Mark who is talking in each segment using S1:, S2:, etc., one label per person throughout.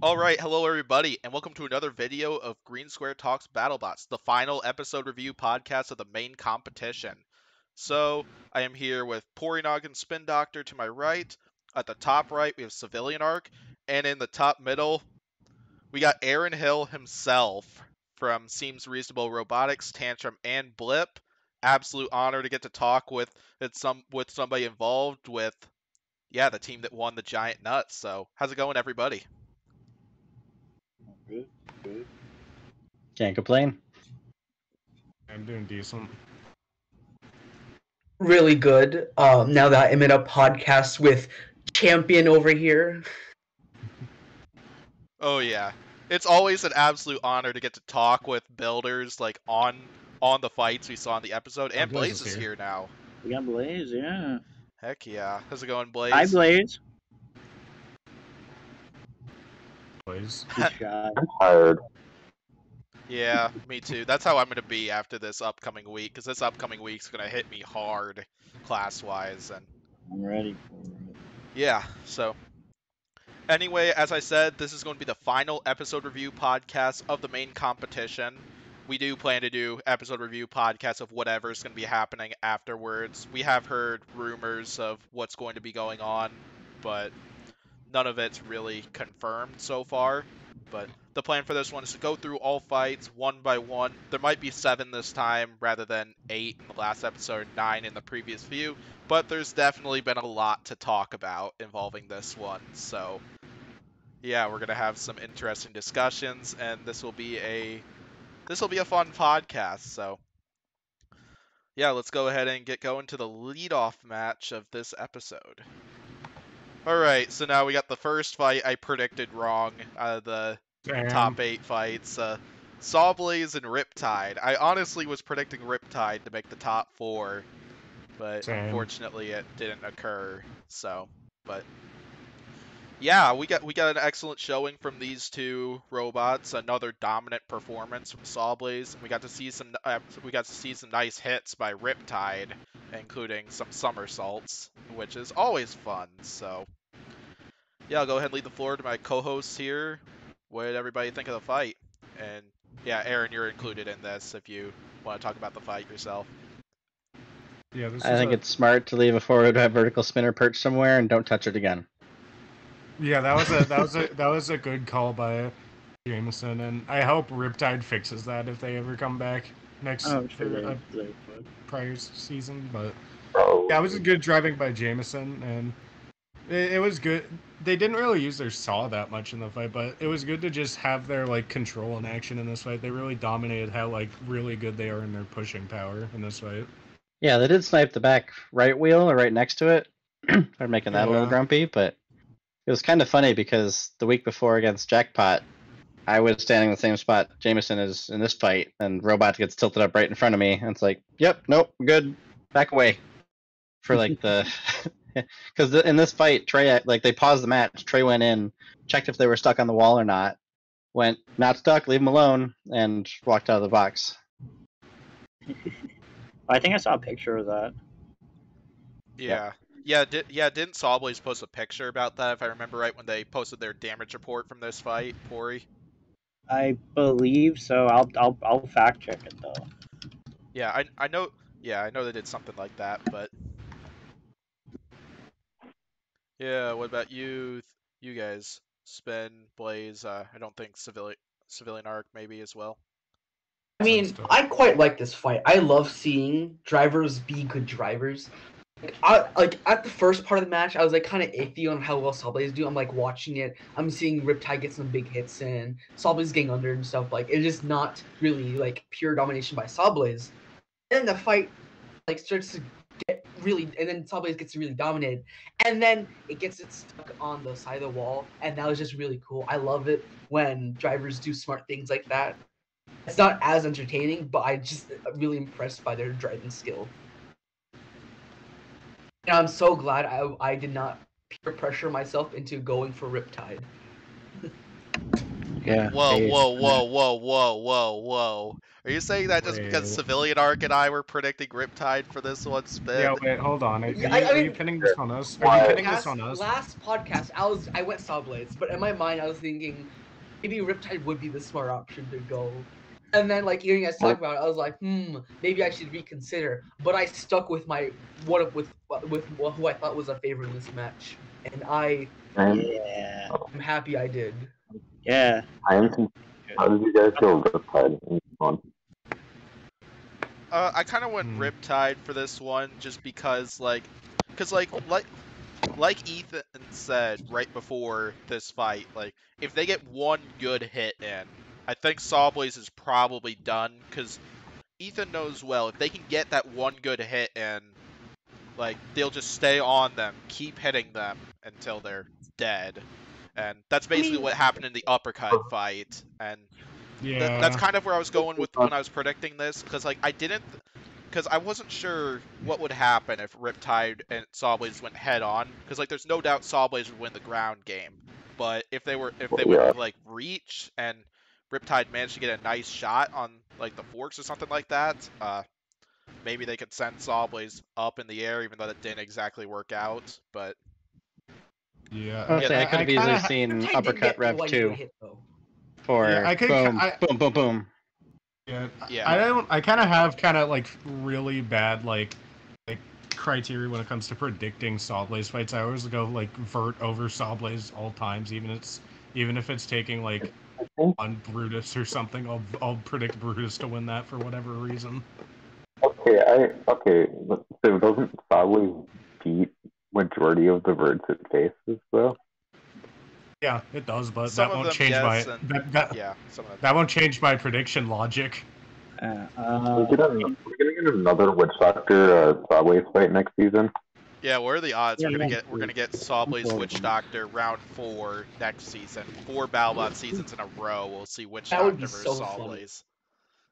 S1: Alright, hello everybody, and welcome to another video of Green Square Talks Battlebots, the final episode review podcast of the main competition. So, I am here with Pory Nog and Spin Doctor to my right. At the top right, we have Civilian Arc, and in the top middle, we got Aren Hill himself from Seems Reasonable Robotics, Tantrum, and Blip. Absolute honor to get to talk with somebody involved with, the team that won the Giant Nuts. So, how's it going, everybody?
S2: Good, good.
S3: Can't complain.
S4: I'm doing decent.
S5: Really good. Now that I'm in a podcast with Champion over here.
S1: Oh yeah. It's always an absolute honor to get to talk with builders like on the fights we saw in the episode. And
S4: Blaze
S1: Blaze
S4: is
S1: is
S4: here.
S1: here now.
S2: We got Blaze, yeah.
S1: Heck yeah. How's it going, Blaze?
S2: Hi, Blaze.
S4: Boys.
S2: Good shot.
S3: I'm tired.
S1: Yeah, me too. That's how I'm gonna be after this upcoming week, because this upcoming week's gonna hit me hard class-wise, and
S2: I'm ready for it.
S1: yeah, so anyway, as I said, this is going to be the final episode review podcast of the main competition. We do plan to do episode review podcasts of whatever's going to be happening afterwards. We have heard rumors of what's going to be going on, but none of it's really confirmed so far. But the plan for this one is to go through all fights one by one. There might be 7 this time rather than 8 in the last episode, 9 in the previous few. But there's definitely been a lot to talk about involving this one. So yeah, we're gonna have some interesting discussions, and this will be a fun podcast. So yeah, let's go ahead and get going to the leadoff match of this episode. Alright, so now we got the first fight I predicted wrong out of the top 8 fights. Sawblaze and Riptide. I honestly was predicting Riptide to make the top 4, but
S4: Same.
S1: unfortunately it didn't occur. So, but yeah, we got an excellent showing from these two robots. Another dominant performance from Sawblaze. We got to see some nice hits by Riptide, including some somersaults, which is always fun. So yeah, I'll go ahead and leave the floor to my co-hosts here. What did everybody think of the fight? And yeah, Aren, you're included in this if you want to talk about the fight yourself.
S4: Yeah, this
S3: I think it's smart to leave a forward vertical spinner perched somewhere and don't touch it again.
S4: Yeah, that was a good call by Jameson, and I hope Riptide fixes that if they ever come back next
S2: I'm sure
S4: for a
S2: they would.
S4: prior season. But
S3: Oh.
S4: yeah, it was a good driving by Jameson, and it was good. They didn't really use their saw that much in the fight, but it was good to just have their like control and action in this fight. They really dominated how like really good they are in their pushing power in this fight.
S3: Yeah, they did snipe the back right wheel or right next to it. They're making that a little
S4: Yeah.
S3: grumpy, but it was kind of funny because the week before against Jackpot, I was standing in the same spot Jameson is in this fight, and Robot gets tilted up right in front of me, and it's like, yep, nope, good, back away. For like the, because in this fight, Trey, like they paused the match, Trey went in, checked if they were stuck on the wall or not, went, not stuck, leave them alone, and walked out of the box.
S2: I think I saw a picture of that.
S1: Yeah. Didn't Sawblaze post a picture about that, if I remember right, when they posted their damage report from this fight, Pory?
S2: I believe so. I'll fact check it though.
S1: Yeah, I know they did something like that, but yeah, what about you guys? Spin, Blaze, I don't think Civilian Arc maybe as well.
S5: I mean, I quite like this fight. I love seeing drivers be good drivers. Like at the first part of the match, I was like kind of iffy on how well Sawblaze do. I'm like watching it. I'm seeing Riptide get some big hits in. Sawblaze getting under and stuff. Like it's just not really like pure domination by Sawblaze. And then the fight like starts to get really, and then Sawblaze gets really dominated, and then it gets it stuck on the side of the wall, and that was just really cool. I love it when drivers do smart things like that. It's not as entertaining, but I just really impressed by their driving skill. And I'm so glad I did not peer pressure myself into going for Riptide.
S2: Yeah.
S1: Whoa,
S2: base.
S1: whoa, whoa, whoa, whoa, whoa, whoa. Are you saying that just because
S4: Wait.
S1: Civilian Arc and I were predicting Riptide for this one, Spin?
S4: Yeah, wait, hold on. Are,
S5: Yeah,
S4: you,
S5: I
S4: are you
S5: mean-
S4: pinning this on us? Are you pinning this on us?
S5: Last podcast, I went Saw Blades, but in my mind, I was thinking maybe Riptide would be the smart option to go. And then, like hearing you guys talk about it, I was like, maybe I should reconsider. But I stuck with my with who I thought was a favorite in this match, and I'm
S2: Yeah.
S5: happy I did.
S2: Yeah.
S6: How did you guys feel Riptide in this one?
S1: I kind of went Riptide for this one just because, like Ethan said right before this fight, like, if they get one good hit in, I think Sawblaze is probably done, because Ethan knows well, if they can get that one good hit in, like, they'll just stay on them, keep hitting them until they're dead. And that's basically what happened in the uppercut fight, and
S4: Yeah.
S1: that's kind of where I was going with when I was predicting this, because, like, because I wasn't sure what would happen if Riptide and Sawblaze went head on, because, like, there's no doubt Sawblaze would win the ground game, but if they went like reach and Riptide managed to get a nice shot on, like, the forks or something like that, maybe they could send Sawblaze up in the air, even though that didn't exactly work out. But
S4: Yeah,
S3: I could have easily seen
S5: Riptide did
S3: uppercut
S5: get
S3: Rev
S5: one
S3: 2
S5: good hit, though.
S3: for
S4: Yeah, I could-
S3: boom,
S4: I-
S3: boom, boom, boom.
S4: Yeah,
S1: Yeah.
S4: I kind of have like really bad like criteria when it comes to predicting Sawblaze fights. I always go like Vert over Sawblaze all times, even if it's taking like on Brutus or something. I'll predict Brutus to win that for whatever reason.
S6: But so doesn't Sawblaze beat majority of the Verts it faces though?
S4: Yeah, it does, but
S1: some
S4: that
S1: of
S4: won't
S1: them,
S4: change
S1: yes,
S4: my
S1: and yeah, some of them.
S4: that won't change my prediction logic.
S6: We're gonna get another Witch Doctor Sawblaze fight next season.
S1: Yeah, what are the odds
S2: Yeah,
S1: we're gonna get Sawblaze Witch Doctor round 4 next season? 4 Battlebot seasons in a row. We'll see Witch
S5: That would
S1: Doctor
S5: be
S1: versus
S5: so funny.
S1: Sawblaze.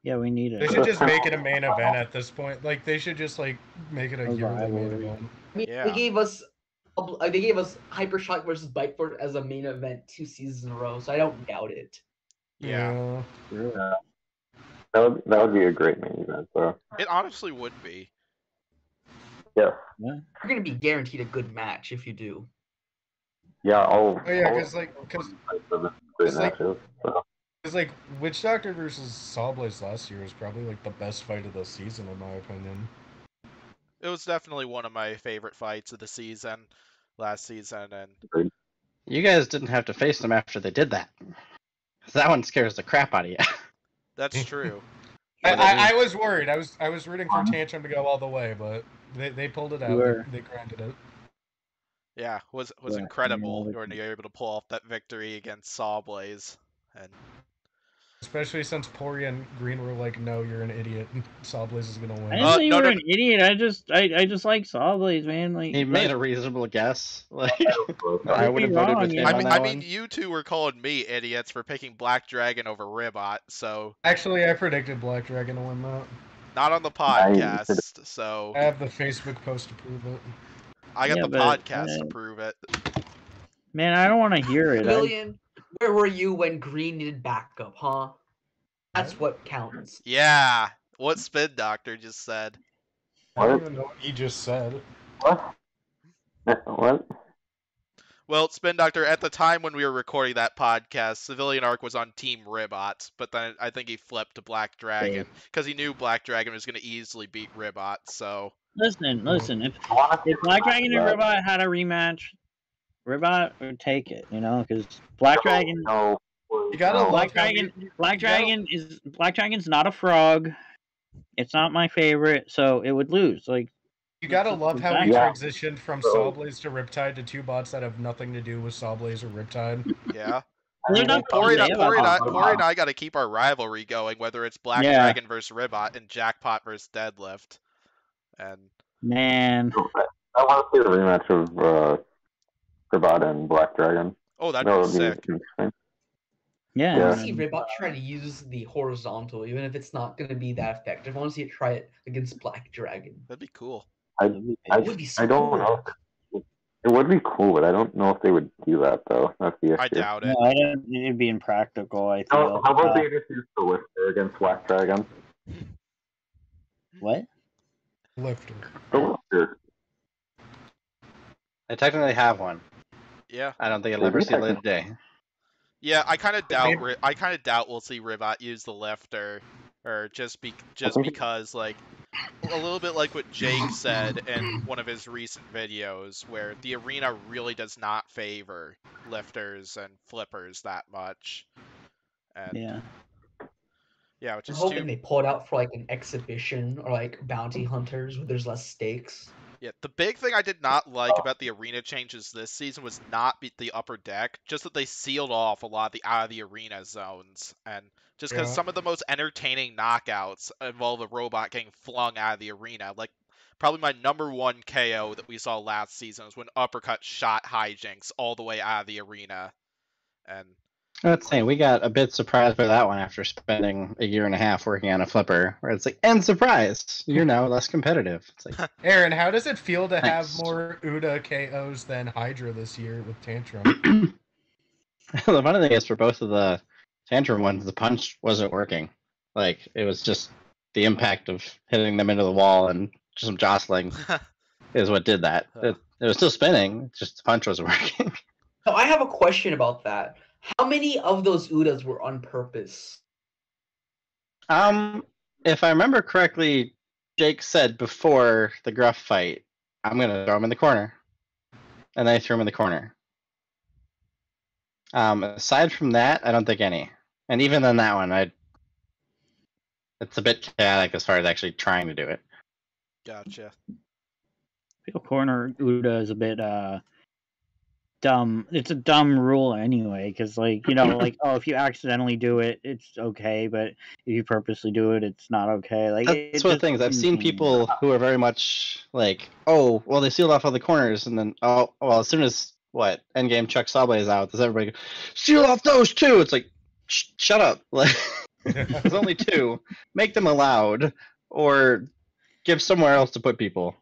S2: Yeah, we need
S4: They
S2: it.
S4: should just make it a main event at this point. Like they should just like make it a yearly main
S2: rivalry.
S4: event.
S5: I mean,
S1: Yeah.
S5: they gave us Hypershock versus Bitefoot as a main event 2 seasons in a row, so I don't doubt it.
S1: Yeah.
S6: That would be a great main event. So
S1: It honestly would be.
S6: yeah,
S5: You're gonna be guaranteed a good match if you do.
S6: yeah.
S4: Oh yeah, because
S6: great
S4: like-
S6: matches. So.
S4: Because, like, Witch Doctor versus Sawblaze last year was probably, like, the best fight of the season, in my opinion.
S1: It was definitely one of my favorite fights of the season, last season, and
S3: You guys didn't have to face them after they did that. 'Cause that one scares the crap out of you.
S1: that's true.
S4: I was worried. I was rooting for Tantrum to go all the way, but they pulled it out. They grinded it.
S1: Yeah, was
S2: Yeah,
S1: incredible
S2: yeah,
S1: when you were able to pull off that victory against Sawblaze. And
S4: Especially since Pory and Green were like, "No, you're an idiot. Sawblaze is gonna win."
S2: I didn't say you
S1: no,
S2: were
S1: no,
S2: an idiot. I just like Sawblaze, man. Like
S3: He made a reasonable guess. Like
S6: I
S3: I would have voted with
S2: wrong,
S3: him
S2: you
S3: on
S2: know?
S3: that
S1: I
S3: one.
S1: mean, you two were calling me idiots for picking Black Dragon over Ribot, so
S4: Actually, I predicted Black Dragon to win that.
S1: not on the podcast. So
S4: I have the Facebook post to prove it.
S1: I got
S2: Yeah,
S1: the
S2: but,
S1: podcast to prove it.
S2: man, I don't want to hear it.
S5: Civilian, where were you when Green needed backup, huh? That's what counts.
S1: Yeah, what Spin Doctor just said.
S4: I don't even know what he just said.
S6: What? What?
S1: Well, Spin Doctor, at the time when we were recording that podcast, Civilian Arc was on Team Ribot, but then I think he flipped to Black Dragon because he knew Black Dragon was going to easily beat Ribot. So
S2: Listen. If Black Dragon and Ribot had a rematch, Ribot would take it. You know, because Black Dragon.
S6: No.
S4: You gotta
S6: no.
S4: love
S2: Black Dragon's not a frog. It's not my favorite, so it would lose. Like
S4: You gotta love how we
S6: Yeah.
S4: transitioned from Sawblaze to Riptide to two bots that have nothing to do with Sawblaze or Riptide.
S1: yeah,
S2: there's nothing
S1: Pory
S2: to say about
S1: and I got to keep our rivalry going, whether it's Black
S2: Yeah.
S1: Dragon versus Ribot and Jackpot versus Deadlift. And
S2: man.
S6: I want to see a rematch of Ribot and Black Dragon.
S1: oh, that'd
S6: That
S1: be
S6: would be
S1: sick.
S6: interesting.
S2: Yeah.
S5: I
S6: Yeah.
S5: want to see Ribot try to use the horizontal, even if it's not going to be that effective. I want to see it try it against Black Dragon.
S6: Oh,
S1: That'd be cool.
S6: I
S5: It would be so
S6: don't
S5: cool.
S6: know if It would be cool, but I don't know if they would do that though. That's the issue.
S1: I doubt it.
S2: No, I don't. It'd be impractical. I feel.
S6: How about they just use the lifter against Black Dragon?
S2: What?
S4: Lifter.
S6: The lifter.
S3: I technically have one.
S1: Yeah.
S3: I don't think it'll ever see the light of day.
S1: Yeah, I kind of doubt.
S4: Maybe-
S1: I kind of doubt we'll see Ribot use the lifter, or just because like a little bit like what Jake said in one of his recent videos, where the arena really does not favor lifters and flippers that much. And
S2: Yeah.
S1: which
S5: I'm
S1: is
S5: hoping they pull it out for like an exhibition or like bounty hunters where there's less stakes.
S1: Yeah, the big thing I did not like about the arena changes this season was not the upper deck, just that they sealed off a lot of the out of the arena zones, and just because
S4: Yeah.
S1: some of the most entertaining knockouts involve a robot getting flung out of the arena. Like, probably my #1 KO that we saw last season was when Uppercut shot Hijinks all the way out of the arena, and
S3: Let's say we got a bit surprised by that one after spending a year and a half working on a flipper, where it's like, and surprise, you're now less competitive. It's like,
S4: Aaron, how does it feel to have
S3: Thanks.
S4: more Uda KOs than Hydra this year with Tantrum?
S3: the funny thing is, for both of the Tantrum ones, the punch wasn't working. Like, it was just the impact of hitting them into the wall and some jostling is what did that. It was still spinning, just the punch wasn't working.
S5: So I have a question about that. How many of those Udas were on purpose?
S3: If I remember correctly, Jake said before the Gruff fight, I'm gonna throw him in the corner, and then I threw him in the corner. Aside from that, I don't think any. And even on that one, it's a bit chaotic as far as actually trying to do it.
S1: gotcha.
S2: Feel corner Uda is a bit dumb. It's a dumb rule anyway, because like like if you accidentally do it, it's okay, but if you purposely do it, it's not okay. Like
S3: That's one of the things I've seen people who are very much like, oh, well, they sealed off all the corners, and then as soon as Endgame Chuck Sawblaze out, does everybody go, seal off those too? It's like, shut up. Like, there's only two. Make them allowed, or give somewhere else to put people.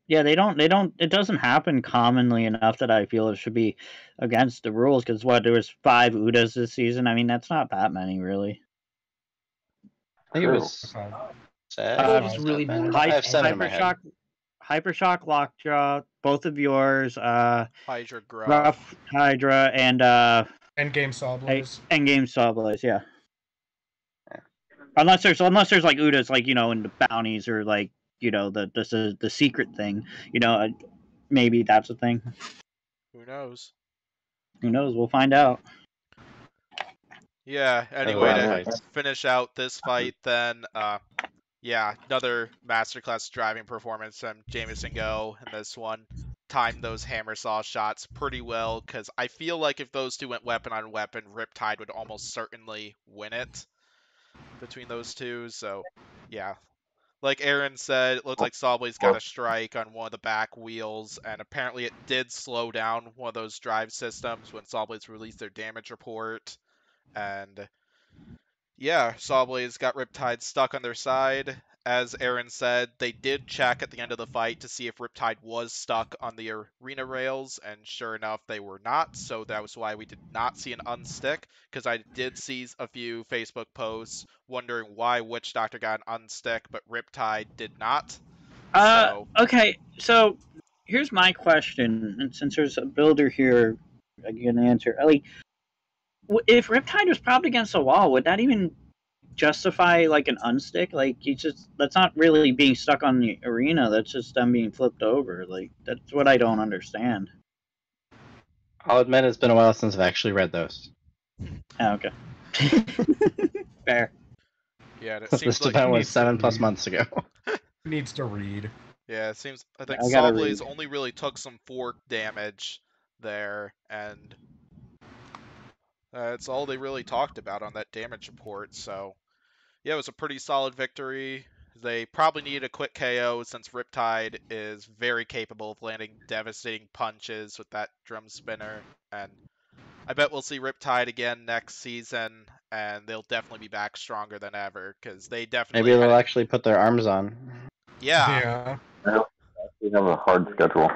S2: Yeah, they don't. It doesn't happen commonly enough that I feel it should be against the rules. Because there was 5 Udas this season. I mean, that's not that many, really.
S3: I think it was
S5: Just really bad.
S3: I have 7 in my head.
S2: Hypershock, Lockjaw, both of yours,
S1: Hydra,
S2: Rough Hydra, and
S4: Endgame Sawblaze.
S2: Endgame Sawblaze, yeah. Unless there's like Udas, like in the bounties or like the secret thing, maybe that's a thing.
S1: Who knows?
S2: Who knows? We'll find out.
S1: Yeah. Anyway, to
S3: fights.
S1: finish out this fight, then yeah, another masterclass driving performance from Jameson Go in this one. Timed those hammer saw shots pretty well, because I feel like if those two went weapon on weapon, Riptide would almost certainly win it between those two. So, yeah. Like Aaron said, it looked like Sawblaze got a strike on one of the back wheels, and apparently it did slow down one of those drive systems when Sawblaze released their damage report. And yeah, Sawblaze got Riptide stuck on their side. As Aaron said, they did check at the end of the fight to see if Riptide was stuck on the arena rails, and sure enough, they were not, so that was why we did not see an unstick, because I did see a few Facebook posts wondering why Witch Doctor got an unstick, but Riptide did not.
S2: Okay, so here's my question, and since there's a builder here, I get an answer. Like, if Riptide was propped against a wall, would that even justify like an unstick? Like, that's not really being stuck on the arena. That's just them being flipped over. Like, that's what I don't understand.
S3: I'll admit it's been a while since I've actually read those.
S2: Oh, okay. Fair.
S1: Yeah, it
S3: This
S1: seems like
S3: event was 7+ months ago.
S4: Needs to read.
S1: yeah, it seems I think
S2: I gotta
S1: Sawblaze
S2: read.
S1: only really took some fork damage there, and that's all they really talked about on that damage report. So yeah, it was a pretty solid victory. They probably needed a quick KO since Riptide is very capable of landing devastating punches with that drum spinner, and I bet we'll see Riptide again next season, and they'll definitely be back stronger than ever, because they definitely
S3: Maybe they'll actually put their arms on.
S1: yeah.
S6: We have a hard schedule.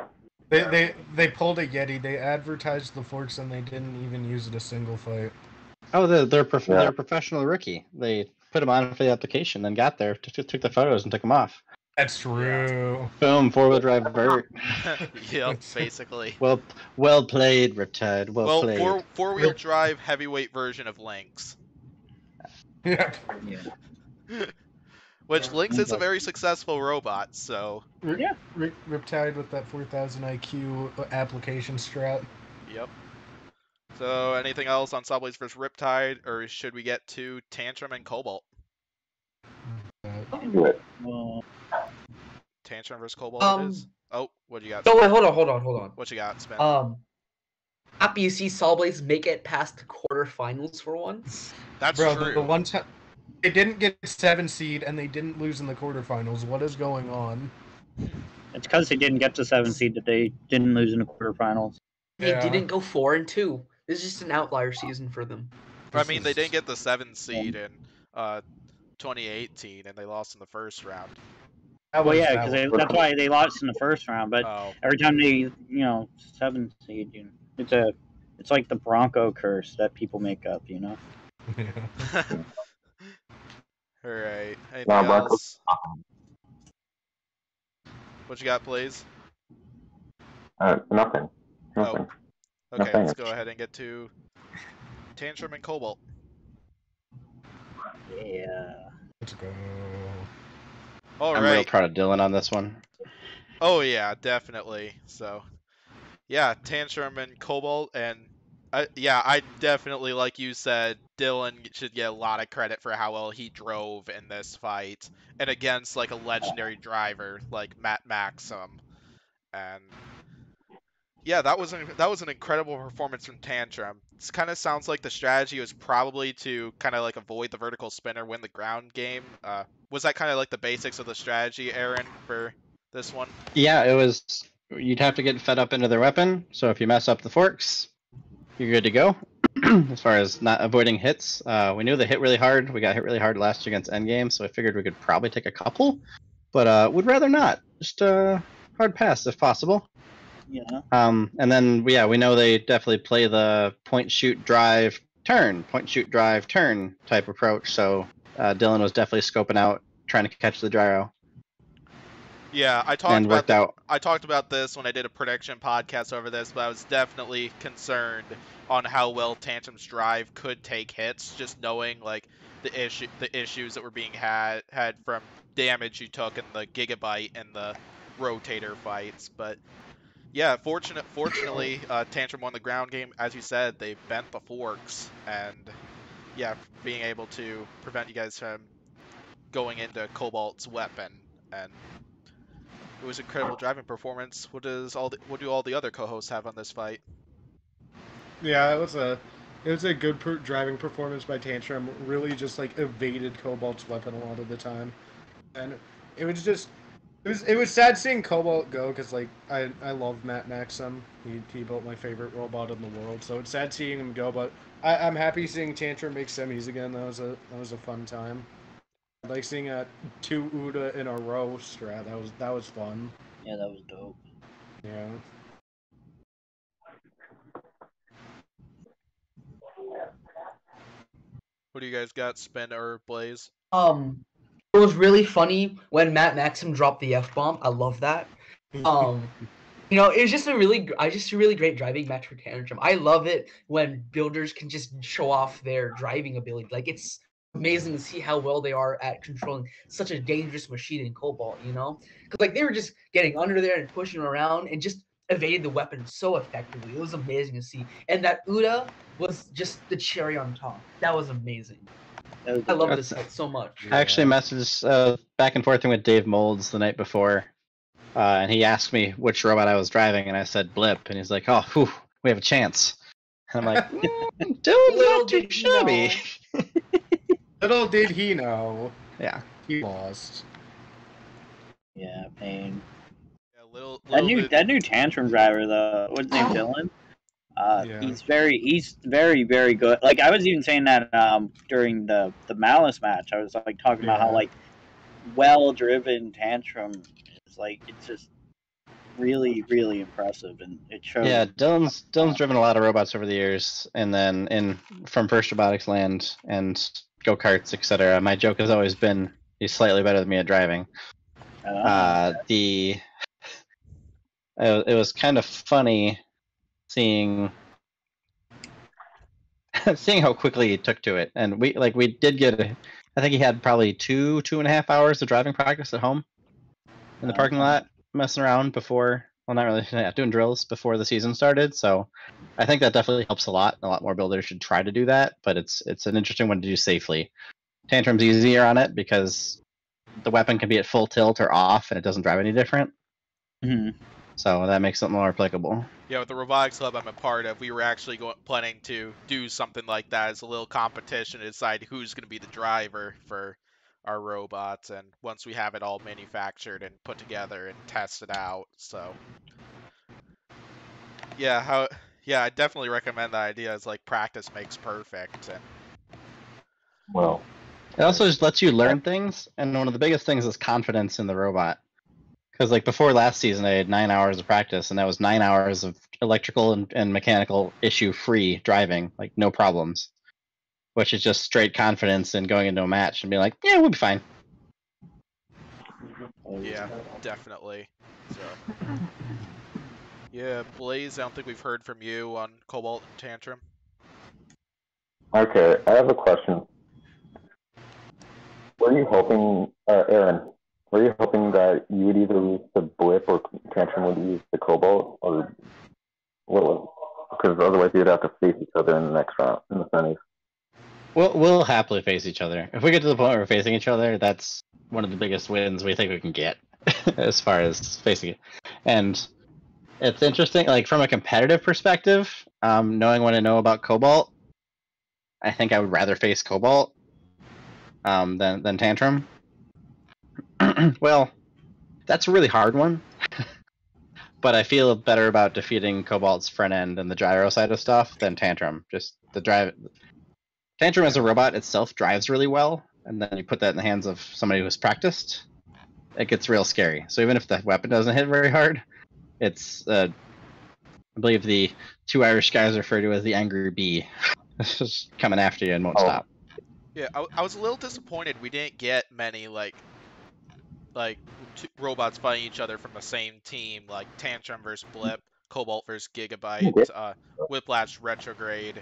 S4: They pulled a Yeti. They advertised the forks and they didn't even use it a single fight.
S3: Oh, they're a professional rookie. They put them on for the application, then got there, took the photos, and took them off.
S4: That's true.
S3: Boom, 4-wheel drive vert.
S1: Yep, basically.
S3: Well played, Riptide. Well played.
S1: Four-wheel drive heavyweight version of Lynx.
S4: Yep.
S2: Yeah.
S1: Which Lynx is a very successful robot, so
S2: Yeah.
S4: Riptide with that 4,000 IQ application strat.
S1: yep. So anything else on Subways vs Riptide, or should we get to Tantrum and Cobalt?
S6: Do it.
S2: Well,
S1: Tantrum vs Cobalt it is. Oh, what you got?
S5: No, wait, hold on.
S1: What you got, Spin?
S5: Happy to see Saw Blaze make it past the quarterfinals for once.
S1: That's
S4: Bro,
S1: true.
S4: the one time they didn't get 7 seed and they didn't lose in the quarterfinals. What is going on?
S2: it's because they didn't get to 7 seed that they didn't lose in the quarterfinals.
S5: They
S4: Yeah.
S5: didn't go 4-2. This is just an outlier season for them.
S1: I mean, they didn't get the 7th seed in 2018, and they lost in the first round.
S2: Well, yeah, because that's why they lost in the first round. But
S1: Oh,
S2: every time they, 7 seed, it's like the Bronco curse that people make up,
S4: Yeah.
S1: all right. Anything
S6: No, Broncos.
S1: else? What you got, Blaze?
S6: Nothing.
S1: Okay,
S6: Nothing.
S1: let's go ahead and get to Tantrum and Cobalt.
S2: Yeah.
S4: Let's go.
S1: All
S3: I'm real
S1: right.
S3: proud of Dylan on this one.
S1: Oh yeah, definitely. So, yeah, Tantrum and Cobalt, and I definitely, like you said, Dylan should get a lot of credit for how well he drove in this fight, and against like a legendary driver like Matt Maxim, and yeah, that was an incredible performance from Tantrum. This kind of sounds like the strategy was probably to kind of like avoid the vertical spinner, win the ground game. Was that kind of like the basics of the strategy, Aaron, for this one?
S3: Yeah, it was. You'd have to get fed up into their weapon. So if you mess up the forks, you're good to go. As far as not avoiding hits, we knew they hit really hard. We got hit really hard last year against Endgame, so I figured we could probably take a couple, but would rather not. Just hard pass if possible.
S2: Yeah.
S3: And then we know they definitely play the point shoot drive turn type approach. So Dylan was definitely scoping out, trying to catch the gyro.
S1: Yeah, I talked about this when I did a prediction podcast over this, but I was definitely concerned on how well Tantrum's drive could take hits, just knowing like the issues that were being had from damage you took in the Gigabyte and the rotator fights. But yeah, fortunately, Tantrum won the ground game. As you said, they bent the forks, and yeah, being able to prevent you guys from going into Cobalt's weapon, and it was incredible driving performance. What do all the other co-hosts have on this fight?
S4: Yeah, it was a good driving performance by Tantrum. Really, just like evaded Cobalt's weapon a lot of the time, and it was just it was sad seeing Cobalt go because like I love Matt Maxim. He built my favorite robot in the world, so it's sad seeing him go. But I'm happy seeing Tantrum make semis again. That was a fun time. I like seeing 2 Uda in a row strat. That was fun.
S2: Yeah, that was dope.
S4: Yeah.
S1: What do you guys got, Spin or Blaze?
S5: It was really funny when Matt Maxim dropped the F-bomb. I love that. It was just a really great driving match for Tantrum. I love it when builders can just show off their driving ability. Like, it's amazing to see how well they are at controlling such a dangerous machine in Cobalt, Because, like, they were just getting under there and pushing around and just evaded the weapon so effectively. It was amazing to see. And that Uda was just the cherry on top. That was amazing. I love this fight so much.
S3: I actually messaged back and forth with Dave Molds the night before, and he asked me which robot I was driving, and I said Blip, and he's like, "Oh, whew, we have a chance." And I'm like, "Dylan's not too shabby."
S4: Little did he know.
S3: Yeah,
S4: he lost.
S2: Yeah, pain.
S1: Yeah,
S2: that new Tantrum driver though, what's his name, Dylan?
S4: Yeah.
S2: He's very, very good. Like I was even saying that during the Malice match. I was like talking about how like well driven Tantrum is. Like it's just really, really impressive, and it shows.
S3: Yeah, Dylan's driven a lot of robots over the years, and then from First Robotics Land and go karts, etc. My joke has always been he's slightly better than me at driving. It was kind of funny seeing seeing how quickly he took to it, and we did get I think he had probably 2.5 hours of driving practice at home in the parking lot, messing around before. Well, not really, doing drills before the season started. So I think that definitely helps a lot. A lot more builders should try to do that, but it's an interesting one to do safely. Tantrum's easier on it because the weapon can be at full tilt or off, and it doesn't drive any different.
S2: Mm-hmm.
S3: So that makes it more applicable.
S1: Yeah, with the robotics club I'm a part of, we were actually planning to do something like that as a little competition to decide who's going to be the driver for our robots, and once we have it all manufactured and put together and tested out. So yeah, I definitely recommend that idea. As like practice makes perfect, and
S6: Well,
S3: It also just lets you learn things, and one of the biggest things is confidence in the robot. Because like before last season, I had 9 hours of practice, and that was 9 hours of electrical and mechanical issue-free driving, like no problems. Which is just straight confidence in going into a match and being like, yeah, we'll be fine.
S1: yeah, definitely. So yeah, Blaze, I don't think we've heard from you on Cobalt and Tantrum.
S6: okay, I have a question. Were you hoping, Aaron, were you hoping that you would either use the Blip or Tantrum would use the Cobalt, or what was? Because otherwise you'd have to face each other in the next round, in the semis.
S3: We'll happily face each other. If we get to the point where we're facing each other, that's one of the biggest wins we think we can get as far as facing it. And it's interesting, like from a competitive perspective, knowing what I know about Cobalt, I think I would rather face Cobalt than Tantrum. Well, that's a really hard one. But I feel better about defeating Cobalt's front end and the gyro side of stuff than Tantrum. Just the drive. Tantrum as a robot itself drives really well, and then you put that in the hands of somebody who's practiced, it gets real scary. So even if the weapon doesn't hit very hard, it's I believe the two Irish guys refer to as the angry bee. It's just coming after you and won't stop.
S1: Yeah, I was a little disappointed we didn't get many like robots fighting each other from the same team, like Tantrum versus Blip, Cobalt versus Gigabyte, Whiplash Retrograde,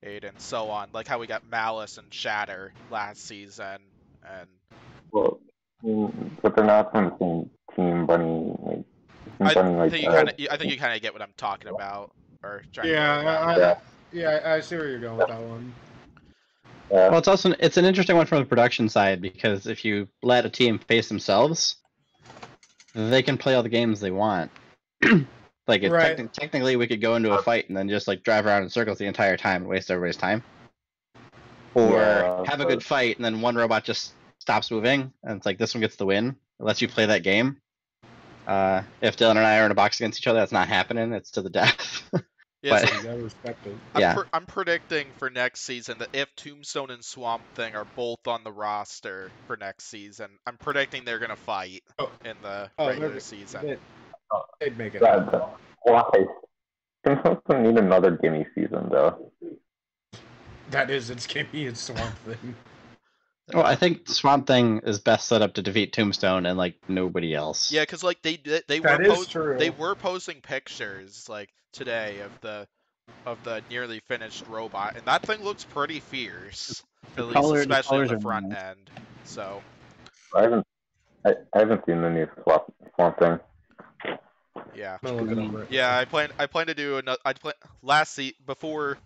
S1: and so on. Like how we got Malice and Shatter last season, and
S6: Well, but they're not from the same team, Bunny.
S1: I think you kind of get what I'm talking about, or trying to get about.
S4: I see where you're going with that one.
S3: Well, it's an interesting one from the production side, because if you let a team face themselves, they can play all the games they want. Like technically, we could go into a fight and then just like drive around in circles the entire time and waste everybody's time, or have a good fight and then one robot just stops moving and it's like this one gets the win. It lets you play that game. If Dylan and I are in a box against each other, that's not happening. It's to the death.
S1: Yeah,
S3: But-
S1: so
S4: You gotta respect it.
S1: I'm predicting for next season that if Tombstone and Swamp Thing are both on the roster for next season, I'm predicting they're gonna fight in the regular season.
S4: They'd make it.
S6: Why? Tombstone need another gimme season, though.
S4: That is, it's Gimme and Swamp Thing.
S3: Well, I think Swamp Thing is best set up to defeat Tombstone and like nobody else.
S1: Yeah, because like they were posting pictures like today of the nearly finished robot, and that thing looks pretty fierce. Especially on the front end. So
S6: I haven't seen the new Swamp Thing.
S1: yeah,
S4: I'm looking over it.
S1: yeah. I plan to do another. Before,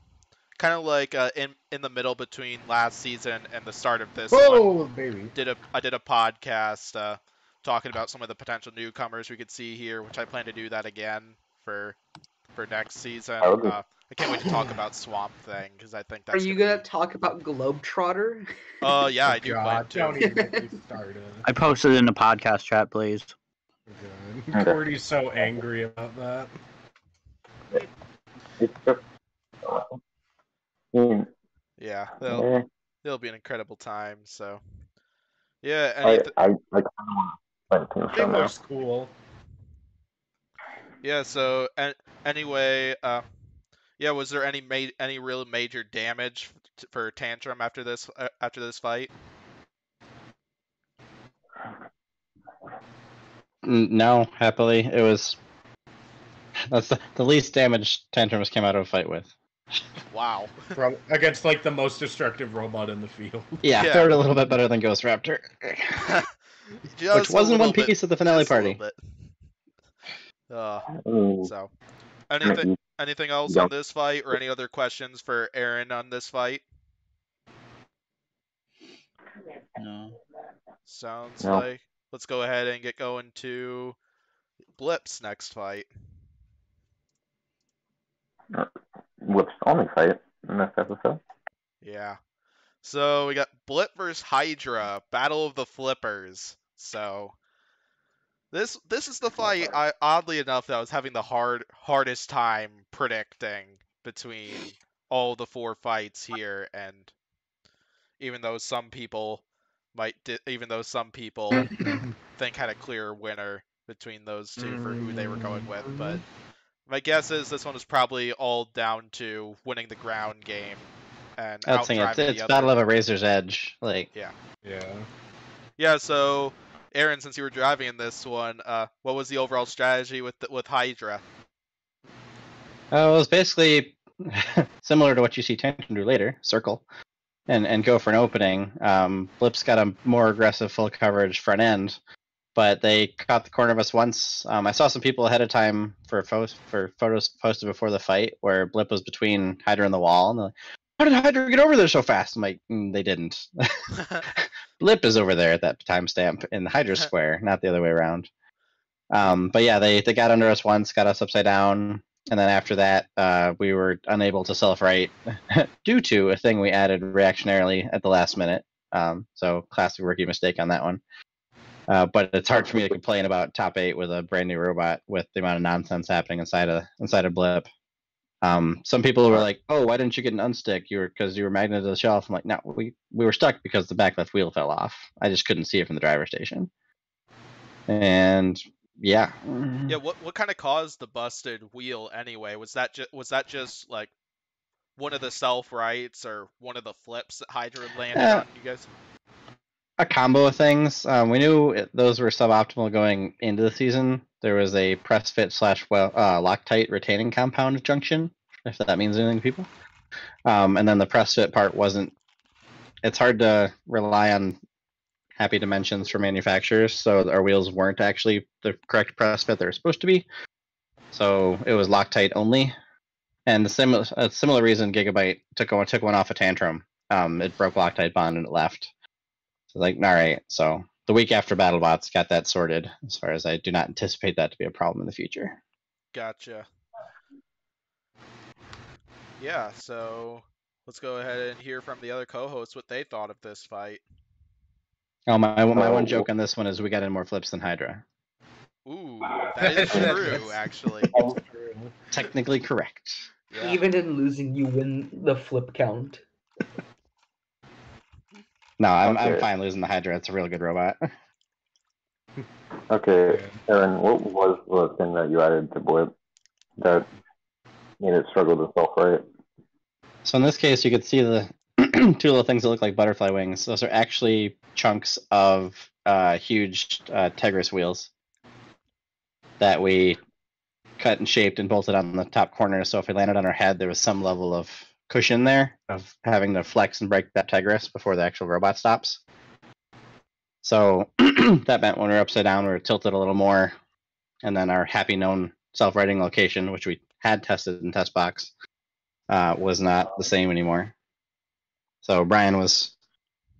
S1: kind of like in the middle between last season and the start of this one.
S4: Baby.
S1: I did a podcast talking about some of the potential newcomers we could see here, which I plan to do that again for next season. I can't wait to talk about Swamp Thing because I think that's.
S5: Are you gonna talk about Globetrotter?
S1: Yeah, I do plan to.
S4: Don't even get me started.
S2: I posted in the podcast chat, please.
S4: God. Cordy's so angry about that.
S6: It's just,
S1: Yeah, it'll be an incredible time. So yeah,
S6: I kind of want to play Tombstone now.
S4: Looks cool.
S1: Yeah. So anyway, yeah. Was there any real major damage for Tantrum after this fight?
S3: No, happily, it was. That's the least damage Tantrums came out of a fight with.
S1: Wow.
S4: Against like the most destructive robot in the field.
S3: Yeah,
S1: Yeah.
S3: fared a little bit better than Ghost Raptor,
S1: Just
S3: which wasn't
S1: a
S3: one
S1: little bit.
S3: piece of the finale
S1: Just a little
S3: party.
S1: bit. So, anything else on this fight, or any other questions for Aren on this fight?
S2: No.
S1: Sounds
S6: No.
S1: like. Let's go ahead and get going to Blip's next fight.
S6: Blip's only fight in this episode.
S1: Yeah. So we got Blip versus Hydra, Battle of the Flippers. So this is the fight I oddly enough that I was having the hardest time predicting between all the 4 fights here, and even though some people think had a clear winner between those two for who they were going with, but my guess is this one is probably all down to winning the ground game and
S3: I'd say
S1: outdriving
S3: it's
S1: the
S3: Battle of
S1: other.
S3: a Razor's Edge. Like,
S1: Yeah. So, Aren, since you were driving in this one, what was the overall strategy with Hydra?
S3: it was basically similar to what you see Tantrum do later. Circle and go for an opening. Blip's got a more aggressive full coverage front end, but they caught the corner of us once. I saw some people ahead of time for photos posted before the fight where Blip was between Hydra and the wall, and they're like, "How did Hydra get over there so fast?" I'm like, they didn't. Blip is over there at that timestamp in the Hydra square, not the other way around. But yeah, they got under us once, got us upside down, and then after that, we were unable to self-right due to a thing we added reactionarily at the last minute. So classic rookie mistake on that one. But it's hard for me to complain about top 8 with a brand new robot with the amount of nonsense happening inside of Blip. Some people were like, "Oh, why didn't you get an unstick? Because you were magneted to the shelf." I'm like, "No, we were stuck because the back left wheel fell off. I just couldn't see it from the driver's station." And yeah.
S1: Yeah. What kind of caused the busted wheel anyway? Was that just like one of the self rights or one of the flips that Hydra landed on you guys?
S3: A combo of things. We knew those were suboptimal going into the season. There was a press fit / Loctite retaining compound junction, if that means anything to people. And then the press fit part wasn't. It's hard to rely on happy dimensions for manufacturers, so our wheels weren't actually the correct press fit they're supposed to be. So it was Loctite only. And a similar reason Gigabyte took one off a Tantrum. It broke Loctite bond and it left. So like, all right. So the week after Battlebots got that sorted. As far as I do not anticipate that to be a problem in the future.
S1: Gotcha. Yeah. So let's go ahead and hear from the other co-hosts what they thought of this fight.
S3: Oh, my one joke on this one is we got in more flips than Hydra.
S1: Ooh, that is true, actually.
S3: Technically correct.
S1: Yeah.
S5: Even in losing, you win the flip count.
S3: No, I'm fine losing the Hydra. It's a real good robot.
S6: Okay, Aren, what was the thing that you added to Blip that made it struggle to self-right?
S3: So in this case, you could see the 2 little things that look like butterfly wings. Those are actually chunks of huge Tegris wheels that we cut and shaped and bolted on the top corner. So if we landed on our head, there was some level of cushion there of having to flex and break that Tegris before the actual robot stops. So that meant when we were upside down, we were tilted a little more. And then our happy known self-righting location, which we had tested in test box, was not the same anymore. So Brian was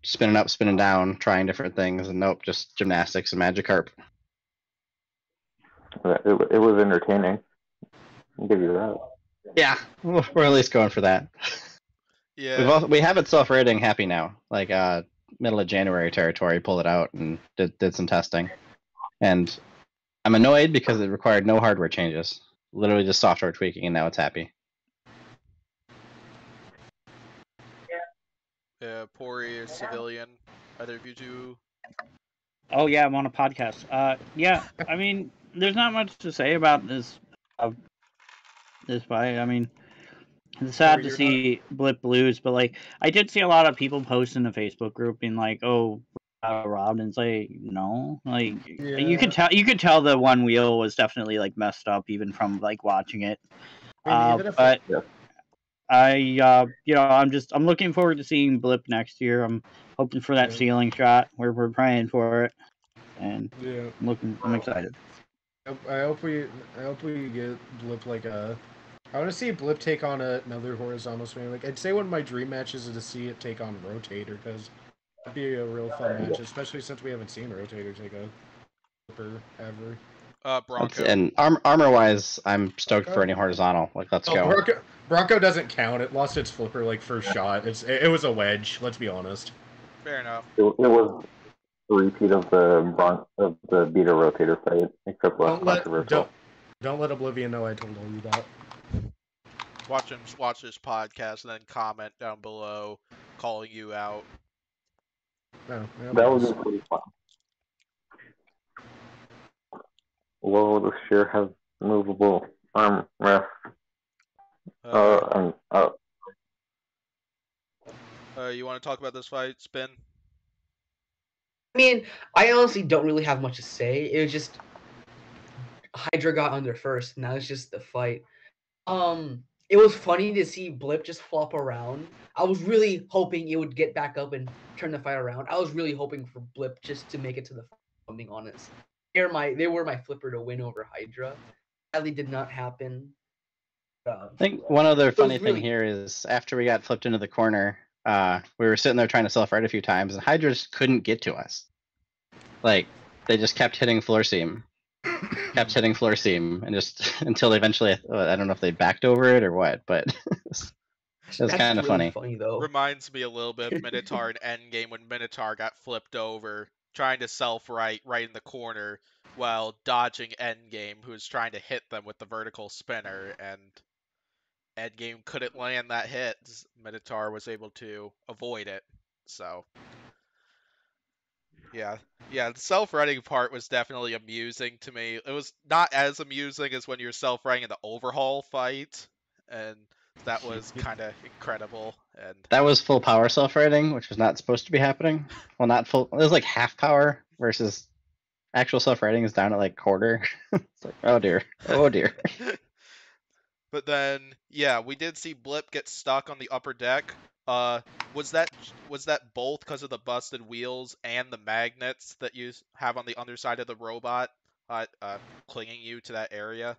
S3: spinning up, spinning down, trying different things, and nope, just gymnastics and Magikarp.
S6: It was entertaining. I'll give you that.
S3: Yeah, we're at least going for that.
S1: Yeah.
S3: We have it self-rating happy now. Like middle of January territory, pulled it out and did some testing. And I'm annoyed because it required no hardware changes. Literally just software tweaking, and now it's happy.
S1: Pory or Civilian, either of you two?
S2: Oh yeah, I'm on a podcast. Yeah, I mean, there's not much to say about this this fight. I mean, it's sad to see Blip lose, but like I did see a lot of people post in the Facebook group being like, "Oh, robbed," and it's like, no, like you could tell the one wheel was definitely like messed up even from like watching it. But I'm looking forward to seeing Blip next year. I'm hoping for that ceiling shot. We're praying for it, and I'm excited.
S4: I hope we get Blip like a. I want to see Blip take on another horizontal swing. Like I'd say one of my dream matches is to see it take on Rotator because that'd be a real fun match, especially since we haven't seen Rotator take a flipper ever.
S1: Bronco.
S3: And armor wise, I'm stoked for any horizontal. Like let's go.
S4: Bronco doesn't count. It lost its flipper like first shot. It was a wedge. Let's be honest.
S1: Fair enough.
S6: It was a repeat of the Beta Rotator fight, except less controversial.
S4: Don't let Oblivion know I told you that.
S1: Watch this podcast and then comment down below calling you out.
S4: No,
S6: that would be pretty fun. Well, the share has movable arm rest.
S1: You want to talk about this fight, Spin?
S5: I mean, I honestly don't really have much to say. It was just Hydra got under first, and that was just the fight. It was funny to see Blip just flop around. I was really hoping it would get back up and turn the fight around. I was really hoping for Blip just to make it to the fight, if I'm being honest. They were my flipper to win over Hydra. Sadly, did not happen.
S3: I think one other funny thing here is after we got flipped into the corner, we were sitting there trying to self-right a few times, and Hydra just couldn't get to us. Like, they just kept hitting floor seam. And just until eventually, I don't know if they backed over it or what, but it was kind of
S5: really
S3: funny.
S5: though.
S1: Reminds me a little bit of Minotaur in Endgame when Minotaur got flipped over, trying to self-right in the corner while dodging Endgame, who was trying to hit them with the vertical spinner, and Endgame couldn't land that hit. Minotaur was able to avoid it, so... Yeah, the self-running part was definitely amusing to me. It was not as amusing as when you're self-running in the overhaul fight, and that was kind of incredible. And
S3: that was full power self-riding, which was not supposed to be happening. Well, not full. It was like half power versus actual self-riding is down at like quarter. It's like, oh dear.
S1: But then, yeah, we did see Blip get stuck on the upper deck. Was that both because of the busted wheels and the magnets that you have on the underside of the robot, clinging you to that area?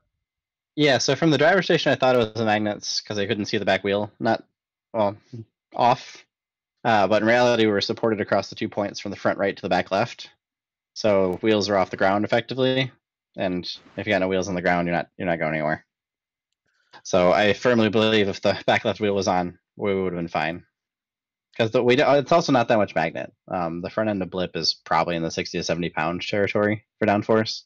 S3: Yeah, so from the driver's station, I thought it was the magnets because I couldn't see the back wheel. Off. But in reality, we were supported across the 2 points from the front right to the back left. So wheels are off the ground effectively, and if you got no wheels on the ground, you're not going anywhere. So I firmly believe if the back left wheel was on, we would have been fine. Because it's also not that much magnet. The front end of Blip is probably in the 60 to 70 pound territory for downforce.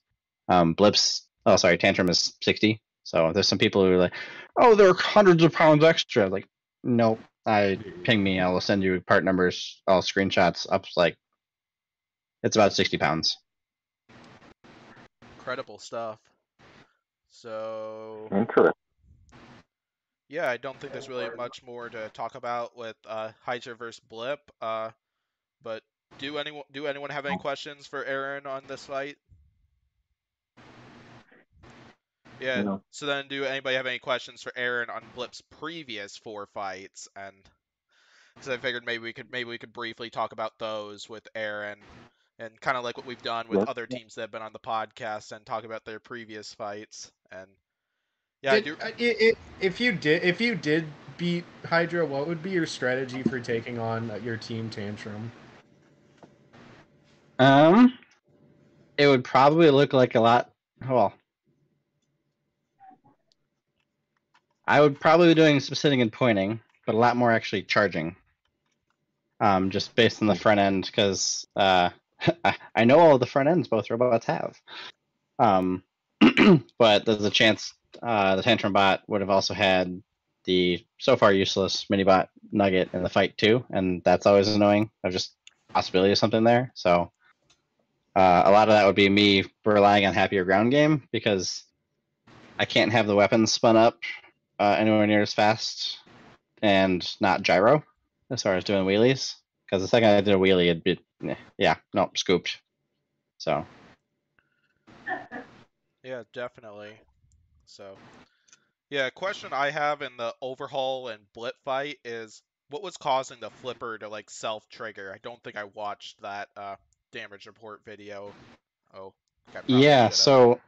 S3: Tantrum is 60. So there's some people who are like, oh, they're hundreds of pounds extra. Like, nope. Ping me. I will send you part numbers, all screenshots up. Like, it's about 60 pounds.
S1: Incredible stuff. So.
S6: Interesting.
S1: Yeah, I don't think there's really much more to talk about with Hydra versus Blip. But do anyone have any questions for Aren on this fight? Yeah. No. So then, do anybody have any questions for Aren on Blip's previous 4 fights? And so I figured maybe we could briefly talk about those with Aren, and kind of like what we've done with other teams that have been on the podcast and talk about their previous fights. And yeah,
S4: if you did beat Hydra, what would be your strategy for taking on your team Tantrum?
S3: It would probably look like a lot. Well, I would probably be doing some sitting and pointing, but a lot more actually charging. Just based on the front end, because I know all the front ends both robots have. But there's a chance the Tantrum bot would have also had the so far useless minibot Nugget in the fight too, and that's always annoying. There's just possibility of something there. So a lot of that would be me relying on happier ground game, because I can't have the weapon spun up anywhere near as fast and not gyro as far as doing wheelies. Because the second I did a wheelie, it'd be, scooped. So.
S1: Yeah, definitely. So, yeah, a question I have in the overhaul and blip fight is what was causing the flipper to like self-trigger? I don't think I watched that damage report video. Oh, I probably
S3: Yeah,
S1: should have.
S3: so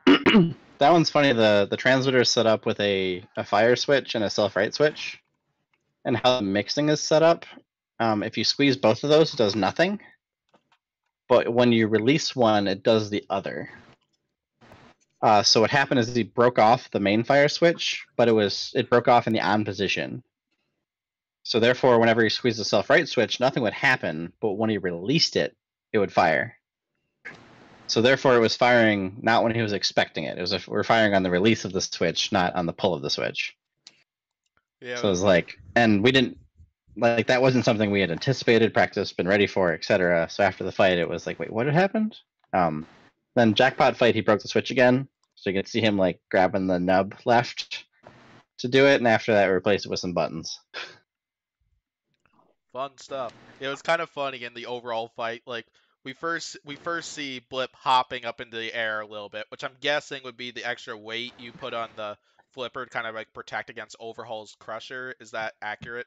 S3: that one's funny. The transmitter is set up with a fire switch and a self-right switch. And how the mixing is set up, if you squeeze both of those, it does nothing. But when you release one, it does the other. So what happened is he broke off the main fire switch, but it broke off in the on position. So therefore, whenever he squeezed the self-right switch, nothing would happen, but when he released it, it would fire. So therefore, it was firing not when he was expecting it. We're firing on the release of the switch, not on the pull of the switch.
S1: Yeah.
S3: So it was like, and we didn't, like, that wasn't something we had anticipated, practiced, been ready for, etc. So after the fight, it was like, wait, what had happened? Then Jackpot fight, he broke the switch again, so you could see him like grabbing the nub left to do it, and after that, we replaced it with some buttons.
S1: Fun stuff. It was kind of funny in the overall fight. Like we first see Blip hopping up into the air a little bit, which I'm guessing would be the extra weight you put on the flipper to kind of like protect against Overhaul's crusher. Is that accurate?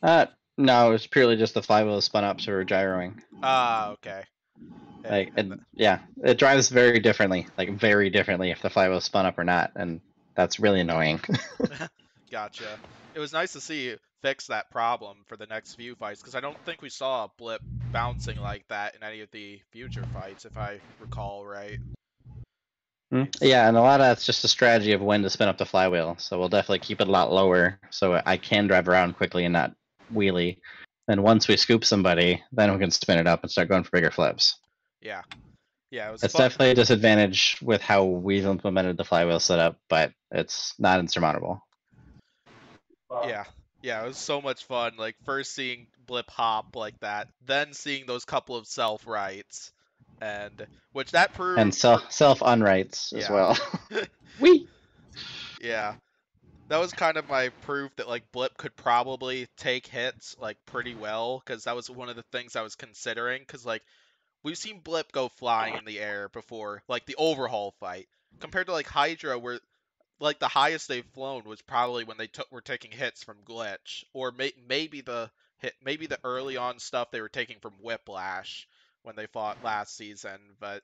S3: No, it was purely just the flywheel spun up, so we were gyroing.
S1: Ah, okay. Hey,
S3: It drives very differently, if the flywheel spun up or not, and that's really annoying.
S1: Gotcha. It was nice to see you fix that problem for the next few fights, because I don't think we saw a Blip bouncing like that in any of the future fights, if I recall right.
S3: Yeah, and a lot of that's just a strategy of when to spin up the flywheel, so we'll definitely keep it a lot lower, so I can drive around quickly and not wheelie. Then once we scoop somebody, then we can spin it up and start going for bigger flips.
S1: Yeah. Yeah, it was
S3: It's
S1: fun.
S3: definitely a disadvantage with how we've implemented the flywheel setup, but it's not insurmountable.
S1: Yeah, it was so much fun. Like first seeing Blip hop like that, then seeing those couple of self rights, and which that proved.
S3: And self unrights as well.
S1: Wee. Yeah, that was kind of my proof that like Blip could probably take hits like pretty well, because that was one of the things I was considering. Because like we've seen Blip go flying in the air before, like the overhaul fight, compared to like Hydra, where like the highest they've flown was probably when they were taking hits from Glitch, or maybe the early on stuff they were taking from Whiplash when they fought last season. But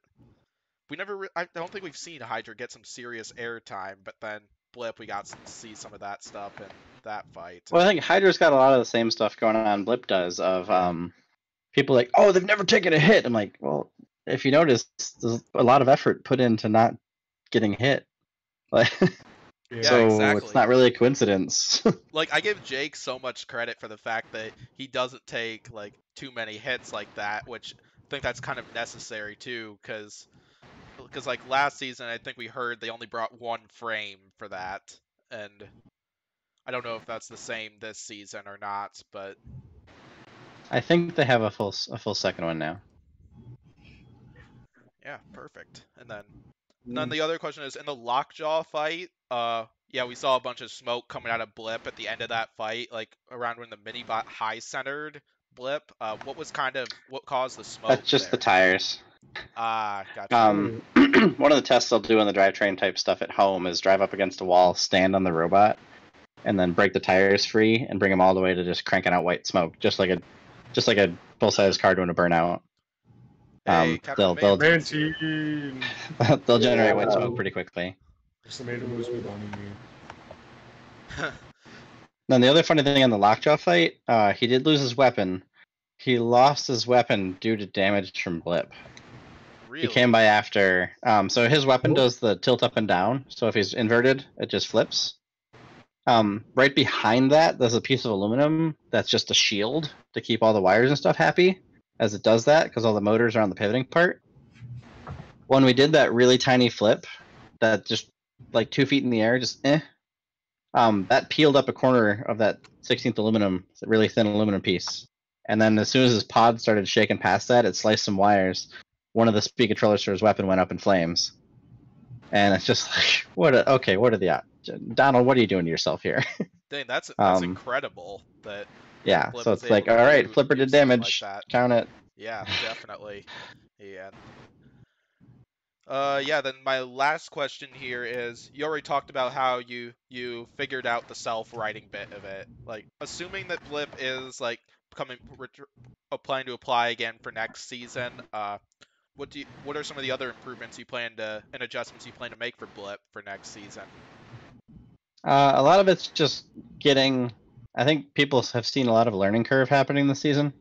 S1: we never, I don't think we've seen Hydra get some serious airtime. But then Blip, we got to see some of that stuff in that fight.
S3: Well, I think Hydra's got a lot of the same stuff going on Blip does of people like, oh, they've never taken a hit. I'm like, well, if you notice, there's a lot of effort put into not getting hit. Like,
S1: yeah,
S3: so
S1: exactly.
S3: It's not really a coincidence.
S1: Like I give Jake so much credit for the fact that he doesn't take like too many hits like that, which I think that's kind of necessary too, because like last season I think we heard they only brought one frame for that, and I don't know if that's the same this season or not, but
S3: I think they have a full second one now.
S1: yeah, perfect. And then the other question is, in the Lockjaw fight, yeah, we saw a bunch of smoke coming out of Blip at the end of that fight, like around when the mini-bot high-centered Blip. What caused the smoke?
S3: That's just the tires.
S1: Ah, gotcha.
S3: One of the tests I'll do on the drivetrain type stuff at home is drive up against a wall, stand on the robot, and then break the tires free and bring them all the way to just cranking out white smoke, just like a full-size car doing a burnout.
S1: Hey,
S3: they'll
S4: Mantine.
S3: they'll generate white smoke pretty quickly. Then the other funny thing on the Lockjaw fight, he did lose his weapon. He lost his weapon due to damage from Blip.
S1: Really?
S3: He came by after. So his weapon does the tilt up and down. So if he's inverted, it just flips. Right behind that, there's a piece of aluminum that's just a shield to keep all the wires and stuff happy as it does that, because all the motors are on the pivoting part. When we did that really tiny flip, that just like 2 feet in the air, that peeled up a corner of that 16th aluminum, really thin aluminum piece. And then as soon as his pod started shaking past that, it sliced some wires. One of the speed controllers for his weapon went up in flames. And it's just like, what are the odds? Donald, what are you doing to yourself here?
S1: Dang, that's
S3: Um,
S1: incredible that
S3: Yeah,
S1: Blip
S3: so
S1: was
S3: it's like,
S1: able to
S3: all right,
S1: do
S3: Flipper did
S1: something like
S3: damage,
S1: that.
S3: count it.
S1: Yeah, definitely. Yeah. Yeah, then my last question here is, you already talked about how you figured out the self-writing bit of it. Like, assuming that Blip is like planning to apply again for next season, what are some of the other improvements you plan to and adjustments you plan to make for Blip for next season?
S3: A lot of it's just getting. I think people have seen a lot of learning curve happening this season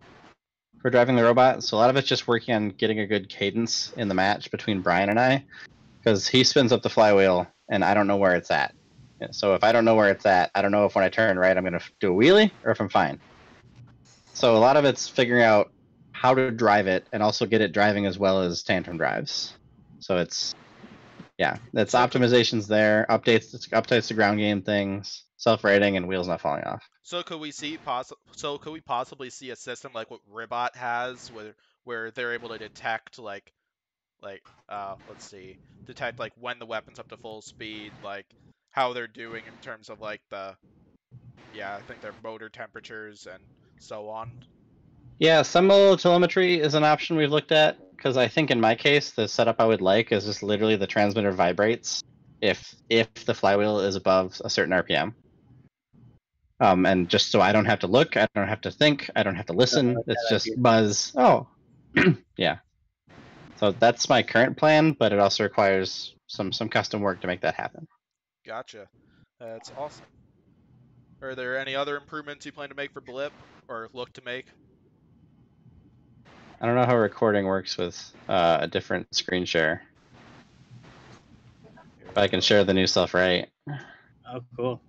S3: for driving the robot. So a lot of it's just working on getting a good cadence in the match between Brian and I, because he spins up the flywheel and I don't know where it's at. So if I don't know where it's at, I don't know if when I turn right I'm going to do a wheelie or if I'm fine. So a lot of it's figuring out how to drive it and also get it driving as well as Tantrum drives. So it's that's optimizations there, updates to ground game things, self-rating, and wheels not falling off.
S1: So could we possibly see a system like what Ribot has, where they're able to detect let's see, detect like when the weapon's up to full speed, like how they're doing in terms of like I think their motor temperatures and so on.
S3: Yeah, some little telemetry is an option we've looked at, because I think in my case the setup I would like is just literally the transmitter vibrates if the flywheel is above a certain RPM. And just so I don't have to look, I don't have to think, I don't have to listen. It's just buzz. Oh, yeah. So that's my current plan, but it also requires some custom work to make that happen.
S1: Gotcha. That's awesome. Are there any other improvements you plan to make for Blip or look to make?
S3: I don't know how recording works with a different screen share. But I can share the new stuff, right?
S2: Oh, cool.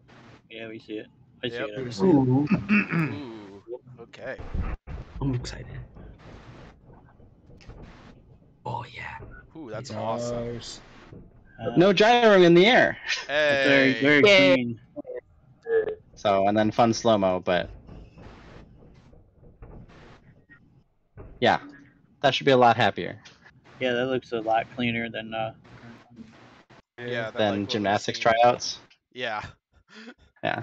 S2: Yeah, we see it. I see
S1: Yep.
S2: it.
S5: Ooh,
S1: Ooh. Okay.
S5: I'm excited. Oh yeah.
S1: Ooh, that's awesome.
S4: Nice.
S3: No gyroing in the air.
S2: It's very,
S1: Hey.
S2: very
S5: Yay.
S2: clean.
S3: So, and then fun slow-mo, but yeah, that should be a lot happier
S2: Yeah, that looks a lot cleaner than
S1: Yeah,
S3: than
S1: like what we've
S3: gymnastics
S1: seen.
S3: tryouts.
S1: Yeah.
S3: Yeah.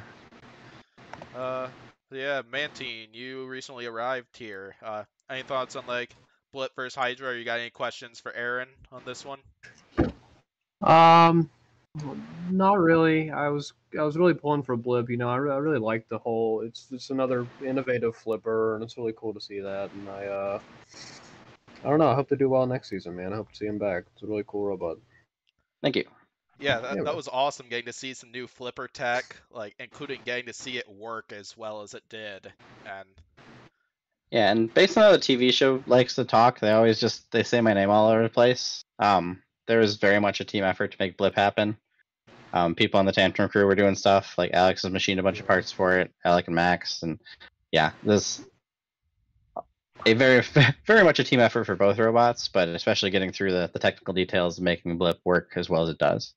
S1: Yeah, Mantine, you recently arrived here. Any thoughts on like Blip versus Hydra? Or you got any questions for Aren on this one?
S7: Not really. I was really pulling for Blip. You know, I really like the whole. It's another innovative flipper, and it's really cool to see that. And I don't know. I hope they do well next season, man. I hope to see him back. It's a really cool robot.
S3: Thank you.
S1: Yeah,
S7: Yeah,
S1: that was awesome getting to see some new flipper tech, like including getting to see it work as well as it did. And
S3: Yeah, and based on how the TV show likes to talk, they say my name all over the place. There was very much a team effort to make Blip happen. People on the Tantrum crew were doing stuff, like Alex has machined a bunch of parts for it, Alec and Max, and yeah, there's a very very much a team effort for both robots, but especially getting through the technical details and making Blip work as well as it does.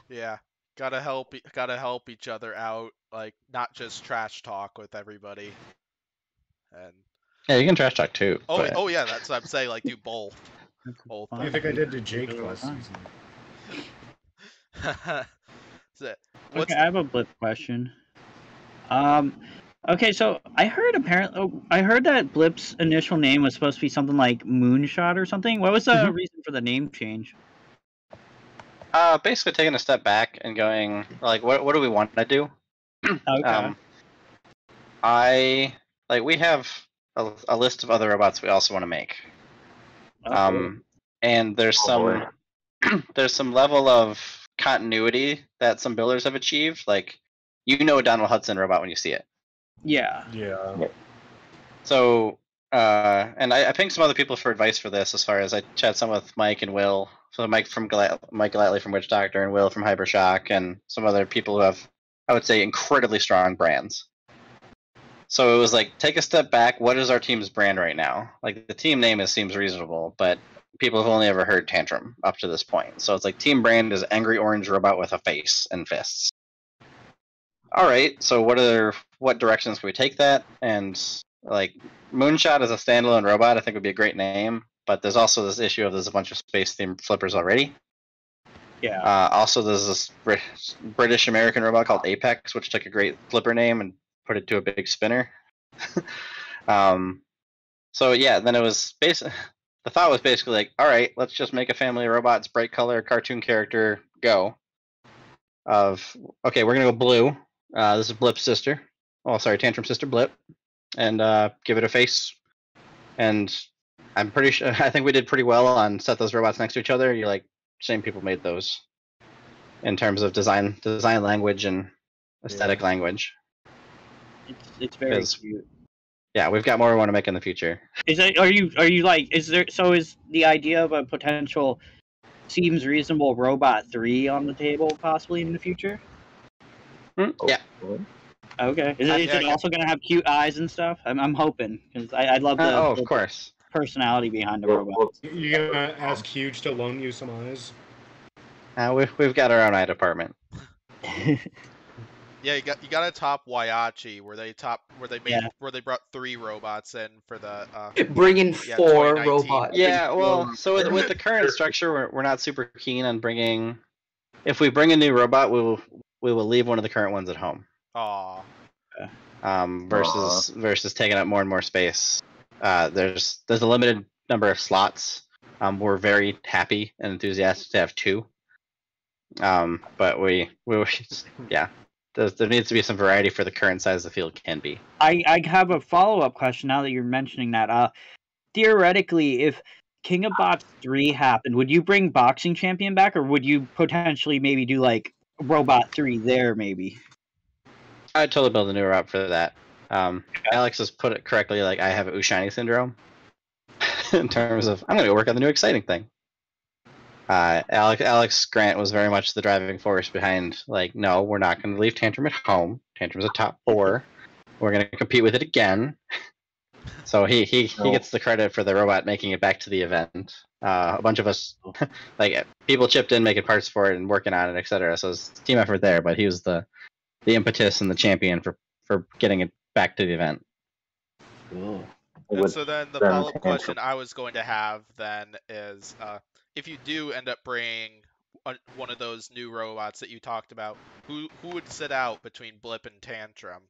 S1: yeah, gotta help each other out, like not just trash talk with everybody. And
S3: Yeah, you can trash talk too. But...
S1: oh yeah, that's what I'm saying. Like do both. Both.
S4: I think I did to Jake last season.
S2: Okay, I have a Blip question. Okay, so I heard that Blip's initial name was supposed to be something like Moonshot or something. What was the reason for the name change?
S3: Basically taking a step back and going, like, what do we want to do?
S2: Okay.
S3: We have a list of other robots we also want to make.
S2: Cool.
S3: And there's some there's some level of continuity that some builders have achieved. Like, you know a Donald Hudson robot when you see it.
S2: Yeah.
S4: Yeah.
S3: So, and I pinged some other people for advice for this, as far as I chat some with Mike and Will. So Mike Gallatley from Witch Doctor and Will from Hypershock, and some other people who have, I would say, incredibly strong brands. So it was like, take a step back. What is our team's brand right now? Like, the team name Seems Reasonable, but people have only ever heard Tantrum up to this point. So it's like, team brand is angry orange robot with a face and fists. All right, so what directions can we take that? And like, Moonshot as a standalone robot, I think would be a great name. But there's also this issue of there's a bunch of space themed flippers already.
S2: Yeah.
S3: Also, there's this British American robot called Apex, which took a great flipper name and put it to a big spinner. So yeah, then it was the thought was basically like, all right, let's just make a family of robots, bright color, cartoon character, go. Okay, we're gonna go blue. This is Blip's sister. Oh, sorry, Tantrum sister Blip, and give it a face. And I'm pretty sure I think we did pretty well on set those robots next to each other. You're like, same people made those in terms of design language and aesthetic language.
S2: It's very
S3: 'Cause-
S2: cute.
S3: Yeah, we've got more we want to make in the future.
S2: Is the idea of a potential Seems Reasonable Robot 3 on the table possibly in the future?
S3: Yeah.
S2: Okay. Is it also going to have cute eyes and stuff? I'm hoping, because I love the
S3: of course.
S2: personality behind the robot.
S4: You gonna ask Huge to loan you some eyes?
S3: We've got our own eye department.
S1: Yeah, you got to top Waiachi where they brought 3 robots in for the
S5: Bring in 4
S1: 2019.
S5: robots.
S3: Yeah, well, so with the current structure, we're not super keen on bringing. If we bring a new robot, we will leave one of the current ones at home.
S1: Aw.
S3: Versus taking up more and more space. There's a limited number of slots. We're very happy and enthusiastic to have 2. But we yeah. There needs to be some variety for the current size the field can be.
S2: I have a follow-up question now that you're mentioning that. Theoretically, if King of Box 3 happened, would you bring Boxing Champion back, or would you potentially maybe do like Robot 3 there, maybe?
S3: I'd totally build a new route for that. Alex has put it correctly, like I have Ushiny syndrome. In terms of, I'm going to go work on the new exciting thing. Alex Grant was very much the driving force behind, like, no, we're not going to leave Tantrum at home. Tantrum's a top 4. We're going to compete with it again. So he gets the credit for the robot making it back to the event. A bunch of us, like, people chipped in making parts for it and working on it, etc. So it's team effort there, but he was the impetus and the champion for getting it back to the event.
S2: Cool.
S1: And so then the follow-up question I was going to have then is, if you do end up bringing one of those new robots that you talked about, who would sit out between Blip and Tantrum?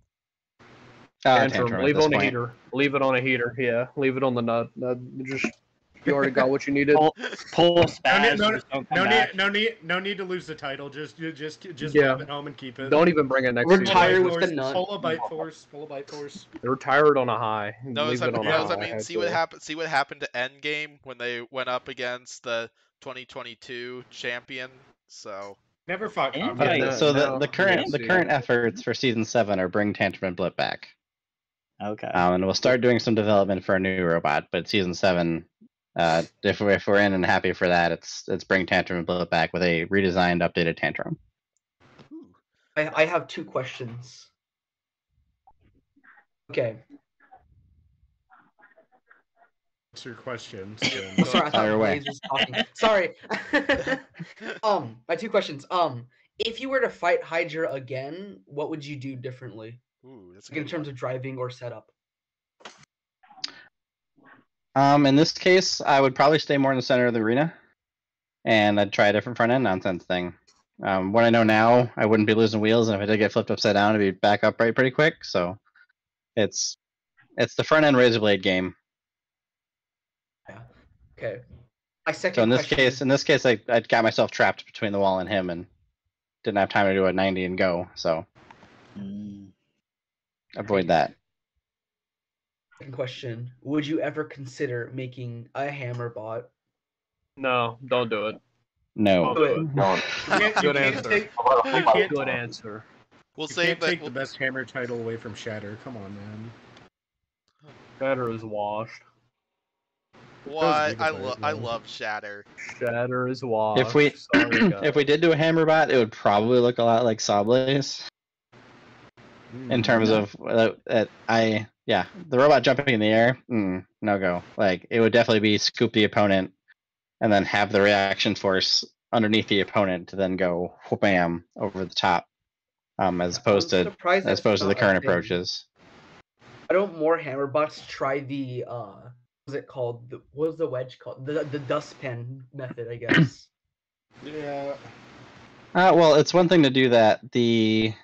S7: Tantrum. Leave it on a heater. Leave it on a heater. Yeah, leave it on the nut. Just you already got what you needed.
S2: Pull a spaz.
S4: No need to lose the title. Just leave it home and keep it.
S7: Don't even bring it next to you.
S5: Retire with the nut.
S4: Full of bite force.
S7: They're tired on a high.
S1: No,
S7: Leave it on a high.
S1: see what happened to Endgame when they went up against the 2022 champion. So
S4: never fought.
S3: So the current efforts for season 7 are bring Tantrum and Blip back.
S2: Okay.
S3: And we'll start doing some development for a new robot, but season 7, if we're in and happy for that, it's bring Tantrum and Blip back with a redesigned, updated Tantrum.
S5: I have 2 questions. Okay.
S4: What's your questions?
S5: Oh, sorry, I thought Blaze was talking. Sorry. My 2 questions. If you were to fight Hydra again, what would you do differently?
S1: Ooh, that's
S5: in terms of driving or setup.
S3: In this case, I would probably stay more in the center of the arena, and I'd try a different front end nonsense thing. What I know now, I wouldn't be losing wheels, and if I did get flipped upside down, it'd be back upright pretty quick. So, it's the front end razor blade game.
S5: Yeah. Okay. My second.
S3: So in this case, I got myself trapped between the wall and him, and didn't have time to do a 90 and go. So. Avoid that.
S5: Second question: would you ever consider making a hammer bot?
S7: No, don't do it.
S3: No.
S7: Good answer. Good answer.
S1: We'll
S4: take the best hammer title away from Shatter. Come on, man.
S7: Shatter is washed.
S1: What? I love Shatter.
S7: Shatter is washed.
S3: If we did do a hammer bot, it would probably look a lot like Sawblaze. In terms of the robot jumping in the air, no go. Like, it would definitely be scoop the opponent and then have the reaction force underneath the opponent to then go bam over the top, as opposed to the current approaches.
S5: Why don't more hammer bots try the what's it called? What was the wedge called? The dustpan method, I guess.
S4: Yeah.
S3: Well, it's one thing to do that. The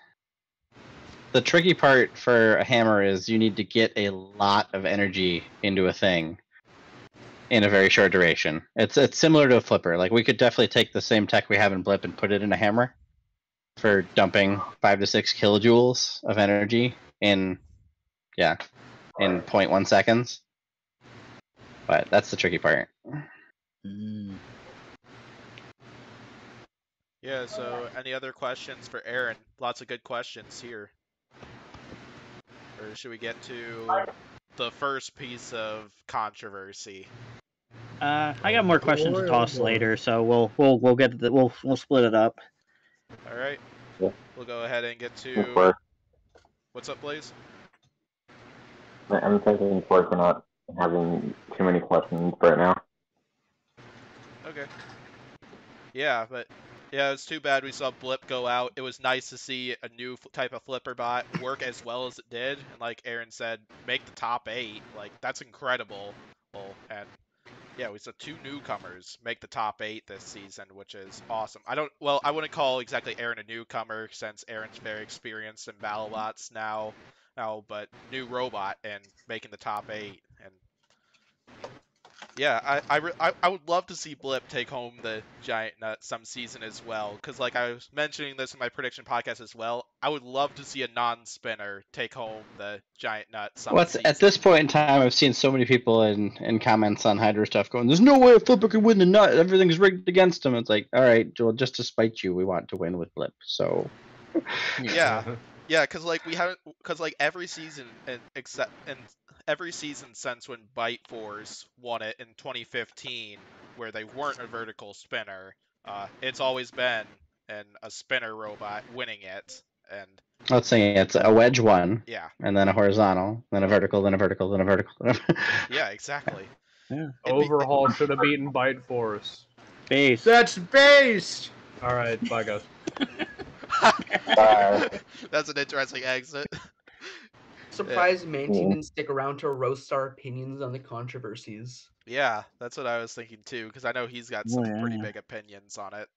S3: tricky part for a hammer is you need to get a lot of energy into a thing in a very short duration. It's similar to a flipper. Like we could definitely take the same tech we have in Blip and put it in a hammer for dumping 5 to 6 kilojoules of energy in 0.1 seconds. But that's the tricky part.
S1: Yeah, so any other questions for Aren? Lots of good questions here. Or should we get to the first piece of controversy?
S2: I got more questions to
S4: boy, oh
S2: toss
S4: boy.
S2: later, so we'll get to we'll split it up.
S1: All right.
S6: Yeah.
S1: We'll go ahead and get
S6: Thanks,
S1: to
S6: Forrest.
S1: what's up, Blaze?
S6: I'm thanking Forrest for not having too many questions right now.
S1: Okay. Yeah, but yeah, it's too bad we saw Blip go out. It was nice to see a new type of flipper bot work as well as it did, and like Aren said, make the top 8. Like that's incredible. And yeah, we saw 2 newcomers make the top 8 this season, which is awesome. I wouldn't call exactly Aren a newcomer since Aren's very experienced in Battlebots now, but new robot and making the top 8 and yeah, I would love to see Blip take home the giant nut some season as well, because like I was mentioning this in my prediction podcast as well, I would love to see a non-spinner take home the giant nut some season.
S3: At this point in time, I've seen so many people in comments on Hydra stuff going, "There's no way a flipper could win the nut. Everything's rigged against him." It's like, all right, well, just to spite you, we want to win with Blip. So
S1: Yeah, because like we haven't, because like every season every season since when Byte Force won it in 2015, where they weren't a vertical spinner, it's always been a spinner robot winning it, and
S3: let's say it's a wedge one,
S1: yeah,
S3: and then a horizontal, then a vertical, then a vertical, then a vertical.
S1: yeah, exactly.
S2: Yeah.
S7: Overhaul should have beaten Bite Force.
S2: Base.
S4: That's based.
S7: All right, bye guys.
S1: That's an interesting exit.
S5: Surprised Mantine didn't stick around to roast our opinions on the controversies.
S1: Yeah, that's what I was thinking too, because I know he's got some pretty big opinions on it.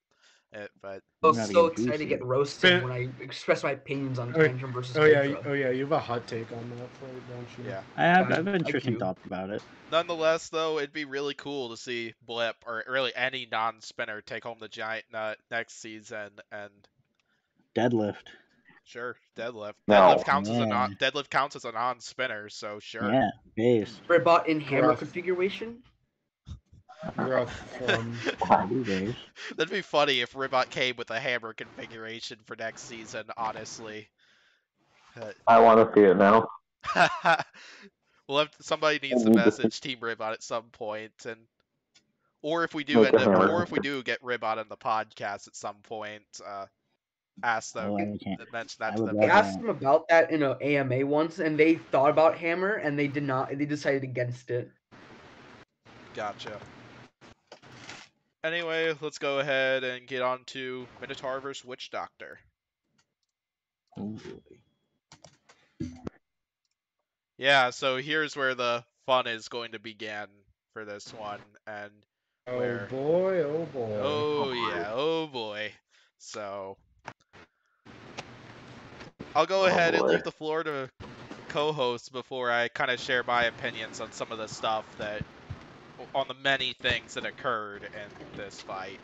S1: But
S5: I was so excited to get roasted
S4: Fin-
S5: when I expressed my opinions on
S4: Oh,
S5: Tantrum versus
S4: Oh yeah,
S5: Hydra.
S4: you have a hot take on that fight, don't you?
S1: yeah.
S2: I have
S5: I
S2: interesting
S5: do.
S2: thoughts about it.
S1: Nonetheless, though, it'd be really cool to see Blip or really any non-spinner take home the giant nut next season, and
S2: Deadlift.
S1: sure, deadlift.
S6: No.
S1: Deadlift counts as a non-spinner, so sure.
S2: Yeah, base.
S5: Robot in hammer
S4: Rough.
S5: configuration.
S4: Rough from
S2: Base.
S1: That'd be funny if Ribot came with a hammer configuration for next season, honestly.
S6: I want to see it now.
S1: Somebody needs to
S6: need to
S1: message Team Ribot at some point, or if we do
S6: Make a hammer.
S1: or if we do get Ribot on the podcast at some point, ask them,
S2: I can't.
S1: mention that
S2: I
S1: to
S2: would
S1: them.
S5: I
S2: love
S5: asked them about that in an AMA once, and they thought about hammer, and they did not. They decided against it.
S1: Gotcha. Anyway, let's go ahead and get on to Minotaur vs. Witch Doctor.
S2: Oh,
S1: Yeah, so here's where the fun is going to begin for this one, and where...
S4: Oh boy, oh boy.
S1: Oh yeah, oh boy. So I'll go ahead and
S6: boy.
S1: leave the floor to co-hosts before I kind of share my opinions on some of the stuff on the many things that occurred in this fight.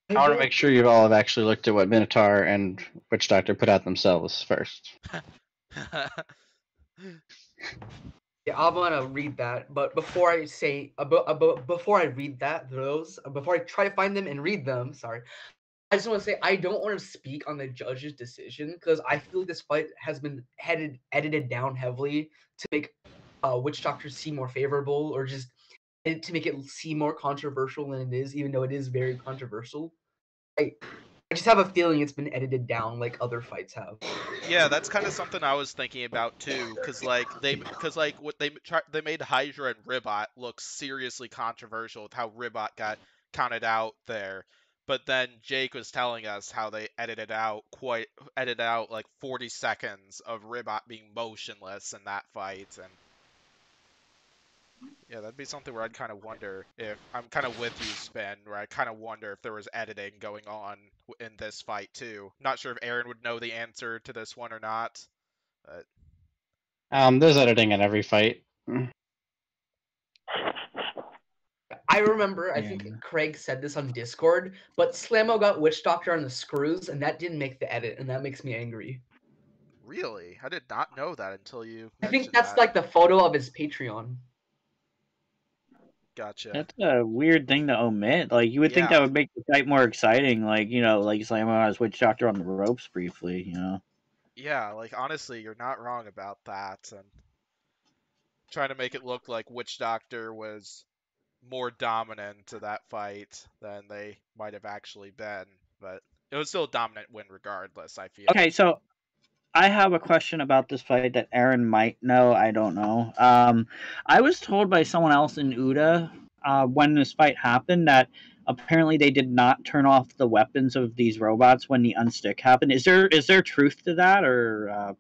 S3: I want to make sure you all have actually looked at what Minotaur and Witch Doctor put out themselves first.
S5: Yeah, I'm gonna read that, but before I say before I read before I try to find them and read them, sorry, I just want to say I don't want to speak on the judge's decision because I feel like this fight has been edited down heavily to make Witch Doctor seem more favorable, or just to make it seem more controversial than it is, even though it is very controversial. I just have a feeling it's been edited down like other fights have.
S1: Yeah, that's kind of something I was thinking about too, because what they made Hydra and Ribot look seriously controversial with how Ribot got counted out there, but then Jake was telling us how they edited out like 40 seconds of Ribot being motionless in that fight, and Yeah, that'd be something where I'd kind of wonder if I'm kind of with you, Spin, where I kind of wonder if there was editing going on in this fight too. Not sure if Aaron would know the answer to this one or not, but
S3: There's editing in every fight.
S5: I remember, I
S2: Yeah.
S5: think Craig said this on Discord, but Slammo got Witch Doctor on the screws, and that didn't make the edit, and that makes me angry.
S1: really, I did not know that until you
S5: I think
S1: mentioned
S5: that's
S1: that.
S5: like the photo of his Patreon.
S1: Gotcha.
S2: That's a weird thing to omit. Like, you would think that
S1: Yeah.
S2: would make the fight more exciting. Like, like Slammo has Witch Doctor on the ropes briefly,
S1: Yeah, like honestly, you're not wrong about that, and trying to make it look like Witch Doctor was more dominant to that fight than they might have actually been, but it was still a dominant win regardless, I feel.
S2: Okay, so I have a question about this fight that Aaron might know. I don't know. I was told by someone else in UDA when this fight happened that apparently they did not turn off the weapons of these robots when the unstick happened. Is there truth to that, or?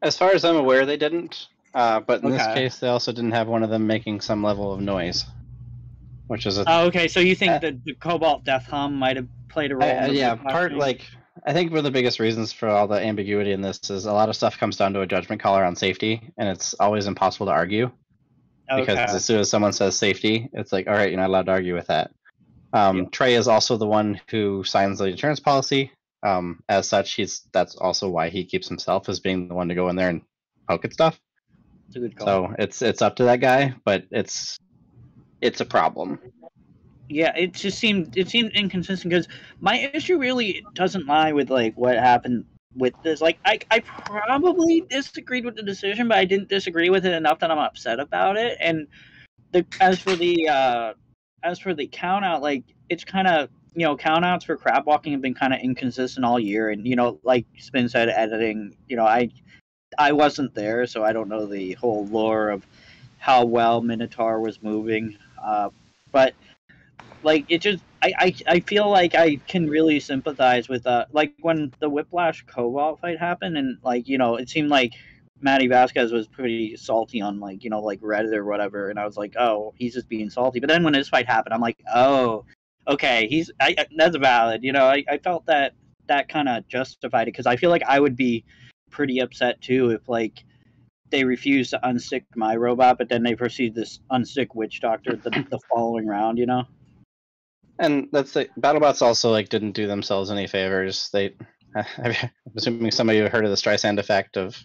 S3: As far as I'm aware, they didn't. But in this
S2: Okay.
S3: case, they also didn't have one of them making some level of noise, which is a
S2: Oh, okay. So you think that the Cobalt Death Hum might have played a role in the
S3: yeah,
S2: whiplash
S3: part
S2: thing?
S3: like I think one of the biggest reasons for all the ambiguity in this is a lot of stuff comes down to a judgment call around safety, and it's always impossible to argue because
S2: Okay.
S3: as soon as someone says safety, it's like, all right, you're not allowed to argue with that.
S2: Yeah.
S3: Trey is also the one who signs the insurance policy. As such, that's also why he keeps himself as being the one to go in there and poke at stuff.
S2: It's a good call.
S3: So it's up to that guy, but it's a problem.
S2: Yeah, it seemed inconsistent because my issue really doesn't lie with like what happened with this. Like, I probably disagreed with the decision, but I didn't disagree with it enough that I'm upset about it. And as for the count out, like, it's kind of, count outs for crab walking have been kind of inconsistent all year. And like Spin said, editing. I wasn't there, so I don't know the whole lore of how well Minotaur was moving. But like, it just, I feel like I can really sympathize with like when the Whiplash Cobalt fight happened, and like, it seemed like Matty Vasquez was pretty salty on like, like Reddit or whatever, and I was like, oh, he's just being salty. But then when this fight happened, I'm like, oh, okay, that's valid. I felt that kind of justified it, because I feel like I would be pretty upset too if like they refused to unstick my robot, but then they proceed to unstick Witch Doctor the following round.
S3: And that's the Battlebots also like didn't do themselves any favors. I'm assuming some of you have heard of the Streisand effect of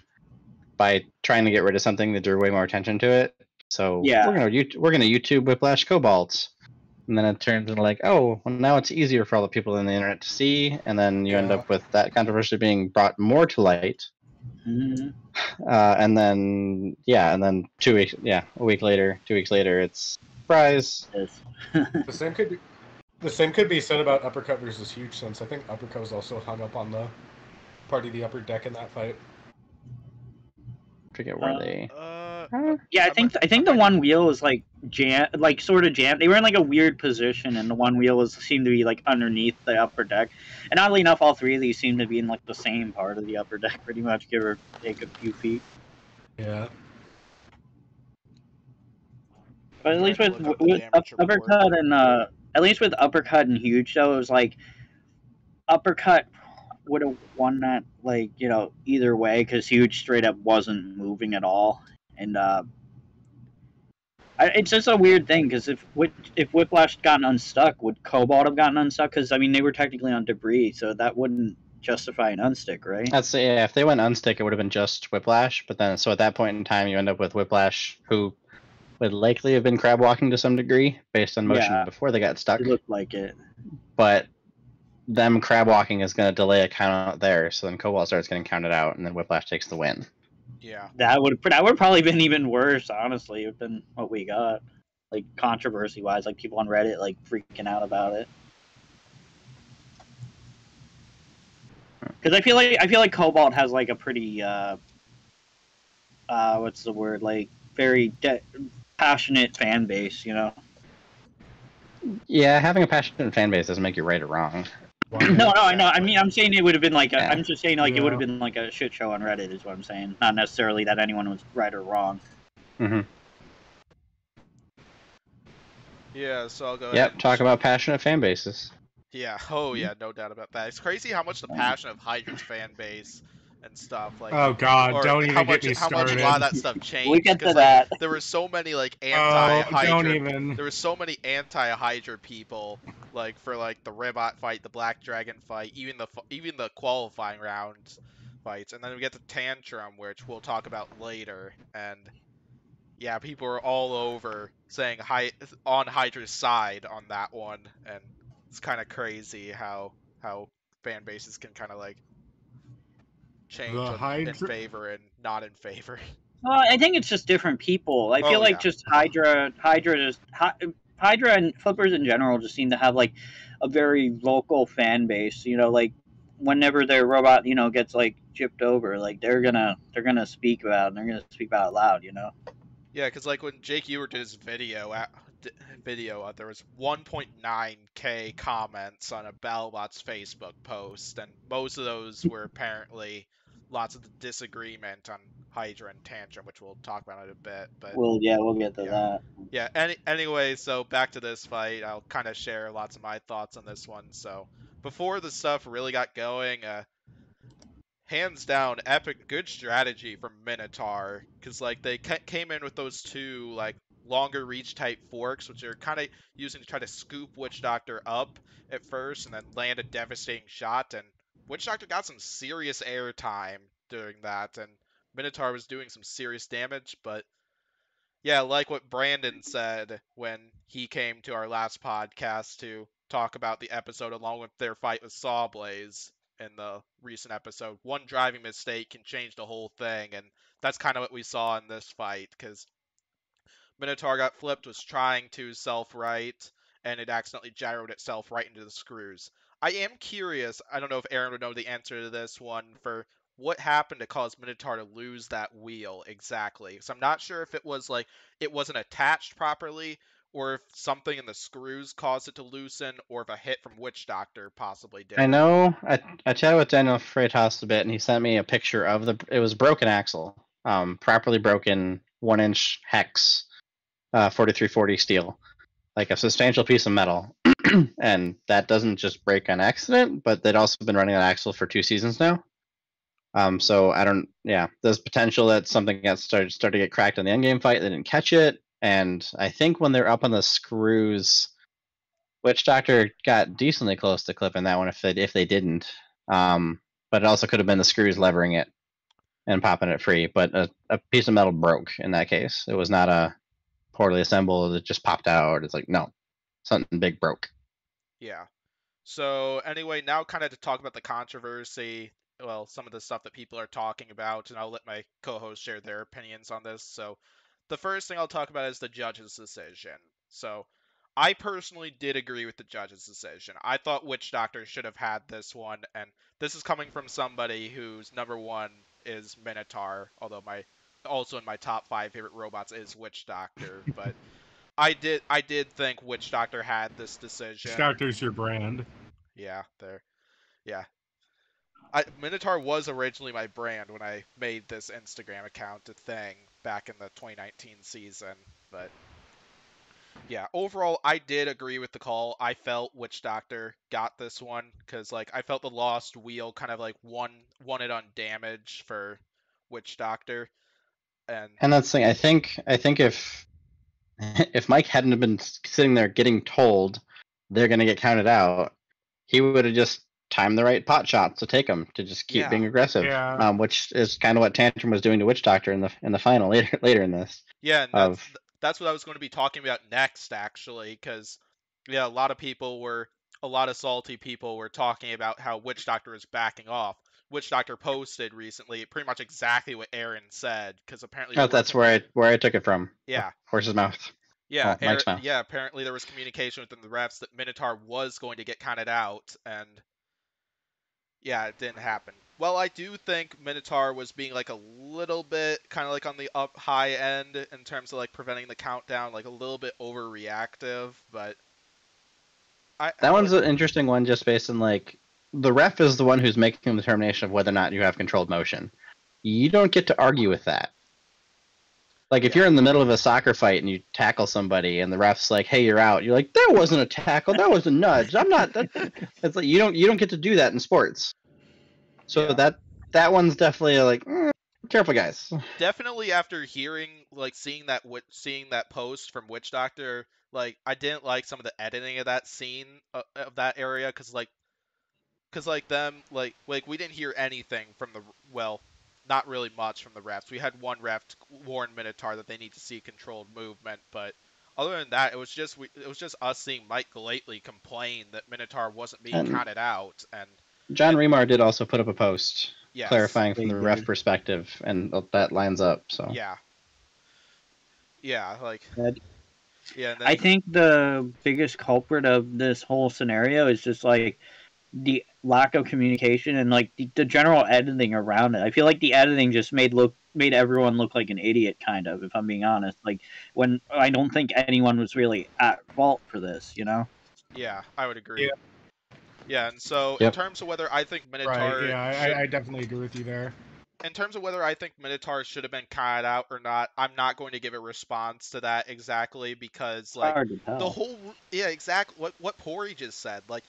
S3: by trying to get rid of something, they drew way more attention to it. So
S2: Yeah.
S3: we're gonna YouTube Whiplash Cobalt, and then it turns into like, oh, well, now it's easier for all the people on the internet to see, and then you end
S4: Yeah.
S3: up with that controversy being brought more to light.
S2: Mhm.
S3: And then 2 weeks, a week later, 2 weeks later, it's surprise.
S2: Yes.
S4: The same could be said about Uppercut versus Huge, since I think Uppercut was also hung up on the part of the upper deck in that fight.
S3: Forget where they.
S2: Yeah, I think the one wheel was like sort of jammed. They were in like a weird position, and the one wheel seemed to be like underneath the upper deck. And oddly enough, all three of these seem to be in like the same part of the upper deck, pretty much, give or take a few feet.
S4: Yeah.
S2: But at least with
S1: Look up the damage report.
S2: Uppercut and at least with Uppercut and Huge, though, it was like Uppercut would have won that, like, either way, because Huge straight up wasn't moving at all. And it's just a weird thing, because if Whiplash had gotten unstuck, would Cobalt have gotten unstuck? Because I mean, they were technically on debris, so that wouldn't justify an unstick, right?
S3: I'd say, yeah, if they went unstick, it would have been just Whiplash. But then, so at that point in time, you end up with Whiplash, who would likely have been crab walking to some degree based on motion before they got stuck.
S2: It looked like it.
S3: But them crab walking is going to delay a count out there, so then Cobalt starts getting counted out, and then Whiplash takes the win.
S1: Yeah.
S2: That would probably been even worse, honestly, than what we got. Like, controversy wise, like people on Reddit like freaking out about it. Because I feel like Cobalt has like a pretty what's the word, like very passionate fan base,
S3: Yeah, having a passionate fan base doesn't make you right or wrong.
S2: No, I know. I mean, I'm saying it would have been like I'm just saying like it would have been like a shit show on Reddit is what I'm saying. Not necessarily that anyone was right or wrong.
S3: Mm-hmm.
S1: Yeah, so I'll go ahead
S3: Yep,
S1: and
S3: talk about passionate fan bases.
S1: Yeah, oh yeah, no doubt about that. It's crazy how much the passion of Hydra's fan base and stuff, like,
S4: Oh God,
S1: or
S4: don't
S1: how
S4: even get
S1: much
S4: me
S1: how much a lot of
S4: started.
S1: that stuff
S2: We
S1: changed,
S2: get to
S1: because like
S2: that.
S1: there were so many like
S4: Oh, don't
S1: anti-Hydra,
S4: even.
S1: there were so many anti-Hydra people, like for like the Ribot fight, the Black Dragon fight, even the qualifying rounds fights, and then we get the Tantrum, which we'll talk about later, and yeah, people are all over saying on Hydra's side on that one, and it's kind of crazy how fan bases can kind of like change
S4: The
S1: in
S4: Hydra.
S1: favor and not in favor.
S2: Well, I think it's just different people. I feel
S1: Oh
S2: like
S1: yeah,
S2: just Hydra and flippers in general just seem to have like a very local fan base. You know, like whenever their robot, gets like chipped over, like they're gonna speak about it and they're gonna speak about it loud.
S1: yeah, because like when Jake Ewer did his video, there was 1.9K comments on a Battlebots Facebook post, and most of those were apparently lots of the disagreement on Hydra and Tantrum, which we'll talk about in a bit, but.
S2: Well, yeah, we'll get to
S1: Yeah.
S2: that.
S1: Yeah, anyway, so back to this fight. I'll kind of share lots of my thoughts on this one. So, before the stuff really got going, hands down, epic, good strategy from Minotaur, because like they came in with those two like longer reach type forks, which they're kind of using to try to scoop Witch Doctor up at first, and then land a devastating shot. And Witch Doctor got some serious air time doing that, and Minotaur was doing some serious damage, but yeah, like what Brandon said when he came to our last podcast to talk about the episode along with their fight with Sawblaze in the recent episode. One driving mistake can change the whole thing, and that's kind of what we saw in this fight, because Minotaur got flipped, was trying to self-right, and it accidentally gyroed itself right into the screws. I am curious, I don't know if Aaron would know the answer to this one, for what happened to cause Minotaur to lose that wheel exactly. So I'm not sure if it was like it wasn't attached properly, or if something in the screws caused it to loosen, or if a hit from Witch Doctor possibly did
S3: I
S1: it.
S3: know. I chatted with Daniel Freitas a bit, and he sent me a picture of it was broken axle, properly broken 1-inch hex, 4340 steel, like a substantial piece of metal, and that doesn't just break on accident, but they'd also been running that axle for 2 seasons now. So I don't. Yeah, there's potential that something started to get cracked in the endgame fight. They didn't catch it, and I think when they're up on the screws, Witch Doctor got decently close to clipping that one if they didn't. But it also could have been the screws levering it and popping it free. But a piece of metal broke in that case. It was not a poorly assembled. It just popped out. It's like no, something big broke.
S1: Yeah. So anyway, now kind of to talk about the controversy, well, some of the stuff that people are talking about, and I'll let my co-hosts share their opinions on this. So the first thing I'll talk about is the judge's decision. So I personally did agree with the judge's decision. I thought Witch Doctor should have had this one, and this is coming from somebody whose number one is Minotaur, although also in my top 5 favorite robots is Witch Doctor, but I did think Witch Doctor had this
S4: Witch
S1: decision.
S4: Doctor's your brand.
S1: Yeah, there. Yeah. Minotaur was originally my brand when I made this Instagram account a thing back in the 2019 season, but yeah, overall I did agree with the call. I felt Witch Doctor got this one cuz like I felt the lost wheel kind of like won it on damage for Witch Doctor, and
S3: that's the thing. I think if Mike hadn't have been sitting there getting told they're going to get counted out, he would have just timed the right pot shots to take them to just keep
S1: yeah.
S3: being aggressive.
S4: Yeah.
S3: Which is kind of what Tantrum was doing to Witch Doctor in the final later in this.
S1: Yeah, and
S3: Of
S1: that's what I was going to be talking about next, actually, because yeah, a lot of salty people were talking about how Witch Doctor is backing off. Witch Doctor posted recently pretty much exactly what Aaron said, because apparently
S3: that's where I took it from.
S1: yeah,
S3: Horse's mouth.
S1: yeah,
S3: Mike's mouth.
S1: yeah. Apparently there was communication within the refs that Minotaur was going to get counted out, and yeah, it didn't happen. Well, I do think Minotaur was being like a little bit kind of like on the up high end in terms of like preventing the countdown, like a little bit overreactive, but
S3: That one's an interesting one just based on like the ref is the one who's making the determination of whether or not you have controlled motion. You don't get to argue with that. Like if
S1: Yeah.
S3: you're in the middle of a soccer fight and you tackle somebody and the ref's like, "Hey, you're out," you're like, "That wasn't a tackle. That was a nudge. I'm not." It's like you don't get to do that in sports. So
S1: Yeah.
S3: that one's definitely like, careful, guys.
S1: Definitely after hearing, like, seeing that post from Witch Doctor, like, I didn't like some of the editing of that scene, of that area, because them, like we didn't hear anything from not really much from the refs. We had one ref warn Minotaur that they need to see controlled movement, but other than that, it was just us seeing Mike Gately complain that Minotaur wasn't being
S3: And
S1: counted out, and
S3: John Remar did also put up a post
S1: yes,
S3: clarifying from
S2: They
S3: the ref
S2: did.
S3: perspective, and that lines up. So
S1: yeah, like
S2: That-
S1: yeah, and then
S2: I think the biggest culprit of this whole scenario is just like the lack of communication and like the general editing around it. I feel like the editing just made everyone look like an idiot, kind of, if I'm being honest. Like when I don't think anyone was really at fault for this, you know?
S1: yeah, I would agree.
S4: Yeah.
S1: Yeah, and so in
S3: Yep.
S1: terms of whether I think
S4: Right.
S1: Minotaur
S4: Yeah, I definitely agree with you there.
S1: in terms of whether I think Minotaur should have been counted out or not, I'm not going to give a response to that exactly, because
S2: It's
S1: like
S2: hard to
S1: the
S2: tell.
S1: whole exactly what Pory just said, like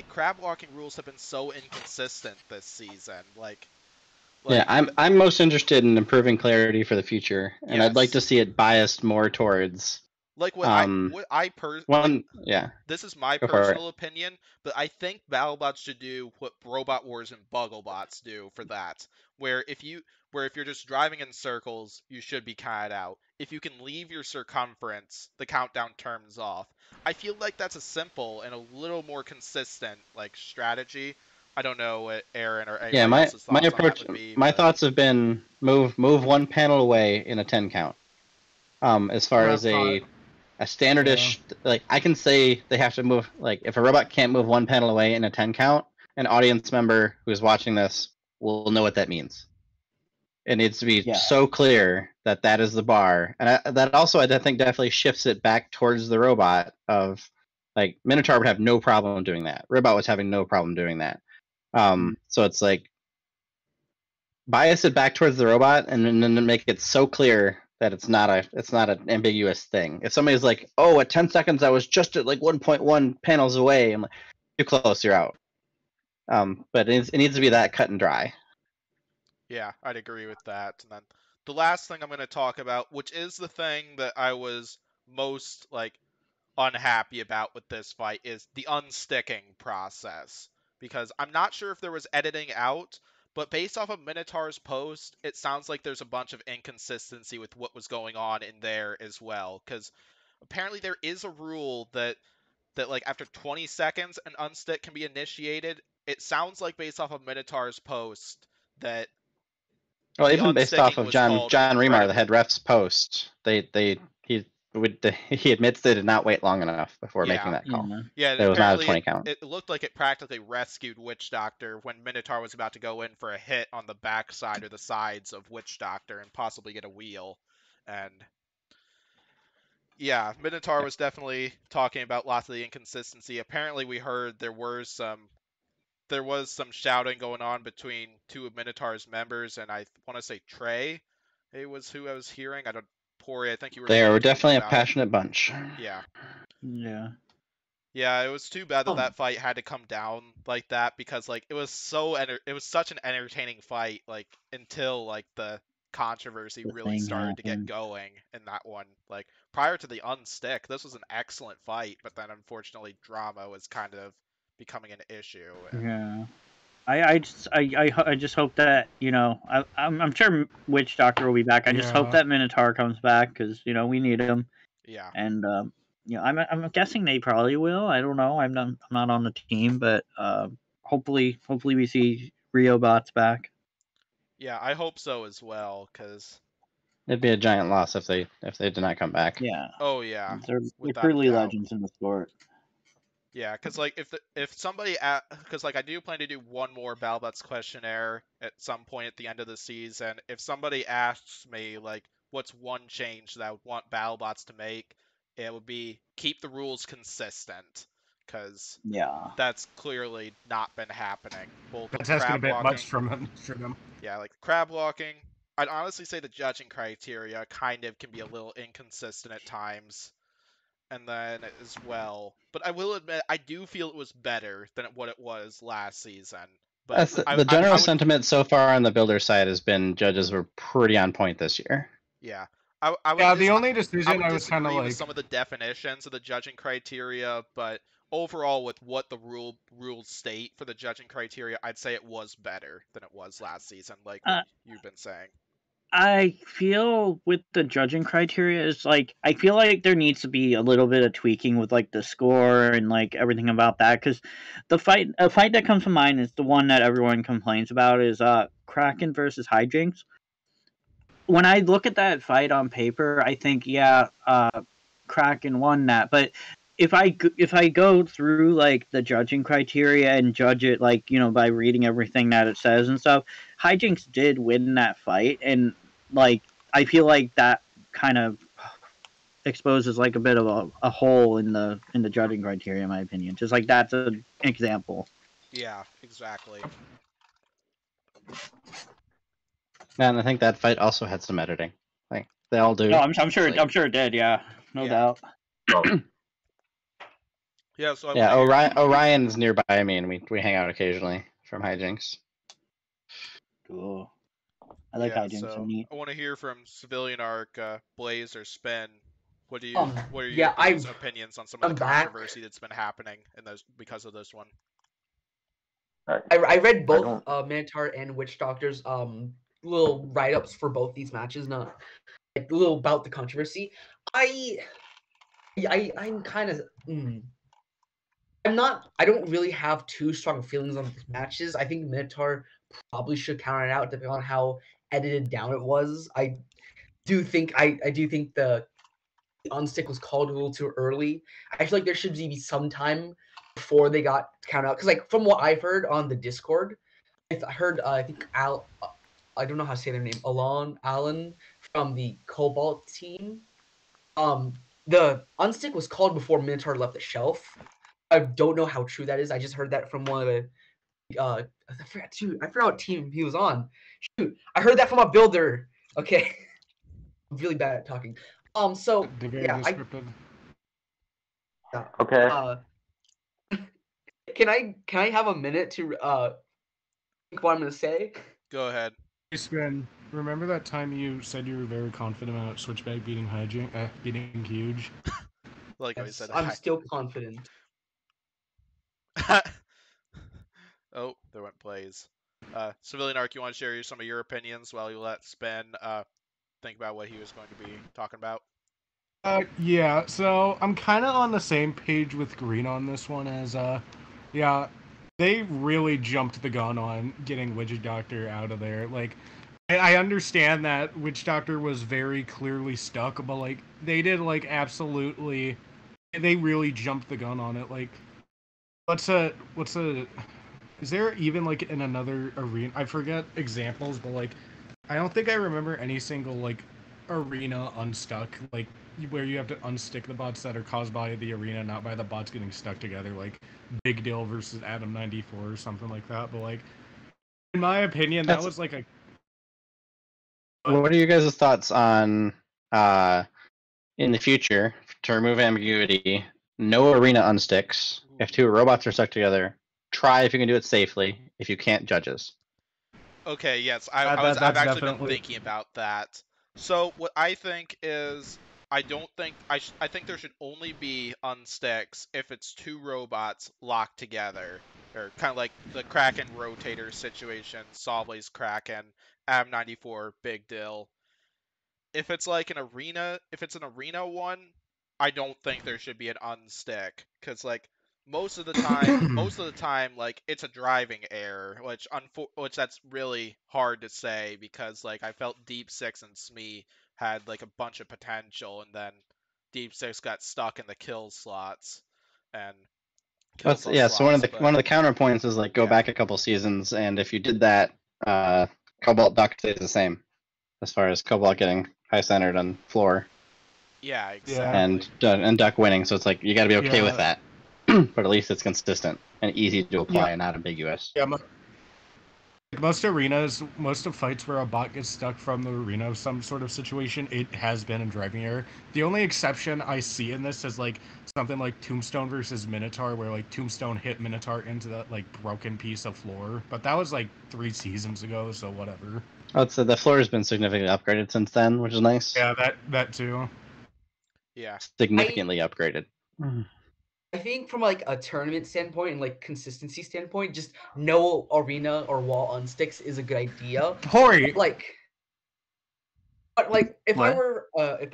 S1: crab walking rules have been so inconsistent this season,
S3: yeah, I'm most interested in improving clarity for the future, and I'd like
S1: yes,
S3: to see it biased more towards
S1: like
S3: yeah,
S1: this is my
S3: go for it.
S1: personal opinion, but I think Battlebots should do what Robot Wars and Bugglebots do for that, where if you're just driving in circles, you should be counted out. If you can leave your circumference, the countdown turns off. I feel like that's a simple and a little more consistent strategy. I don't know what Aaron or
S3: Yeah,
S1: anybody else's
S3: my
S1: thoughts on that
S3: approach,
S1: would be.
S3: my
S1: But
S3: thoughts have been move one panel away in a 10 count. As far as a standardish, like I can say they have to move, like if a robot can't move one panel away in a 10 count, an audience member who is watching this will know what that means. It needs to be so clear that that is the bar, and that also I think definitely shifts it back towards the robot of like Minotaur would have no problem doing that. Robot was having no problem doing that. So it's like bias it back towards the robot, and then make it so clear that it's not an ambiguous thing. If somebody's like, "Oh, at 10 seconds, I was just at like 1.1 panels away," I'm like, "Too close, you're out." But it needs to be that cut and dry.
S1: yeah, I'd agree with that. And then the last thing I'm going to talk about, which is the thing that I was most unhappy about with this fight, is the unsticking process. Because I'm not sure if there was editing out, but based off of Minotaur's post, it sounds like there's a bunch of inconsistency with what was going on in there as well. Because apparently there is a rule that like after 20 seconds an unstick can be initiated. It sounds like based off of Minotaur's post that
S3: Well,
S1: the
S3: even based off
S1: unsticking
S3: of
S1: was
S3: John
S1: called
S3: Remar, the head
S1: incredibly.
S3: ref's post, he admits they did not wait long enough before making that call.
S1: Yeah,
S3: It was not a
S1: apparently
S3: 20 count.
S1: it looked like it practically rescued Witch Doctor when Minotaur was about to go in for a hit on the backside or the sides of Witch Doctor and possibly get a wheel. And yeah, Minotaur was definitely talking about lots of the inconsistency. Apparently we heard there was some shouting going on between two of Minotaur's members, and I want to say Trey, it was who I was hearing. I don't, Pory, I think you were
S3: They
S1: maybe
S3: are
S1: tweeting
S3: definitely a
S1: about it.
S3: passionate bunch.
S1: Yeah.
S2: Yeah.
S1: Yeah, it was too bad that fight had to come down like that, because it was it was such an entertaining fight until the controversy
S2: The
S1: really
S2: thing
S1: started to get
S2: happened.
S1: going in that one. Prior to the unstick, this was an excellent fight, but then unfortunately drama was kind of becoming an issue. And
S2: Yeah. I just hope that I'm sure Witch Doctor will be back. I just hope that Minotaur comes back because we need him.
S1: yeah.
S2: And I'm guessing they probably will. I don't know. I'm not on the team, but hopefully we see Riobots back.
S1: Yeah, I hope so as well, because
S3: It'd be a giant loss if they did not come back.
S2: Yeah.
S1: oh yeah,
S2: They're
S1: without a
S2: truly
S1: doubt.
S2: legends in the sport.
S1: Yeah, because if somebody because I do plan to do one more Battlebots questionnaire at some point at the end of the season. If somebody asks me what's one change that I would want Battlebots to make, it would be keep the rules consistent, because
S2: Yeah.
S1: that's clearly not been happening. Both
S4: That's
S1: with
S4: asking a
S1: crab
S4: bit
S1: walking,
S4: much from them.
S1: yeah, crab walking, I'd honestly say the judging criteria kind of can be a little inconsistent at times. And then as well, but I will admit I do feel it was better than what it was last season. But
S3: The
S1: I
S3: general
S1: would,
S3: sentiment so far on the builder side has been judges were pretty on point this year.
S1: yeah, I would
S4: Yeah, the only
S1: I
S4: decision
S1: would
S4: I was kind of
S1: disagree with
S4: like,
S1: some of the definitions of the judging criteria, but overall with what the rules state for the judging criteria, I'd say it was better than it was last season, like what
S2: Uh,
S1: you've been saying.
S2: I feel with the judging criteria is like I feel like there needs to be a little bit of tweaking with like the score and like everything about that because a fight that comes to mind is the one that everyone complains about is Kraken versus Hijinks. When I look at that fight on paper, I think Kraken won that, but if I go through like the judging criteria and judge it like by reading everything that it says and stuff, Hijinks did win that fight, and like I feel like that kind of exposes like a bit of a hole in the judging criteria, in my opinion. Just like that's an example.
S1: Yeah, exactly.
S3: And I think that fight also had some editing. Like they all do.
S2: No, I'm sure
S3: Like,
S2: I'm sure it did. Yeah, no doubt.
S1: Yeah, so
S3: yeah, Orion's nearby me, and we hang out occasionally from hijinks.
S2: Cool. I like
S1: yeah,
S2: Hijinks.
S1: so
S2: Neat.
S1: I want to hear from Civilian Arc, Blaze, or Spin. What are your
S5: Yeah,
S1: opinions on some of
S5: I'm
S1: the
S5: back.
S1: controversy that's been happening in those because of this one?
S5: I read both Minotaur and Witch Doctor's little write-ups for both these matches, not like a little about the controversy. I'm kind of I don't really have too strong feelings on these matches. I think Minotaur probably should count it out depending on how edited down it was. I do think the unstick was called a little too early. I feel like there should be some time before they got counted out. Because like from what I've heard on the Discord, I heard I think I don't know how to say their name, Alan from the Cobalt team. The unstick was called before Minotaur left the shelf. I don't know how true that is. I just heard that from one of the I forgot what team he was on. Shoot, I heard that from a builder. Okay. I'm really bad at talking. So yeah,
S6: Okay.
S5: Can I have a minute to think what I'm gonna say?
S1: Go ahead.
S4: Hey, Spin, remember that time you said you were very confident about Switchback beating beating Huge?
S1: Like
S5: Yes,
S1: I said,
S5: I'm still confident.
S1: Oh, there went Blaze. Civilian Arc, you want to share some of your opinions while you let Spin think about what he was going to be talking about?
S4: Yeah, so I'm kind of on the same page with Green on this one as, yeah, they really jumped the gun on getting Witch Doctor out of there. Like, I understand that Witch Doctor was very clearly stuck, but, like, they did, like, absolutely, they really jumped the gun on it. Like, is there even, like, in another arena, I forget examples, but, like, I don't think I remember any single, like, arena unstuck, like, where you have to unstick the bots that are caused by the arena, not by the bots getting stuck together, like Big Deal versus Adam 94 or something like that. But like, in my opinion, that was like a.
S3: What are you guys' thoughts on in the future to remove ambiguity? No arena unsticks. If two robots are stuck together, try if you can do it safely. If you can't, judges.
S1: Okay, yes, I've actually been thinking about that. So what I think is, I think there should only be unsticks if it's two robots locked together, or kind of like the Kraken rotator situation, Sawblaze Kraken, Ab94 Big Dill. If it's like an arena one, I don't think there should be an unstick, because like most of the time, like it's a driving error, which that's really hard to say because like I felt Deep Six and Smee had like a bunch of potential, and then Deep Six got stuck in the kill slots and
S3: So one of the counterpoints is like go back a couple seasons, and if you did that, Cobalt Duck stays the same as far as Cobalt getting high centered on floor.
S1: Yeah, exactly.
S3: And Duck winning, so it's like you got to be okay with that. But at least it's consistent and easy to apply and not ambiguous.
S4: Yeah, Most arenas, most of fights where a bot gets stuck from the arena of some sort of situation, it has been in driving error. The only exception I see in this is like something like Tombstone versus Minotaur, where like Tombstone hit Minotaur into that like broken piece of floor. But that was like 3 seasons ago, so whatever.
S3: Oh, so the floor has been significantly upgraded since then, which is nice.
S4: Yeah, that too.
S1: Yeah.
S3: Significantly upgraded.
S5: I think from like a tournament standpoint and like consistency standpoint, just no arena or wall unsticks is a good idea.
S4: Pory,
S5: But like if
S2: What?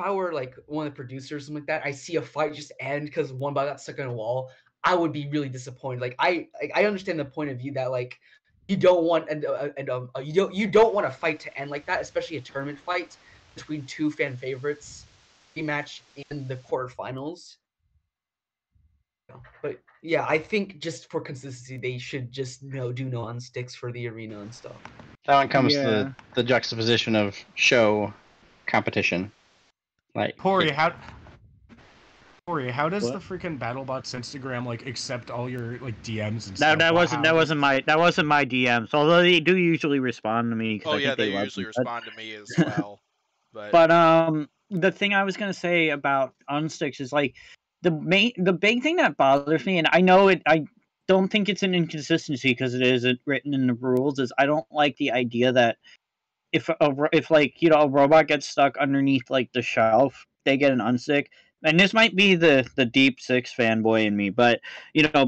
S5: I were like one of the producers or something like that, I see a fight just end because one bot got stuck in a wall, I would be really disappointed. Like I understand the point of view that like you don't want you don't want a fight to end like that, especially a tournament fight between two fan favorites rematch in the quarterfinals. But yeah, I think just for consistency, they should just do no unsticks for the arena and stuff.
S3: That one comes
S2: Yeah.
S3: to the juxtaposition of show competition. Like
S4: Pory, how does
S2: What?
S4: the freaking BattleBots Instagram like accept all your like DMs and
S2: That
S4: stuff?
S2: that wasn't my DMs. Although they do usually respond to me. 'Cause
S1: Oh
S2: I
S1: yeah,
S2: think
S1: they
S2: love
S1: usually
S2: me. But-
S1: respond to me as well.
S2: But the thing I was gonna say about unsticks is like the big thing that bothers me, and I know it. I don't think it's an inconsistency because it isn't written in the rules. Is I don't like the idea that if like a robot gets stuck underneath like the shelf, they get an unstick. And this might be the deep six fanboy in me, but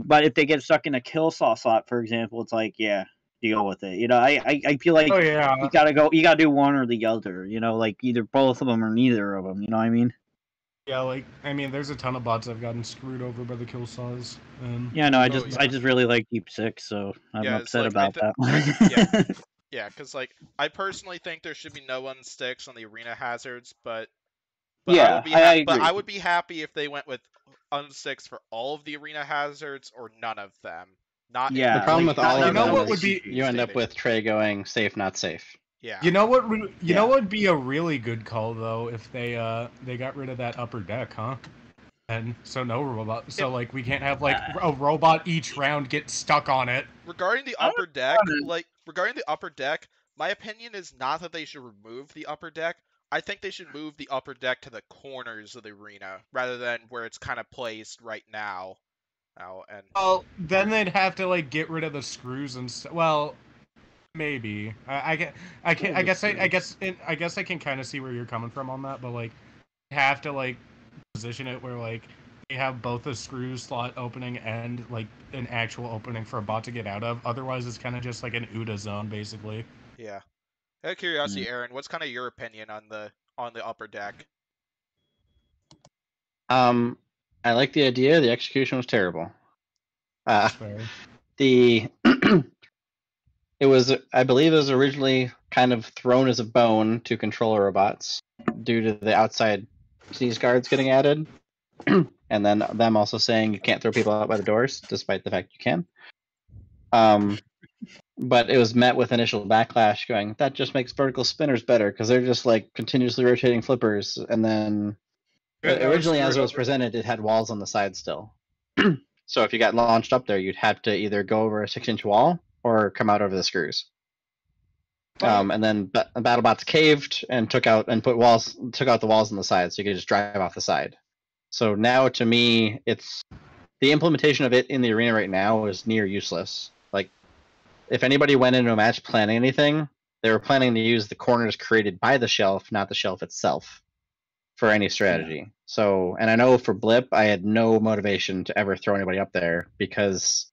S2: but if they get stuck in a kill saw slot, for example, it's like deal with it. I feel like
S4: Oh yeah,
S2: you gotta do one or the other. Like either both of them or neither of them. You know what I mean?
S4: yeah. Like I mean, there's a ton of bots I've gotten screwed over by the kill saws.
S2: Yeah, no, I
S1: Oh,
S2: just I just really like deep six, so I'm
S1: Yeah, it's
S2: upset
S1: like,
S2: about that.
S1: yeah, because like I personally think there should be no unsticks on the arena hazards, but
S2: Yeah, I agree.
S1: I would be happy if they went with unsticks for all of the arena hazards or none of them. Not in
S2: Yeah,
S3: the problem
S2: like,
S3: with all
S2: not-
S3: of
S4: You know
S3: them
S4: what
S3: is
S4: would be-
S3: you end up with Trey going safe, not safe.
S1: Yeah.
S4: You know what?
S2: Yeah.
S4: Know what would be a really good call though if they got rid of that upper deck, huh? And so no robot. So like we can't have like a robot each round get stuck on it.
S1: Regarding the
S2: I don't
S1: upper deck,
S2: wanna-
S1: my opinion is not that they should remove the upper deck. I think they should move the upper deck to the corners of the arena rather than where it's kind of placed right now.
S4: Well, then they'd have to like get rid of the screws and well, maybe. I guess I can kind of see where you're coming from on that, but like have to like position it where like they have both a screw slot opening and like an actual opening for a bot to get out of. Otherwise, it's kind of just like an UDA zone basically.
S1: Yeah. Out of curiosity, Aaron, what's kind of your opinion on the upper deck?
S3: I like the idea. The execution was terrible.
S4: Fair.
S3: The I believe it was originally kind of thrown as a bone to controller robots due to the outside sneeze guards getting added, and then them also saying you can't throw people out by the doors, despite the fact you can. But it was met with initial backlash, going that just makes vertical spinners better because they're just like continuously rotating flippers, and then originally as it was presented, it had walls on the side still. So if you got launched up there, you'd have to either go over a 6-inch wall or come out over the screws. And then BattleBots caved and took out the walls on the side, so you could just drive off the side. So now, to me, it's the implementation of it in the arena right now is near useless. Like, if anybody went into a match planning anything, they were planning to use the corners created by the shelf, not the shelf itself, for any strategy. Yeah. So, and I know for Blip, I had no motivation to ever throw anybody up there because,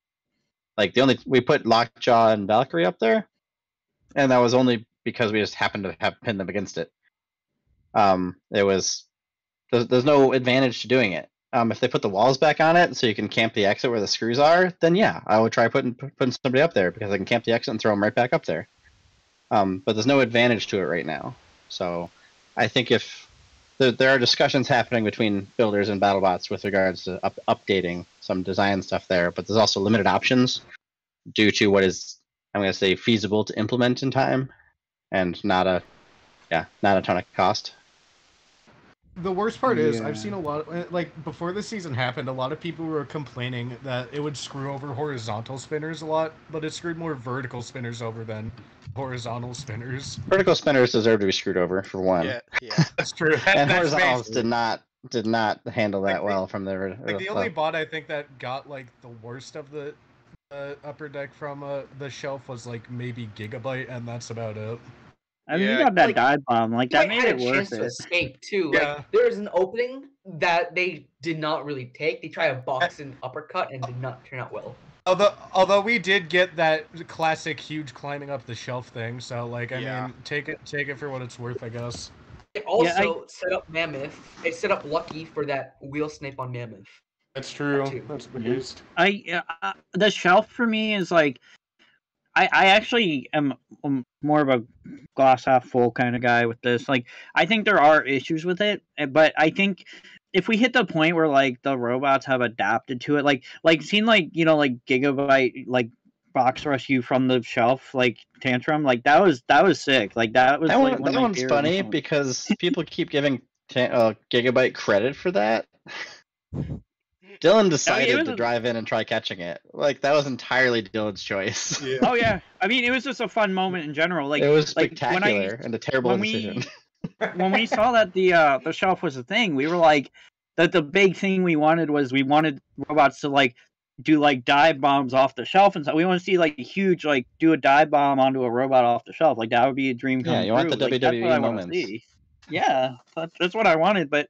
S3: like, we put Lockjaw and Valkyrie up there, and that was only because we just happened to have pinned them against it. There's no advantage to doing it. If they put the walls back on it so you can camp the exit where the screws are, then yeah, I would try putting somebody up there because I can camp the exit and throw them right back up there. But there's no advantage to it right now. So I think if there are discussions happening between builders and BattleBots with regards to updating some design stuff there, but there's also limited options due to what is, I'm going to say, feasible to implement in time, and not a ton of cost.
S4: The worst part is I've
S2: Yeah.
S4: seen a lot like before the season happened, a lot of people were complaining that it would screw over horizontal spinners a lot, but it screwed more vertical spinners over than horizontal spinners.
S3: Vertical spinners deserve to be screwed over for one,
S1: Yeah.
S4: That's true.
S3: and
S4: That's
S3: horizontals
S4: basically
S3: did not handle that
S4: Like,
S3: well from their.
S4: like the only bot I think that got like the worst of the upper deck from the shelf was like maybe Gigabyte, and that's about it.
S2: I mean, you
S1: Yeah,
S2: got that
S5: like,
S2: dive bomb. Like that
S5: Gigabyte
S2: made
S5: had
S2: it
S5: a
S2: worth
S5: chance to
S2: it.
S5: escape too.
S4: Yeah.
S5: Like there was an opening that they did not really take. They tried a box and uppercut and did not turn out well.
S4: Although we did get that classic huge climbing up the shelf thing, so like I
S1: Yeah.
S4: mean take it for what it's worth, I guess.
S5: It also set up Mammoth. It set up Lucky for that wheel snipe on Mammoth.
S4: That's true.
S5: Too.
S4: That's based.
S2: The shelf for me is like I actually am more of a glass half full kind of guy with this. Like I think there are issues with it, but I think if we hit the point where like the robots have adapted to it, like seeing like like Gigabyte like box rush you from the shelf like Tantrum, like that was sick. Like that was
S3: That
S2: like
S3: one,
S2: one of
S3: that
S2: my
S3: one's
S2: favorite
S3: funny
S2: moments.
S3: because people keep giving Gigabyte credit for that. Dylan decided to drive in and try catching it. Like that was entirely Dylan's choice.
S4: Yeah.
S2: Oh yeah, I mean it was just a fun moment in general. Like
S3: it was
S2: like
S3: spectacular and a terrible decision.
S2: when we saw that the shelf was a thing, we were like that the big thing we wanted robots to like do like dive bombs off the shelf and stuff. We want to see like a huge like do a dive bomb onto a robot off the shelf. Like that would be a dream come
S3: Yeah, you
S2: true.
S3: want the
S2: Like that's what
S3: WWE
S2: I want to
S3: moments.
S2: see. Yeah, that's what I wanted, but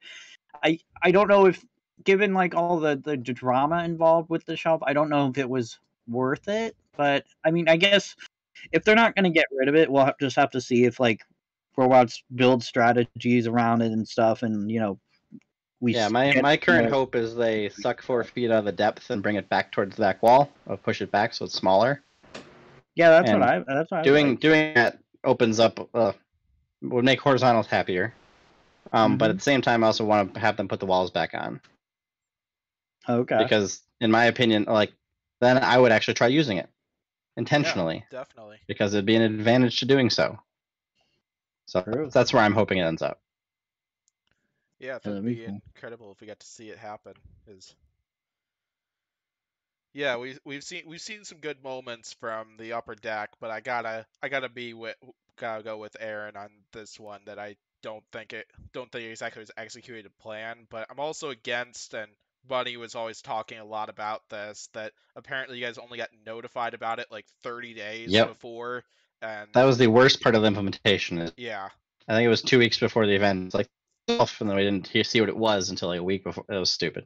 S2: I don't know if given like all the drama involved with the shelf, I don't know if it was worth it. But I mean, I guess if they're not going to get rid of it, we'll just have to see if like robots build strategies around it and stuff, and we
S3: Yeah, my current hope is they suck 4 feet out of the depth and bring it back towards the back wall, or push it back so it's smaller.
S2: Yeah, that's
S3: And
S2: what I
S3: doing
S2: like.
S3: doing that opens up would make horizontals happier. But at the same time, I also want to have them put the walls back on.
S2: Okay.
S3: Because in my opinion, like then I would actually try using it intentionally.
S1: Yeah, definitely.
S3: Because it'd be an advantage to doing so. So that's where I'm hoping it ends up.
S1: Yeah, that'd be incredible if we got to see it happen. Yeah, we've seen some good moments from the upper deck, but I gotta go with Aren on this one that I don't think exactly was executed plan, but I'm also against, and Bunny was always talking a lot about this, that apparently you guys only got notified about it like 30 days before, and
S3: that was the worst part of the implementation.
S1: Yeah.
S3: I think it was 2 weeks before the event. It's like, and then we didn't see what it was until like a week before. It was stupid.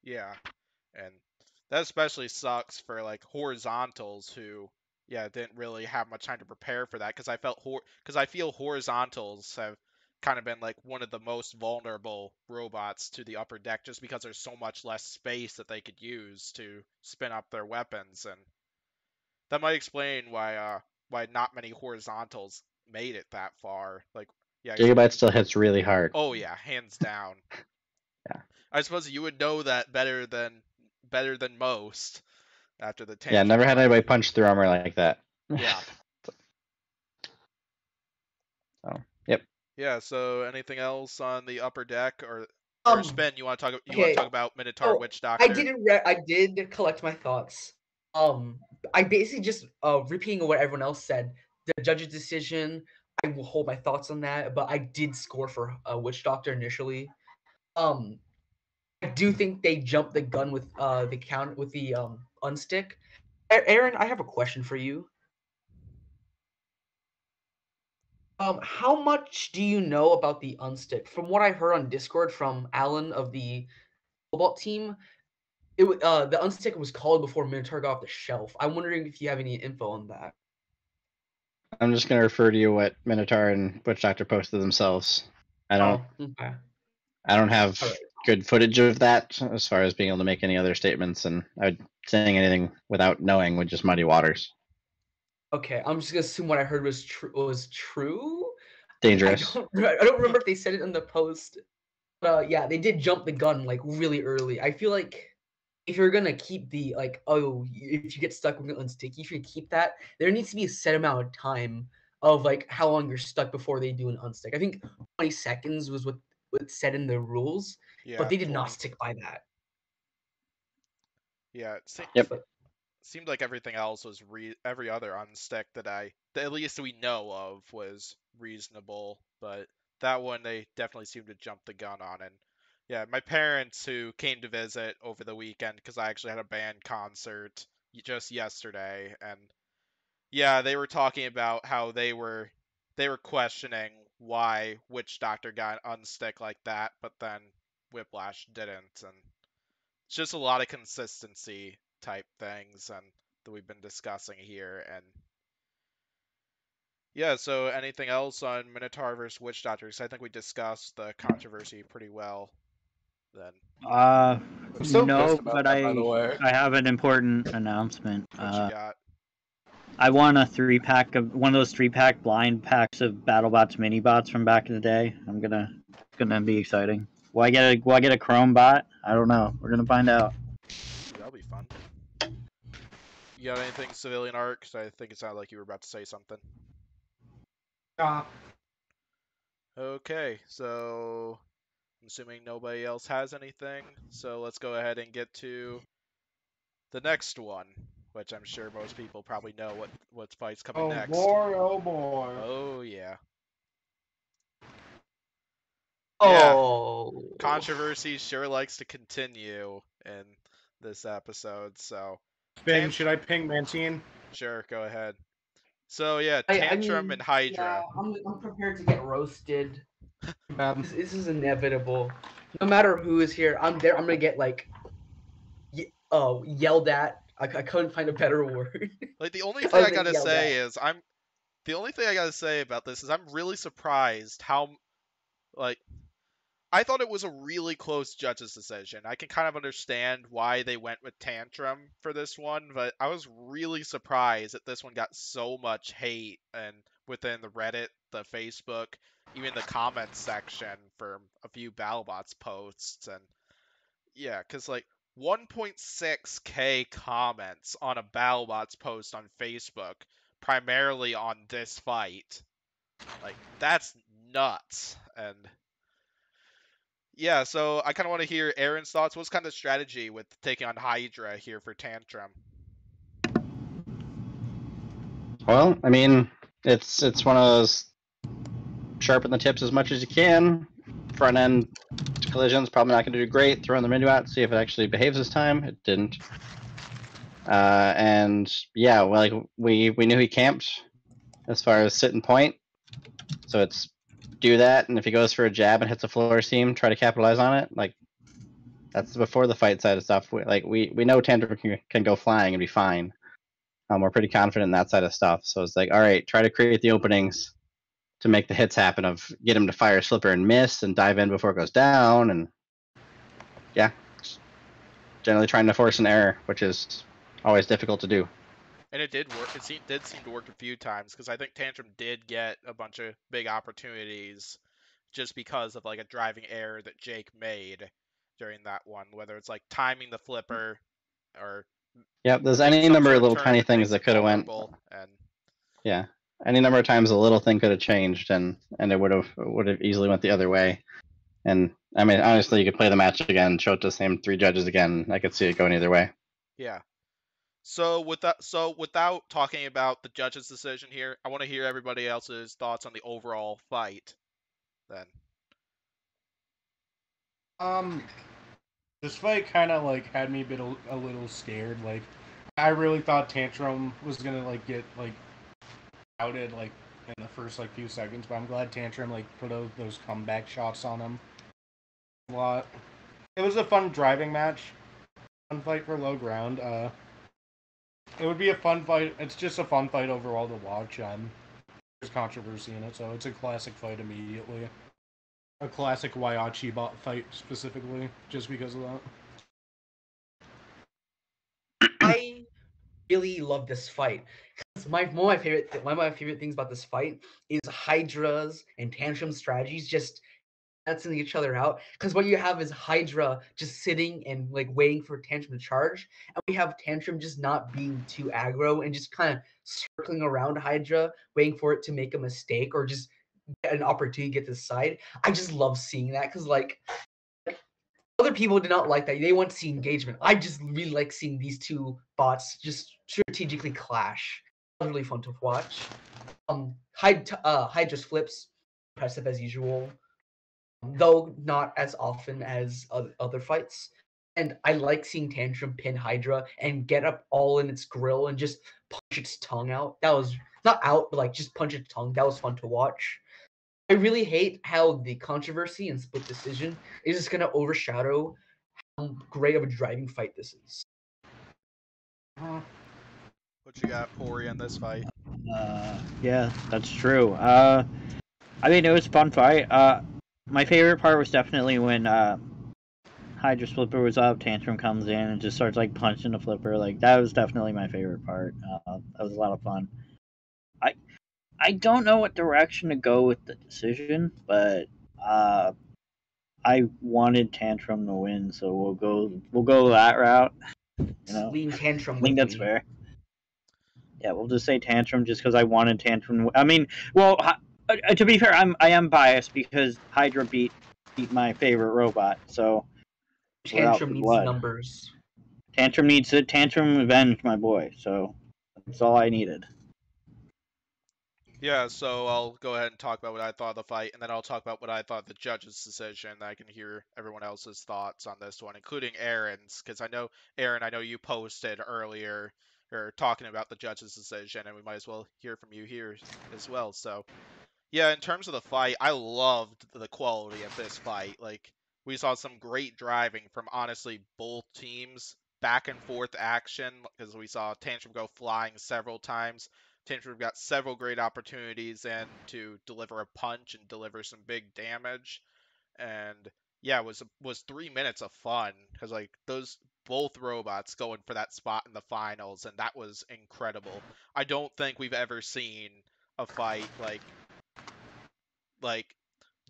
S1: Yeah, and that especially sucks for like horizontals who, didn't really have much time to prepare for that. Because I feel horizontals have kind of been like one of the most vulnerable robots to the upper deck, just because there's so much less space that they could use to spin up their weapons, and that might explain why not many horizontals made it that far. Like, yeah,
S3: Gigabyte still hits really hard.
S1: Oh yeah, hands down.
S3: Yeah.
S1: I suppose you would know that better than most after the Tantrum.
S3: Yeah, never had anybody punch through armor like that.
S1: Yeah.
S3: Oh, yep.
S1: Yeah. So, anything else on the upper deck or Spin? You want to talk? You
S5: Okay.
S1: want to talk about Minotaur Witch Doctor?
S5: I did collect my thoughts. I basically just repeating what everyone else said. The judge's decision, I will hold my thoughts on that, but I did score for Witch Doctor initially. I do think they jumped the gun with the count with the unstick. Aren, I have a question for you. How much do you know about the unstick? From what I heard on Discord from Alan of the Cobalt team, the unstick was called before Minotaur got off the shelf. I'm wondering if you have any info on that.
S3: I'm just gonna refer to you what Minotaur and Witch Doctor posted themselves. I don't have good footage of that as far as being able to make any other statements, and saying anything without knowing would just muddy waters.
S5: Okay, I'm just gonna assume what I heard was true.
S3: Dangerous.
S5: I don't remember if they said it in the post. But yeah, they did jump the gun like really early. I feel like if you're gonna keep the if you get stuck with an unstick, if you keep that, there needs to be a set amount of time of like how long you're stuck before they do an unstick. I think 20 seconds was what what's said in the rules,
S1: Yeah,
S5: but they did
S1: 20.
S5: not stick by that.
S1: Yeah, it
S3: Yep.
S1: seemed like everything else was every other unstick that at least we know of was reasonable, but that one they definitely seemed to jump the gun on. And yeah, my parents who came to visit over the weekend, because I actually had a band concert just yesterday, and yeah, they were talking about how they were questioning why Witch Doctor got unstick like that, but then Whiplash didn't, and it's just a lot of consistency type things and that we've been discussing here. And yeah, so anything else on Minotaur versus Witch Doctor? Because I think we discussed the controversy pretty well then.
S7: I'm so
S2: No,
S7: pissed about
S2: but
S7: that, by the way.
S2: I have an important announcement.
S1: What you got?
S2: I won a 3-pack of one of those 3-pack blind packs of BattleBots mini bots from back in the day. It's gonna be exciting. Will I get a Chrome bot? I don't know. We're gonna find out.
S1: That'll be fun. You got anything, Civilian Art? Because I think it sounded like you were about to say something. Okay, so I'm assuming nobody else has anything, so let's go ahead and get to the next one, which I'm sure most people probably know what fight's coming next.
S4: Oh boy.
S1: Oh yeah.
S5: Oh.
S1: Yeah. Controversy sure likes to continue in this episode, so
S4: Ben, should I ping Mantine?
S1: Sure, go ahead. So yeah, Tantrum and Hydra.
S5: Yeah, I'm prepared to get roasted.
S4: Um,
S5: This is inevitable. No matter who is here, I'm there. I'm gonna get like, yelled at. I couldn't find a better word.
S1: Like the only thing I gotta say is the only thing I gotta say about this is I'm really surprised how like I thought it was a really close judge's decision. I can kind of understand why they went with Tantrum for this one, but I was really surprised that this one got so much hate and within the Reddit, the Facebook, even the comments section for a few Battlebots posts. And yeah, because like 1.6k comments on a Battlebots post on Facebook, primarily on this fight. Like, that's nuts. And yeah, so I kind of want to hear Aren's thoughts. What's kind of strategy with taking on Hydra here for Tantrum?
S3: Well, I mean, it's one of those sharpen the tips as much as you can. Front end collision's probably not going to do great. Throwing the menu out, see if it actually behaves this time. It didn't. And yeah, well, like we knew he camped as far as sit and point. So it's do that, and if he goes for a jab and hits a floor seam, try to capitalize on it. Like that's before the fight side of stuff. We know Tantrum can go flying and be fine. We're pretty confident in that side of stuff. So it's like, all right, try to create the openings to make the hits happen. Of get him to fire slipper and miss, and dive in before it goes down, and yeah, generally trying to force an error, which is always difficult to do.
S1: And it did work. Did seem to work a few times because I think Tantrum did get a bunch of big opportunities just because of like a driving error that Jake made during that one, whether it's like timing the flipper or
S3: yeah, there's any number of little tiny things that could have went.
S1: And
S3: yeah, any number of times a little thing could have changed, and it would have easily went the other way. And I mean, honestly, you could play the match again, show it to the same 3 judges again. I could see it going either way.
S1: Yeah. So without talking about the judge's decision here, I want to hear everybody else's thoughts on the overall fight. Then.
S4: This fight kind of like had me a little scared. Like, I really thought Tantrum was gonna like get like outed like in the first like few seconds, but I'm glad Tantrum like put those comeback shots on him a lot. It was a fun driving match, fun fight for low ground. It would be a fun fight. It's just a fun fight overall to watch. There's controversy in it, so it's a classic fight immediately. A classic Waiachi bot fight specifically, just because of that.
S5: I really love this fight. One of my favorite things about this fight is Hydra's and Tantrum strategies just canceling each other out. Because what you have is Hydra just sitting and like waiting for Tantrum to charge, and we have Tantrum just not being too aggro and just kind of circling around Hydra, waiting for it to make a mistake or just get an opportunity to get to the side. I just love seeing that because like other people did not like that. They want to see engagement. I just really like seeing these two bots just strategically clash. It was really fun to watch. Hydra's flips, impressive as usual, though not as often as other fights. And I like seeing Tantrum pin Hydra and get up all in its grill and just punch its tongue out. That was not out, but like just punch its tongue. That was fun to watch. I really hate how the controversy and split decision is just gonna overshadow how great of a driving fight this is.
S1: What you got, Pory, in this fight?
S2: Yeah, that's true. I mean, it was a fun fight. My favorite part was definitely when Hydra's flipper was up, Tantrum comes in and just starts like punching the flipper. Like that was definitely my favorite part. That was a lot of fun. I don't know what direction to go with the decision, but I wanted Tantrum to win, so we'll go that route. You know,
S5: Lean Tantrum
S2: I think
S5: with
S2: that's
S5: me.
S2: fair. Yeah, we'll just say Tantrum just because I wanted Tantrum. I mean, well, to be fair, I am biased because Hydra beat my favorite robot, so we're out
S5: Tantrum
S2: for
S5: needs
S2: blood.
S5: numbers.
S2: Tantrum needs it. Tantrum avenged my boy, so that's all I needed.
S1: Yeah, so I'll go ahead and talk about what I thought of the fight, and then I'll talk about what I thought of the judge's decision. I can hear everyone else's thoughts on this one, including Aaron's, because I know, Aaron, I know you posted earlier, or talking about the judge's decision, and we might as well hear from you here as well. So, yeah, in terms of the fight, I loved the quality of this fight. Like, we saw some great driving from honestly both teams, back and forth action, because we saw Tantrum go flying several times. Tantrum got several great opportunities and to deliver a punch and deliver some big damage. And yeah, it was 3 minutes of fun because like those both robots going for that spot in the finals, and that was incredible. I don't think we've ever seen a fight like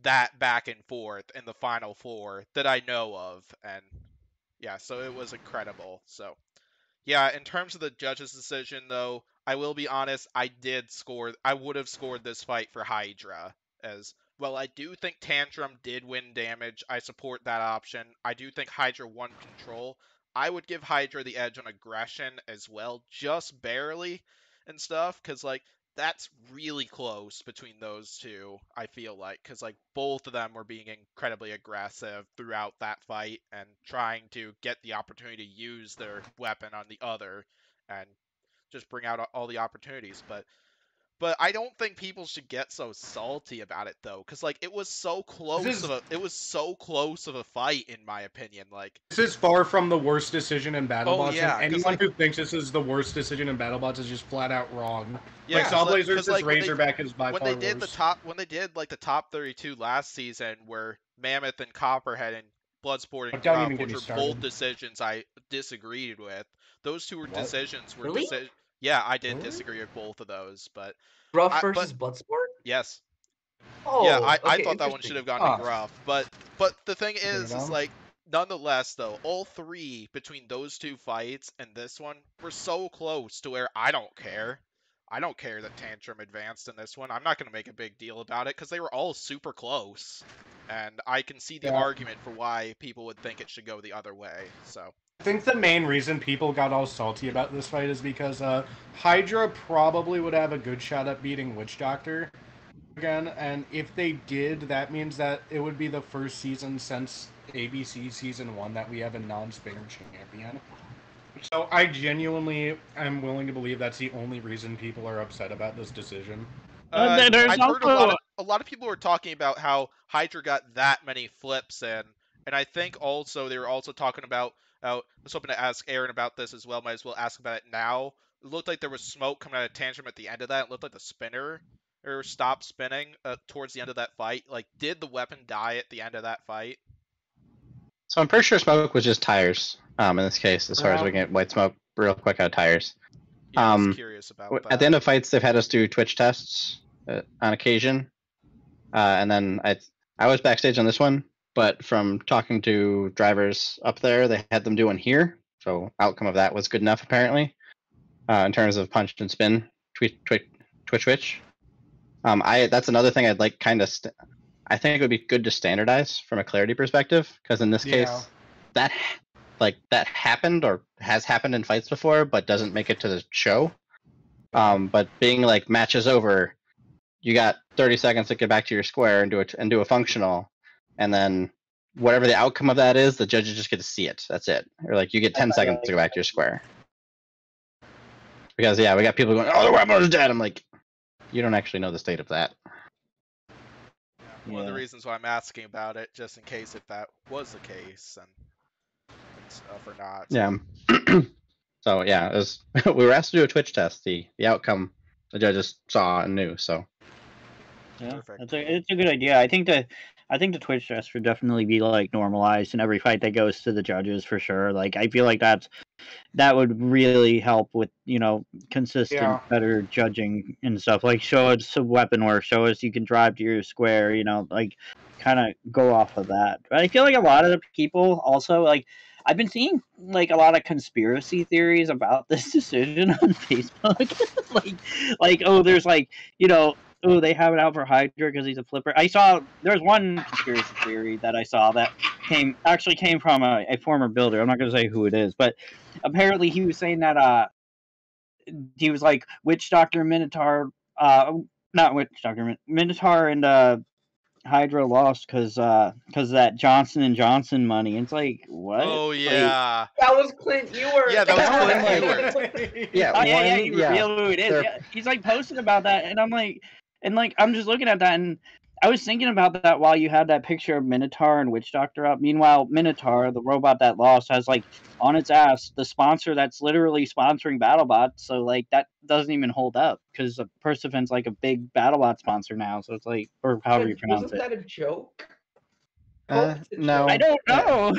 S1: that back and forth in the final four that I know of. And yeah, so it was incredible. So yeah, in terms of the judge's decision, though, I will be honest, I would have scored this fight for Hydra. As well, I do think Tantrum did win damage. I support that option. I do think Hydra won control. I would give Hydra the edge on aggression as well, just barely and stuff, because, like, that's really close between those two, I feel like, because, like, both of them were being incredibly aggressive throughout that fight and trying to get the opportunity to use their weapon on the other and just bring out all the opportunities. But I don't think people should get so salty about it though, because like it was so close of a fight in my opinion. Like
S4: This is far from the worst decision in
S1: oh
S4: Battlebots,
S1: yeah,
S4: and
S1: because
S4: anyone
S1: like
S4: who thinks this is the worst decision in Battlebots is just flat out wrong.
S1: yeah,
S4: Like Saw Blazers
S1: because
S4: versus
S1: like
S4: Razorback is by
S1: when
S4: far
S1: they did
S4: worse.
S1: when they did like the top 32 last season where Mammoth and Copperhead and Bloodsport and
S4: Don't
S1: Gruff,
S4: even get
S1: which
S4: me
S1: were
S4: started.
S1: both decisions I disagreed with, those two were
S4: What?
S1: decisions were
S5: Really?
S1: yeah, I did
S4: Really?
S1: disagree with both of those, but
S5: Gruff
S1: but
S5: versus Bloodsport?
S1: yes. Yeah,
S5: Oh,
S1: I
S5: okay,
S1: thought that one should
S5: interesting.
S1: have gone to
S4: Ah,
S1: Gruff, but the thing is
S4: dumb.
S1: like nonetheless though, all three between those two fights and this one were so close to where I don't care. I don't care that Tantrum advanced in this one. I'm not going to make a big deal about it because they were all super close, and I can see the
S4: Yeah.
S1: argument for why people would think it should go the other way. So
S4: I think the main reason people got all salty about this fight is because Hydra probably would have a good shot at beating Witch Doctor again, and if they did, that means that it would be the first season since ABC Season 1 that we have a non-spinner champion. So I genuinely am willing to believe that's the only reason people are upset about this decision.
S2: There's
S1: I've heard
S2: also
S1: a lot of people were talking about how Hydra got that many flips in, and I think also they were also talking about. I was hoping to ask Aaron about this as well. Might as well ask about it now. It looked like there was smoke coming out of Tantrum at the end of that. It looked like the spinner or stopped spinning towards the end of that fight. Like, did the weapon die at the end of that fight?
S3: So I'm pretty sure smoke was just tires. In this case, as far as we can get white smoke real quick out of tires.
S1: Yeah, I was curious about that.
S3: At the end of fights, they've had us do Twitch tests on occasion, and then I was backstage on this one, but from talking to drivers up there, they had them do one here. So outcome of that was good enough apparently, in terms of punch and spin, twitch. That's another thing I'd like kind of. I think it would be good to standardize from a clarity perspective, because in this case, that happened or has happened in fights before, but doesn't make it to the show. But being like matches over, you got 30 seconds to get back to your square and do a functional, and then whatever the outcome of that is, the judges just get to see it. That's it. Or like you get 10 seconds to go back to your square. Because yeah, we got people going, "Oh, the weapon's dead." I'm like, you don't actually know the state of that.
S1: One of the reasons why I'm asking about it, just in case if that was the case and stuff or not.
S3: Yeah. So yeah, it was, we were asked to do a Twitch test. The outcome the judges saw and knew. So
S2: yeah, it's a good idea. I think the Twitch test should definitely be like normalized in every fight that goes to the judges for sure. Like I feel like that would really help with, consistent, better judging and stuff. Like show us some weapon work, show us you can drive to your square, like kind of go off of that. But I feel like a lot of the people also like. I've been seeing like a lot of conspiracy theories about this decision on Facebook. like oh, there's like oh, they have it out for Hydra because he's a flipper. I saw there's one conspiracy theory that I saw that came from a former builder. I'm not going to say who it is, but apparently he was saying that he was like Witch Doctor Minotaur, not Witch Doctor Minotaur and Hydra lost because that Johnson and Johnson money. It's like what?
S1: Oh yeah,
S5: that was Clint Ewert.
S1: Yeah, that was Clint
S2: Ewert. Yeah, he revealed who it is. Yeah, he's like posting about that, and I'm like, I'm just looking at that, and I was thinking about that while you had that picture of Minotaur and Witch Doctor up. Meanwhile, Minotaur, the robot that lost, has like on its ass the sponsor that's literally sponsoring Battlebots. So like that doesn't even hold up because Persephon's like a big Battlebot sponsor now. So it's like, or however you pronounce it.
S5: Wasn't that a joke?
S3: No,
S2: I don't know.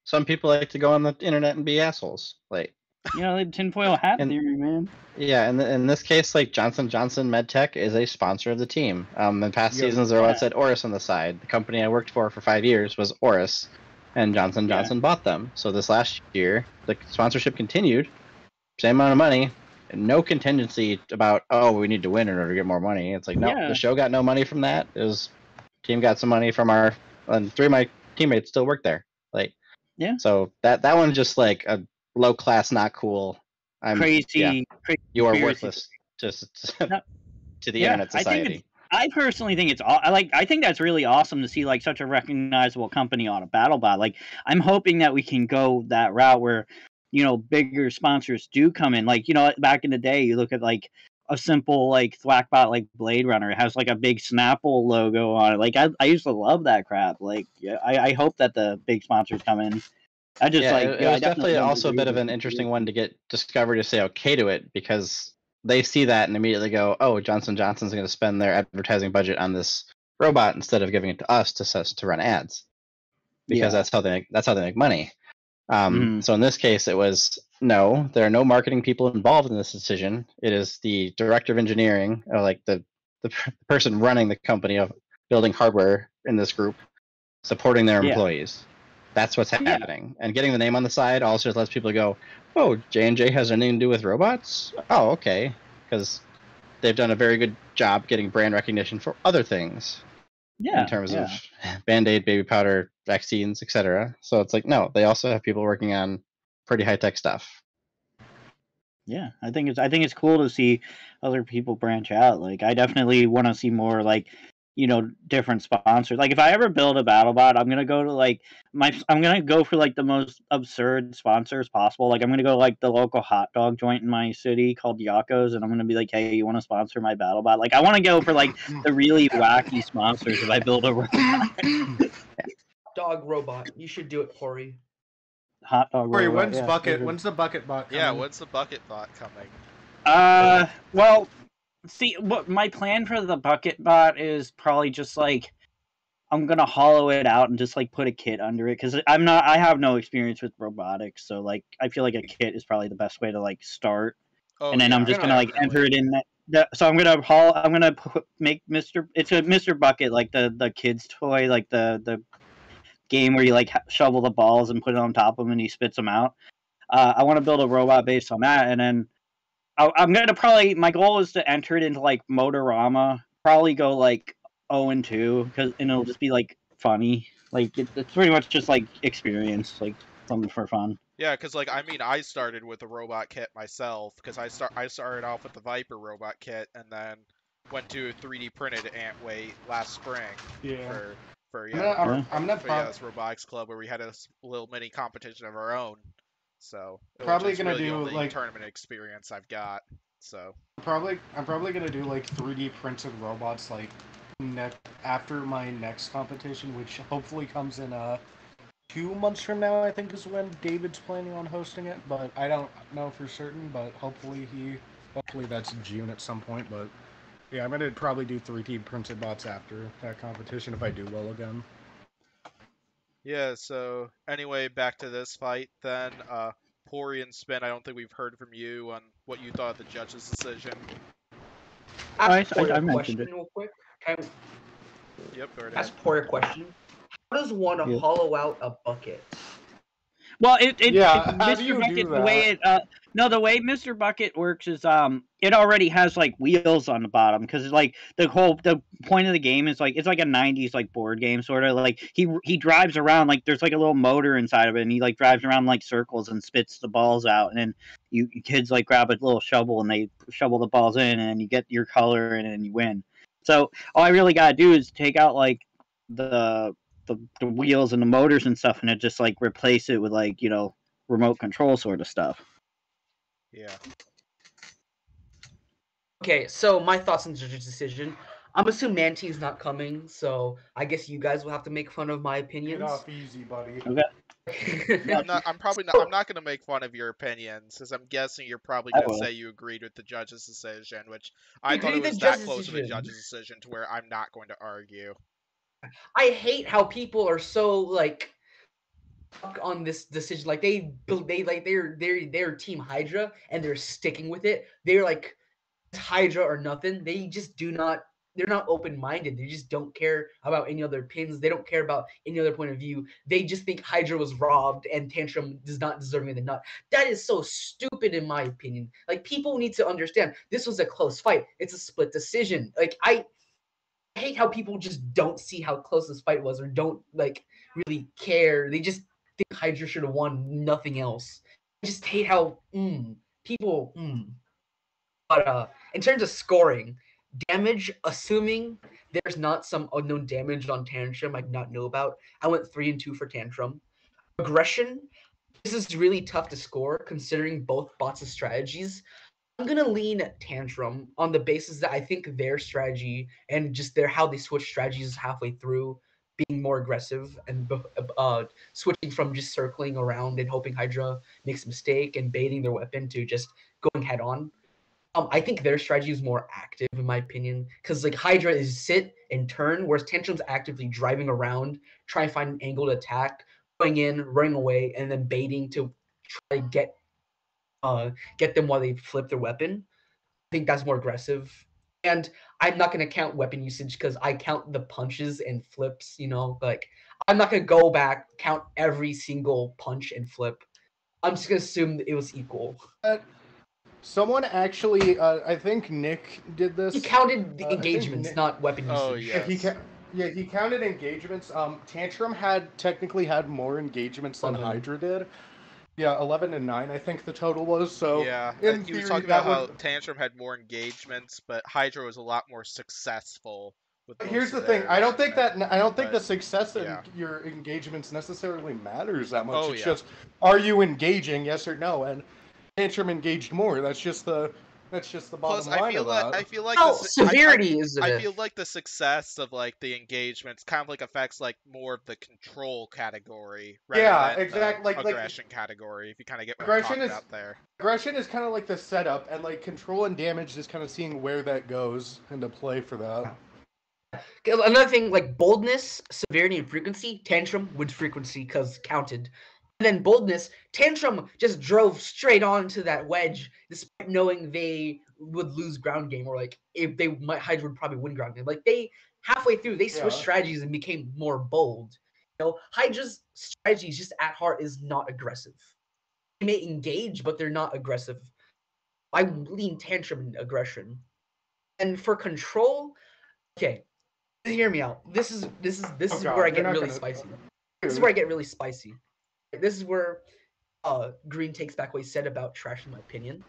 S3: Some people like to go on the internet and be assholes. Like,
S2: the tinfoil hat theory, man.
S3: Yeah, and in this case, like Johnson Johnson MedTech is a sponsor of the team. In past seasons, there was said Oris on the side. The company I worked for 5 years was Oris, and Johnson Johnson bought them. So this last year, the sponsorship continued, same amount of money, and no contingency about we need to win in order to get more money. It's like no, the show got no money from that. It was team got some money from and 3 of my teammates still work there. Like so that one's just like a low class, not cool.
S2: Crazy.
S3: You are worthless to the internet society.
S2: I personally think I think that's really awesome to see like such a recognizable company on a BattleBot. Like I'm hoping that we can go that route where bigger sponsors do come in. Like back in the day, you look at like a simple like Thwackbot like Blade Runner. It has like a big Snapple logo on it. Like I used to love that crap. Like I hope that the big sponsors come in. It
S3: was definitely also a bit of an interesting one to get Discovery to say okay to it, because they see that and immediately go, "Oh, Johnson Johnson's going to spend their advertising budget on this robot instead of giving it to us to run ads," because that's how they make money. So in this case, it was no, there are no marketing people involved in this decision. It is the director of engineering, or like the person running the company of building hardware in this group, supporting their employees. That's what's happening. And getting the name on the side also lets people go, "Oh, J&J has anything to do with robots? Oh, okay." Because they've done a very good job getting brand recognition for other things. In terms of Band-Aid, baby powder, vaccines, etc. So it's like, no, they also have people working on pretty high-tech stuff.
S2: Yeah, I think it's cool to see other people branch out. Like I definitely want to see more like different sponsors. Like if I ever build a BattleBot, I'm gonna go to I'm gonna go for like the most absurd sponsors possible. Like I'm gonna go like the local hot dog joint in my city called Yakko's, and I'm gonna be like, "Hey, you want to sponsor my BattleBot?" Like I want to go for like the really wacky sponsors if I build a robot.
S5: Dog robot, you should do it, Pory.
S2: Hot dog.
S4: Pory, when's the bucket bot coming?
S1: Yeah, when's the bucket bot coming?
S2: Well. See, what my plan for the bucket bot is probably just like I'm gonna hollow it out and just like put a kit under it because I have no experience with robotics, so like I feel like a kit is probably the best way to like start, and then I'm just gonna like enter it in that. So I'm gonna make it's a Mr. Bucket, like the kid's toy, like the game where you like shovel the balls and put it on top of him and he spits them out. I want to build a robot based on that, and then I'm gonna probably. My goal is to enter it into like Motorama. Probably go like 0-2 and it'll just be like funny. Like it's pretty much just like experience, like something for fun.
S1: Yeah, because like I mean, I started with a robot kit myself because I started off with the Viper robot kit and then went to 3D printed Antweight last spring
S4: Yeah.
S1: for
S4: I'm gonna
S1: this robotics club where we had a little mini competition of our own. So
S4: probably
S1: which is
S4: gonna
S1: really the
S4: do
S1: only
S4: like
S1: tournament experience I've got. So
S4: I'm probably gonna do like 3D printed robots like after my next competition, which hopefully comes in 2 months from now. I think is when David's planning on hosting it, but I don't know for certain. But hopefully that's June at some point. But yeah, I'm gonna probably do 3D printed bots after that competition if I do well again.
S1: yeah, so anyway, back to this fight then. Pory and Spin, I don't think we've heard from you on what you thought of the judge's decision.
S5: Ask
S2: I
S5: Pory a
S2: mentioned
S5: question
S2: it.
S5: real quick. Can
S1: Yep, go right
S5: I ask
S1: ahead.
S5: Pory a question? How does one
S2: Yeah.
S5: hollow out a bucket?
S2: Well,
S4: how do you
S2: Mr.
S4: do
S2: Bucket,
S4: that?
S2: the way the way Mr. Bucket works is it already has like wheels on the bottom because like the point of the game is like it's like a 90s like board game sort of like he drives around like there's like a little motor inside of it and he like drives around like circles and spits the balls out and then you kids like grab a little shovel and they shovel the balls in and you get your color and then you win. So all I really gotta do is take out like the the wheels and the motors and stuff and it just like replace it with like remote control sort of stuff.
S1: Yeah.
S5: Okay, so my thoughts on the judge's decision. I'm assuming Mantine's not coming, so I guess you guys will have to make fun of my opinions.
S4: Get off easy, buddy.
S2: Okay.
S1: I'm not gonna make fun of your opinions, because I'm guessing you're probably
S2: I
S1: gonna
S2: will.
S1: say you agreed with the judge's decision, which I thought
S5: Agree
S1: it
S5: with
S1: was
S5: the
S1: that
S5: judge's
S1: close to the
S5: decision.
S1: judge's decision to where I'm not going to argue.
S5: I hate how people are so like stuck on this decision. Like they're Team Hydra and they're sticking with it. They're like Hydra or nothing. They just do not. They're not open-minded. They just don't care about any other pins. They don't care about any other point of view. They just think Hydra was robbed and Tantrum does not deserve the nut. That is so stupid in my opinion. Like people need to understand this was a close fight. It's a split decision. Like I hate how people just don't see how close this fight was or don't like really care. They just think Hydra should have won, nothing else. I just hate how people. But in terms of scoring, damage, assuming there's not some unknown damage on Tantrum I did not know about, I went 3-2 for Tantrum. Aggression, this is really tough to score considering both bots' strategies. I'm gonna lean Tantrum on the basis that I think their strategy and just how they switch strategies halfway through, being more aggressive and switching from just circling around and hoping Hydra makes a mistake and baiting their weapon to just going head on. I think their strategy is more active in my opinion, because like Hydra is sit and turn, whereas Tantrum's actively driving around, trying to find an angle to attack, going in, running away, and then baiting to try to get them while they flip their weapon. I think that's more aggressive. And I'm not gonna count weapon usage because I count the punches and flips, like I'm not gonna go back, count every single punch and flip. I'm just gonna assume it was equal.
S4: Someone actually, I think Nick did this.
S5: He counted the engagements, not weapon usage.
S1: Oh, yes.
S4: He counted engagements. Tantrum technically had more engagements than
S5: 11.
S4: Hydra did. Yeah, 11 and 9, I think the total was. So
S1: Yeah,
S4: in
S1: he was
S4: theory,
S1: talking about
S4: that
S1: how
S4: would.
S1: Tantrum had more engagements, but Hydra was a lot more successful with most
S4: Here's
S1: of
S4: the thing. I don't think
S1: theirs.
S4: the success of
S1: yeah.
S4: your engagements necessarily matters that much.
S1: Oh,
S4: It's
S1: yeah.
S4: just, are you engaging? Yes or no? And Tantrum engaged more. That's just the bottom
S1: Plus,
S4: line of that.
S1: I feel like
S5: severity is
S1: I feel like the success of like the engagements kind of like affects like more of the control category rather than
S4: exactly.
S1: the aggression category. If you kind of get what
S4: Aggression
S1: I'm talking
S4: is-
S1: about there.
S4: Aggression is kind of like the setup, and like control and damage is kind of seeing where that goes into play for that.
S5: Another thing, like boldness, severity, and frequency. Tantrum wins frequency because counted. And then boldness, Tantrum just drove straight onto that wedge, despite knowing they would lose ground game, or like if they might Hydra would probably win ground game. Like they halfway through, they switched strategies and became more bold. Hydra's strategies just at heart is not aggressive. They may engage, but they're not aggressive. I lean Tantrum and aggression. And for control, okay, hear me out. This is where I get really spicy. This is where I get really spicy. This is where Green takes back what he said about trashing my opinion.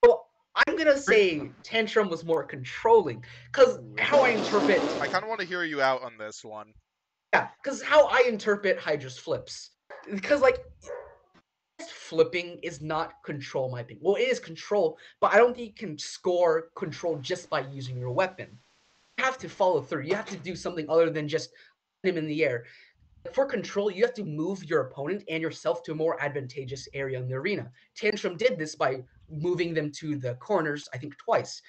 S5: So I'm gonna say Tantrum was more controlling, because how I interpret.
S1: I kind of want to hear you out on this one.
S5: Yeah, because how I interpret Hydra's flips, because like flipping is not control, in my opinion. Well, it is control, but I don't think you can score control just by using your weapon. You have to follow through. You have to do something other than just put him in the air. For control, you have to move your opponent and yourself to a more advantageous area in the arena. Tantrum did this by moving them to the corners, I think twice.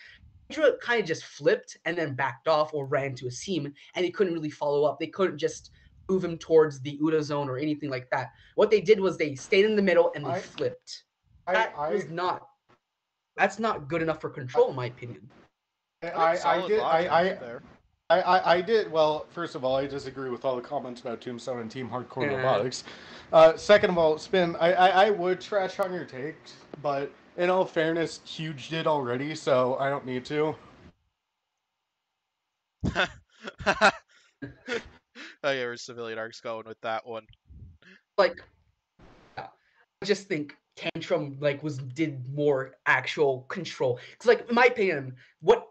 S5: Hydra kind of just flipped and then backed off or ran to a seam, and they couldn't really follow up. They couldn't just move him towards the Uda zone or anything like that. What they did was they stayed in the middle and they flipped. That's not good enough for control, in my opinion.
S4: I did. Well, first of all, I disagree with all the comments about Tombstone and Team Hardcore Robotics. Second of all, Spin, I would trash on your takes, but in all fairness, Huge did already, so I don't need to.
S1: Oh yeah, where's Civilian Arcs going with that one?
S5: Like, I just think Tantrum did more actual control. Because like in my opinion, what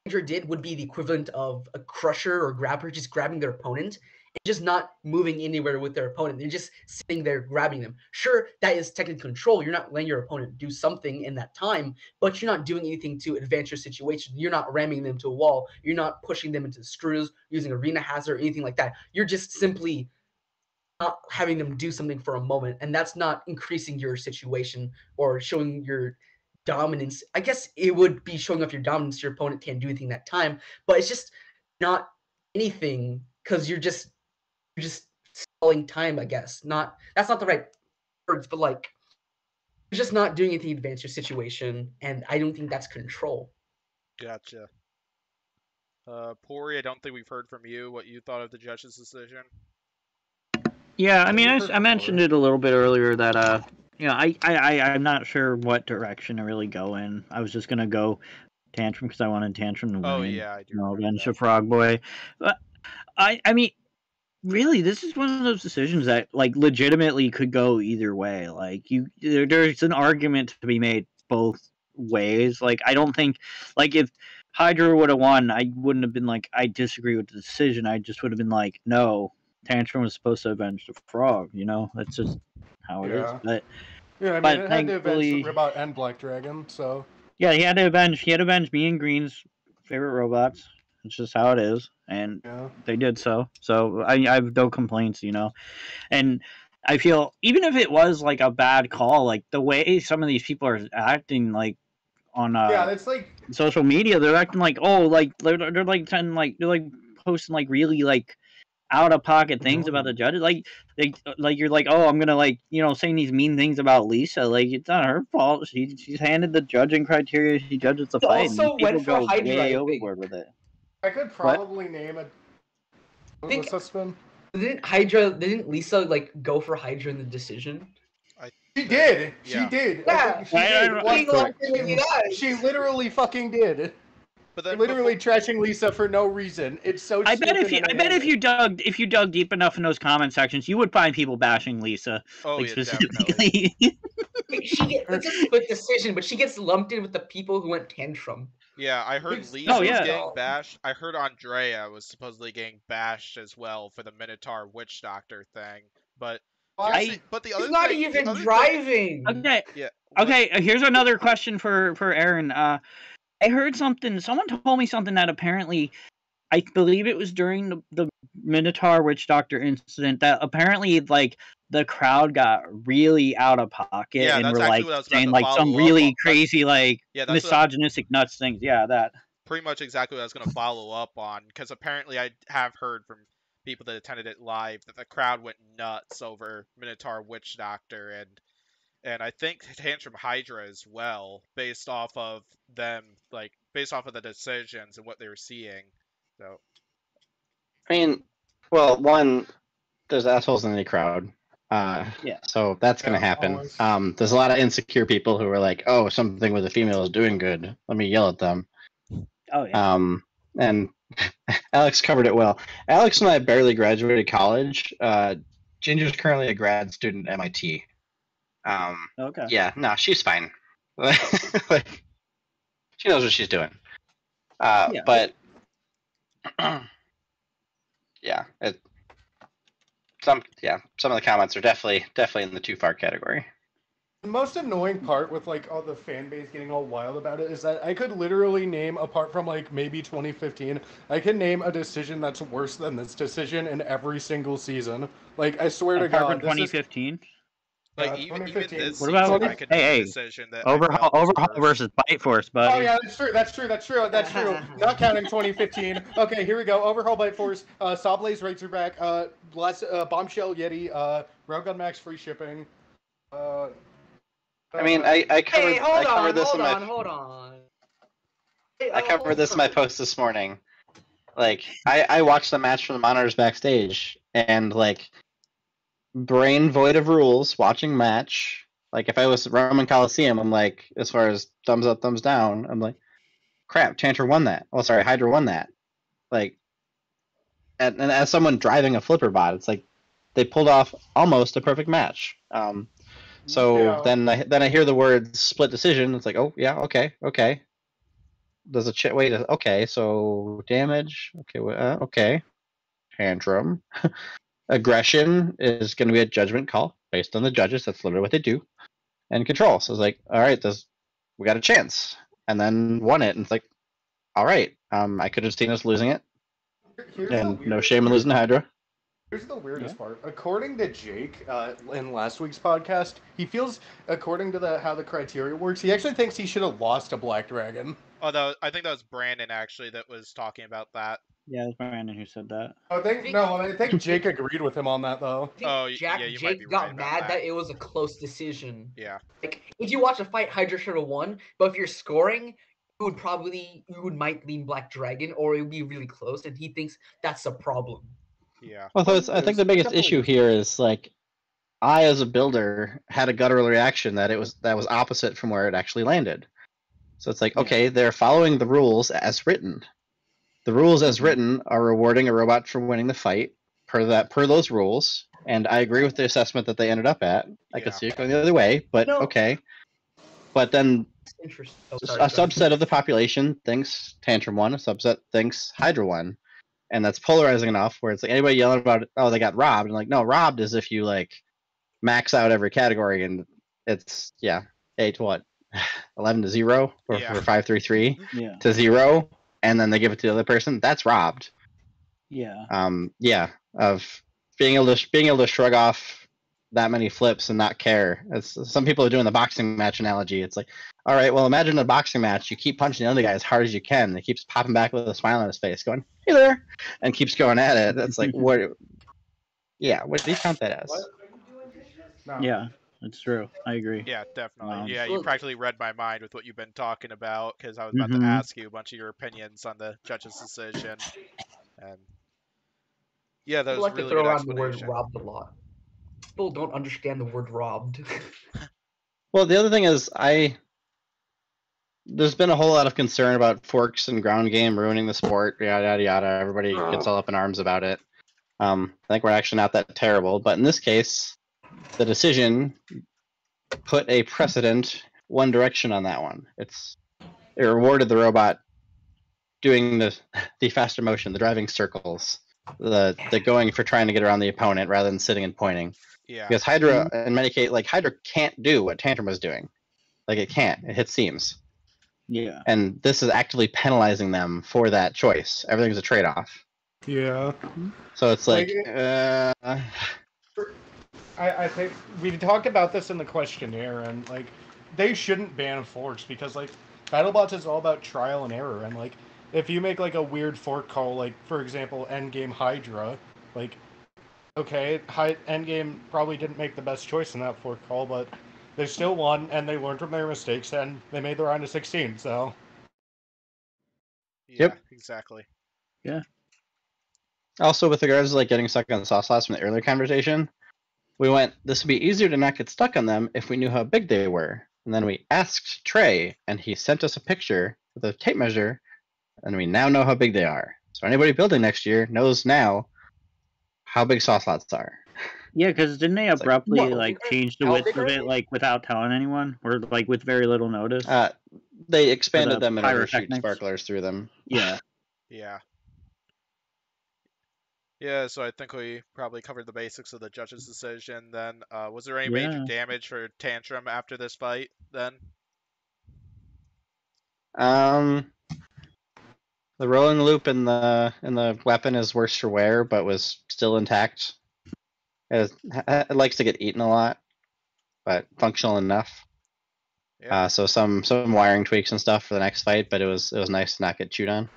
S5: Hydra did would be the equivalent of a crusher or grabber just grabbing their opponent and just not moving anywhere with their opponent. They're just sitting there grabbing them. Sure, that is technical control. You're not letting your opponent do something in that time, but you're not doing anything to advance your situation. You're not ramming them to a wall. You're not pushing them into the screws, using arena hazard, or anything like that. You're just simply not having them do something for a moment, and that's not increasing your situation or showing your dominance. I guess it would be showing off your dominance. Your opponent can't do anything that time, but it's just not anything because you're just stalling time. I guess that's not the right words, but like you're just not doing anything to advance your situation, and I don't think that's control.
S1: Gotcha. Pory, I don't think we've heard from you what you thought of the judge's decision.
S2: Yeah, I mean, I mentioned it a little bit earlier that I'm not sure what direction to really go in. I was just gonna go Tantrum because I wanted Tantrum to win.
S1: Oh yeah, I do.
S2: Avenge the Frog Boy. But I mean, really, this is one of those decisions that like legitimately could go either way. Like there's an argument to be made both ways. Like I don't think like if Hydra would have won, I wouldn't have been like I disagree with the decision. I just would have been like, no, Tantrum was supposed to avenge the frog. That's just how it is. But
S4: yeah, I mean, it had to avenge the Robot and Black Dragon. So
S2: yeah, he had to avenge me and Green's favorite robots. It's just how it is, and they did so. So I have no complaints, And I feel even if it was like a bad call, like the way some of these people are acting, like on
S4: it's like
S2: social media, they're acting like they're like trying they're like posting like really like out of pocket things about the judges. Like you're like, oh, I'm gonna saying these mean things about Lisa. Like it's not her fault. She's handed the judging criteria. She judges the fight.
S5: Also
S2: and people
S5: went for
S2: go
S5: Hydra,
S2: way overboard with it.
S4: I could probably name it. What's that, Spin?
S5: Didn't Lisa go for Hydra in the decision?
S4: She did.
S1: Yeah.
S4: She did.
S5: Yeah.
S4: She literally fucking did.
S1: But then
S4: literally trashing Lisa for no reason. It's so.
S2: I bet if you dug deep enough in those comment sections, you would find people bashing Lisa.
S1: Oh yeah,
S2: specifically.
S5: It's a split decision, but she gets lumped in with the people who went Tantrum.
S1: Yeah, I heard Lisa was getting bashed. I heard Andrea was supposedly getting bashed as well for the Minotaur Witch Doctor thing. But the other
S5: He's not even driving.
S2: Okay.
S1: Yeah.
S2: Okay. Here's another question for Aren. I heard something. Someone told me something that apparently, I believe it was during the Minotaur Witch Doctor incident, that apparently the crowd got really out of pocket and were saying some really crazy misogynistic nuts things. Yeah, that.
S1: Pretty much exactly what I was going to follow up on, because apparently I have heard from people that attended it live that the crowd went nuts over Minotaur Witch Doctor and I think Tantrum Hydra as well, based off of the decisions and what they were seeing. So,
S3: I mean, well, one, there's assholes in the crowd. So that's going to
S4: Yeah,
S3: happen.
S4: always.
S3: There's a lot of insecure people who are like, oh, something with a female is doing good. Let me yell at them.
S2: Oh yeah.
S3: And Alex covered it well. Alex and I barely graduated college. Ginger's currently a grad student at MIT.
S2: Okay.
S3: Yeah, no, she's fine. Like, she knows what she's doing.
S2: Yeah.
S3: But some of the comments are definitely in the too far category.
S4: The most annoying part with like all the fan base getting all wild about it is that I could literally name, apart from like maybe 2015, I can name a decision that's worse than this decision in every single season. Like I swear to
S2: Apart
S4: God,
S2: from 2015.
S1: Like even
S4: 2015.
S1: this
S2: What about
S1: season, I could name a
S2: hey,
S1: decision that I
S2: Overhaul
S1: felt was
S2: Overhaul
S1: worse.
S2: versus Bite Force, buddy?
S4: Oh yeah, that's true. Not counting 2015. Okay, here we go. Overhaul Bite Force, Sawblaze Razorback, Bombshell Yeti, Railgun Max free shipping.
S3: I mean, I covered
S5: Hey, hold on,
S3: this
S5: hold
S3: in my
S5: on, hold on. Hey,
S3: I covered
S5: hold
S3: this in my
S5: on.
S3: post this morning. Like, I watched the match from the monitors backstage, and like, brain void of rules, watching match. Like, if I was Roman Coliseum, I'm like, as far as thumbs up, thumbs down, I'm like, crap, Tantrum won that. Oh, sorry, Hydra won that. Like, and as someone driving a flipper bot, it's like they pulled off almost a perfect match. So
S4: Yeah.
S3: then I hear the words split decision. It's like, oh yeah, okay. Does a wait? Okay, so damage. Okay, okay. Tantrum. Aggression is going to be a judgment call based on the judges. That's literally what they do. And control. So it's like, all right, we got a chance, and then won it. And it's like, all right, I could have seen us losing it, and no shame in losing to Hydra.
S4: Here's the weirdest part. According to Jake, in last week's podcast, he feels, according to how the criteria works, he actually thinks he should have lost to Black Dragon.
S1: Although I think that was Brandon actually that was talking about that.
S2: Yeah, it was Brandon who said that.
S4: I think Jake agreed with him on that though.
S1: Oh, yeah, you might be
S5: Jake
S1: right
S5: got
S1: about
S5: mad
S1: that.
S5: that it was a close decision.
S1: Yeah.
S5: Like, if you watch a fight, Hydra should have won, but if you're scoring, you might lean Black Dragon, or it would be really close, and he thinks that's a problem.
S1: Yeah.
S3: Well, I think the biggest issue here is like, I as a builder had a guttural reaction that was opposite from where it actually landed. So it's like, okay, they're following the rules as written. The rules as written are rewarding a robot for winning the fight per those rules, and I agree with the assessment that they ended up at. I could see it going the other way, but okay. But then
S5: Interesting.
S3: a subset of the population thinks Tantrum won, a subset thinks Hydra won, and that's polarizing enough where it's like anybody yelling about, oh, they got robbed, and like, no, robbed is if you like max out every category, and it's 8 to what, 11 to 0, or 5-3-3 to 0, and then they give it to the other person. That's robbed. Of being able to shrug off that many flips and not care. Some people are doing the boxing match analogy. It's like, all right, well, imagine a boxing match. You keep punching the other guy as hard as you can. And he keeps popping back with a smile on his face, going, "Hey there," and keeps going at it. That's like, what? Yeah, what do you count that as?
S4: No.
S2: Yeah, it's true. I agree.
S1: Yeah, definitely. You practically read my mind with what you've been talking about, because I was about to
S2: Mhm.
S1: ask you a bunch of your opinions on the judge's decision. And yeah, that
S5: People
S1: was
S5: like
S1: really
S5: to throw
S1: good
S5: around the word
S1: explanation.
S5: robbed a lot. People don't understand the word robbed.
S3: Well, the other thing is, there's been a whole lot of concern about forks and ground game ruining the sport, yada yada yada. Everybody gets all up in arms about it. I think we're actually not that terrible, but in this case, the decision put a precedent one direction on that one. It rewarded the robot doing the faster motion, the driving circles, the going for trying to get around the opponent rather than sitting and pointing.
S1: Yeah.
S3: Because Hydra, in many cases, like Hydra can't do what Tantrum was doing. Like it can't. It hits seams.
S2: Yeah.
S3: And this is actively penalizing them for that choice. Everything's a trade-off.
S4: Yeah.
S3: So it's like,
S4: I think we talked about this in the questionnaire, and like, they shouldn't ban forks because like, Battlebots is all about trial and error, and like, if you make like a weird fork call, like for example, Endgame Hydra, like, okay, Endgame probably didn't make the best choice in that fork call, but they still won, and they learned from their mistakes, and they made the round of 16. So.
S1: Yeah, exactly.
S2: Yeah.
S3: Also, with regards to like getting stuck on the sauce loss from the earlier conversation, we went, this would be easier to not get stuck on them if we knew how big they were. And then we asked Trey, and he sent us a picture with a tape measure, and we now know how big they are. So anybody building next year knows now how big saw slots are.
S2: Yeah, because didn't they
S3: It's like,
S2: abruptly
S5: what?
S2: change the
S5: How
S2: width
S5: big
S2: of
S5: are
S2: it
S5: they?
S2: without telling anyone, or with very little notice?
S3: They expanded
S2: the
S3: them in order to shoot
S2: pyrotechnics?
S3: sparklers through them.
S2: Yeah.
S1: Yeah. Yeah, so I think we probably covered the basics of the judge's decision then. Was there any major
S2: Yeah.
S1: damage for Tantrum after this fight then?
S3: The rolling loop in the weapon is worse for wear, but was still intact. It likes to get eaten a lot, but functional enough.
S1: Yeah,
S3: So some wiring tweaks and stuff for the next fight, but it was nice to not get chewed on,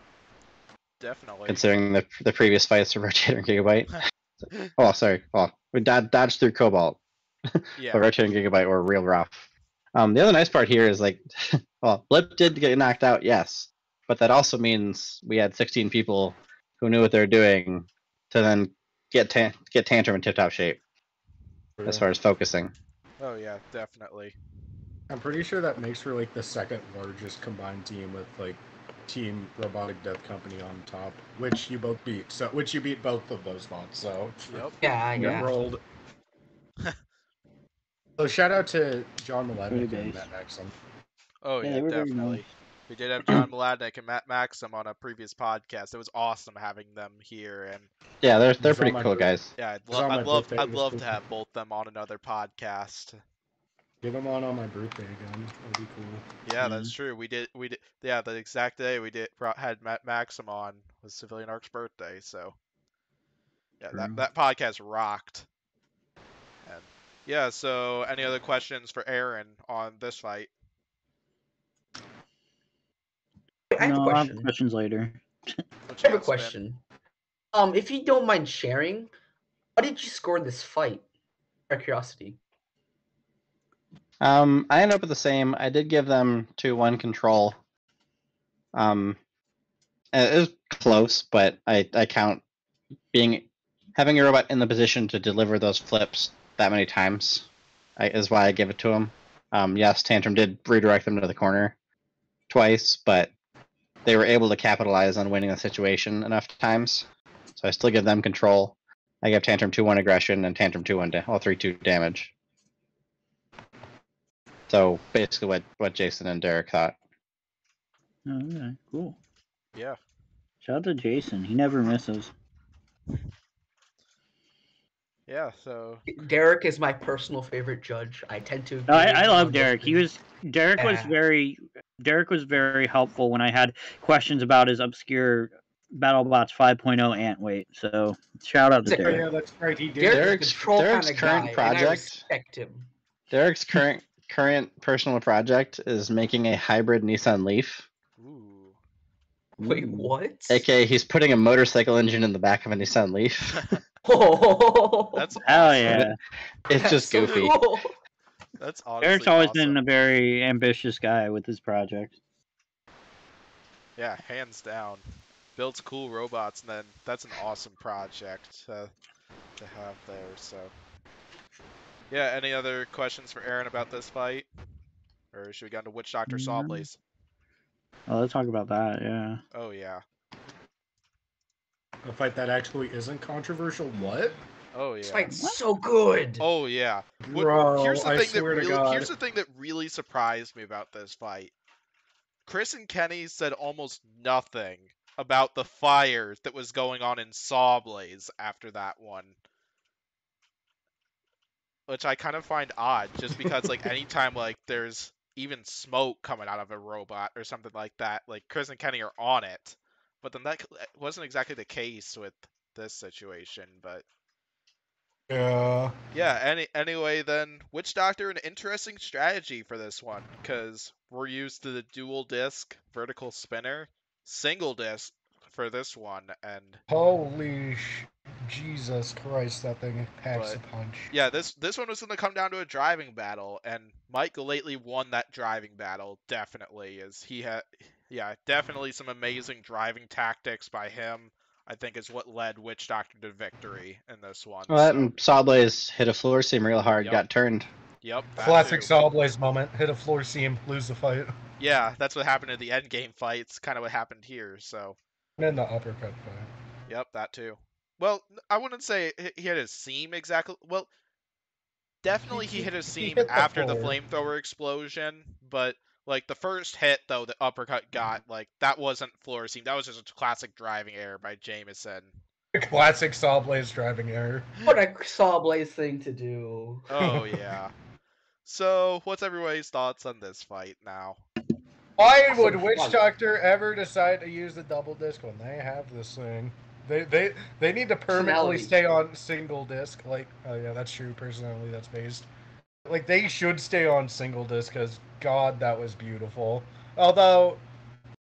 S1: definitely.
S3: considering the previous fights were Rotator Gigabyte. Oh, sorry. Oh, we dodged through Cobalt,
S1: Yeah.
S3: but Rotator Gigabyte were real rough. The other nice part here is well, Blip did get knocked out, yes, but that also means we had 16 people who knew what they were doing to then get Tantrum in tip-top shape as far as focusing.
S1: Oh yeah, definitely.
S4: I'm pretty sure that makes for the second largest combined team with Team Robotic Death Company on top, which you both beat. So which you beat both of those bots. So
S1: Yep.
S5: Yeah.
S4: rolled. So shout out to John Malednik
S2: Pretty
S4: and
S2: base.
S4: Matt Maxim.
S1: Oh
S2: Yeah,
S1: yeah,
S2: they were very
S1: definitely.
S2: nice.
S1: We did have John Maladnik and Matt Maxim on a previous podcast. It was awesome having them here, and
S3: Yeah, they're
S4: was on
S3: pretty
S4: my
S3: cool
S4: birthday.
S3: guys.
S1: yeah,
S4: was on my birthday. It
S1: I'd
S4: was
S1: love
S4: cool.
S1: to have both them on another podcast.
S4: Get them on my birthday again. That'd be cool.
S1: Yeah, that's true. We did. Yeah, the exact day we had Matt Maxim on was Civilian Arc's birthday. So yeah,
S2: True.
S1: that podcast rocked. And yeah, so any other questions for Aaron on this fight?
S5: I have a
S2: No, I'll have
S5: question.
S2: questions later.
S1: What
S5: I
S1: you
S5: have a
S1: got, Spin?
S5: question. If you don't mind sharing, how did you score this fight? Out of curiosity.
S3: I ended up with the same. I did give them 2-1 control. It was close, but I count having a robot in the position to deliver those flips that many times is why I give it to him. Yes, Tantrum did redirect them to the corner twice, but they were able to capitalize on winning the situation enough times. So I still give them control. I give Tantrum 2-1 aggression and Tantrum 2-1 all 3-2 damage. So basically what Jason and Derek thought.
S2: Oh, okay, cool.
S1: Yeah.
S2: Shout out to Jason. He never misses.
S1: Yeah. So
S5: Derek is my personal favorite judge. I tend to.
S2: No,
S5: agree with
S2: I
S5: him
S2: love
S5: on
S2: Derek.
S5: this.
S2: Derek was very helpful when I had questions about his obscure BattleBots 5.0 ant weight. So shout out to
S5: Sick.
S4: Oh,
S2: Derek.
S4: yeah, that's right. He did.
S5: Derek's a control
S3: Derek's
S5: kind of
S3: current
S5: guy,
S3: project-
S5: and I respect him.
S3: Derek's current personal project is making a hybrid Nissan Leaf.
S1: ooh.
S5: Wait,
S2: Ooh.
S5: what?
S3: AKA he's putting a motorcycle engine in the back of a Nissan Leaf.
S5: Oh,
S1: That's
S2: Hell
S1: awesome.
S2: yeah.
S3: It's
S5: that's
S3: just
S5: so
S3: goofy.
S5: cool.
S1: That's honestly
S2: Derek's always
S1: awesome.
S2: been a very ambitious guy with his projects.
S1: Yeah, hands down. Builds cool robots, and then that's an awesome project to have there. So yeah, any other questions for Aaron about this fight, or should we go into Witch Doctor Sawblaze?
S2: Oh, let's talk about that. Yeah.
S1: Oh yeah.
S4: A fight that actually isn't controversial. What?
S1: Oh
S5: This
S1: yeah.
S5: fight's so good.
S1: Oh yeah.
S4: Bro,
S1: Here's the
S4: I
S1: thing
S4: swear to God.
S1: here's the thing that really surprised me about this fight. Chris and Kenny said almost nothing about the fire that was going on in Sawblaze after that one. Which I kind of find odd, just because anytime there's even smoke coming out of a robot or something like that, Chris and Kenny are on it. But then that wasn't exactly the case with this situation, but yeah, anyway then, Witch Doctor, an interesting strategy for this one, because we're used to the dual disc vertical spinner, single disc for this one, and
S4: Holy Jesus Christ, that thing packs a punch.
S1: yeah, this one was going to come down to a driving battle, and Mike lately won that driving battle, definitely, as he had, yeah, definitely some amazing driving tactics by him. I think is what led Witch Doctor to victory in this one.
S3: Well, that
S1: so.
S3: and Sawblaze hit a floor seam real hard,
S1: Yep.
S3: got turned.
S1: Yep. That
S4: Classic
S1: too.
S4: Sawblaze moment. Hit a floor seam, lose the fight.
S1: Yeah, that's what happened in the end game fights. Kind of what happened here. So.
S4: And then the uppercut fight.
S1: Yep, that too. Well, I wouldn't say he hit his seam exactly. Well, definitely he hit his seam
S4: hit the
S1: after the
S4: floor.
S1: flamethrower explosion, but like the first hit though, the uppercut got like that wasn't floor seam. That was just a classic driving error by Jameson.
S4: Classic Sawblaze driving error.
S5: What a Sawblaze thing to do.
S1: Oh yeah. So, what's everybody's thoughts on this fight now?
S4: Why would
S5: Some
S4: Witch
S5: fun.
S4: Doctor ever decide to use the double disc when they have this thing? They need to permanently
S5: Personality.
S4: stay on single disc. Like, oh yeah, that's true. Personality, that's based. Like, they should stay on single disc because God, that was beautiful. Although,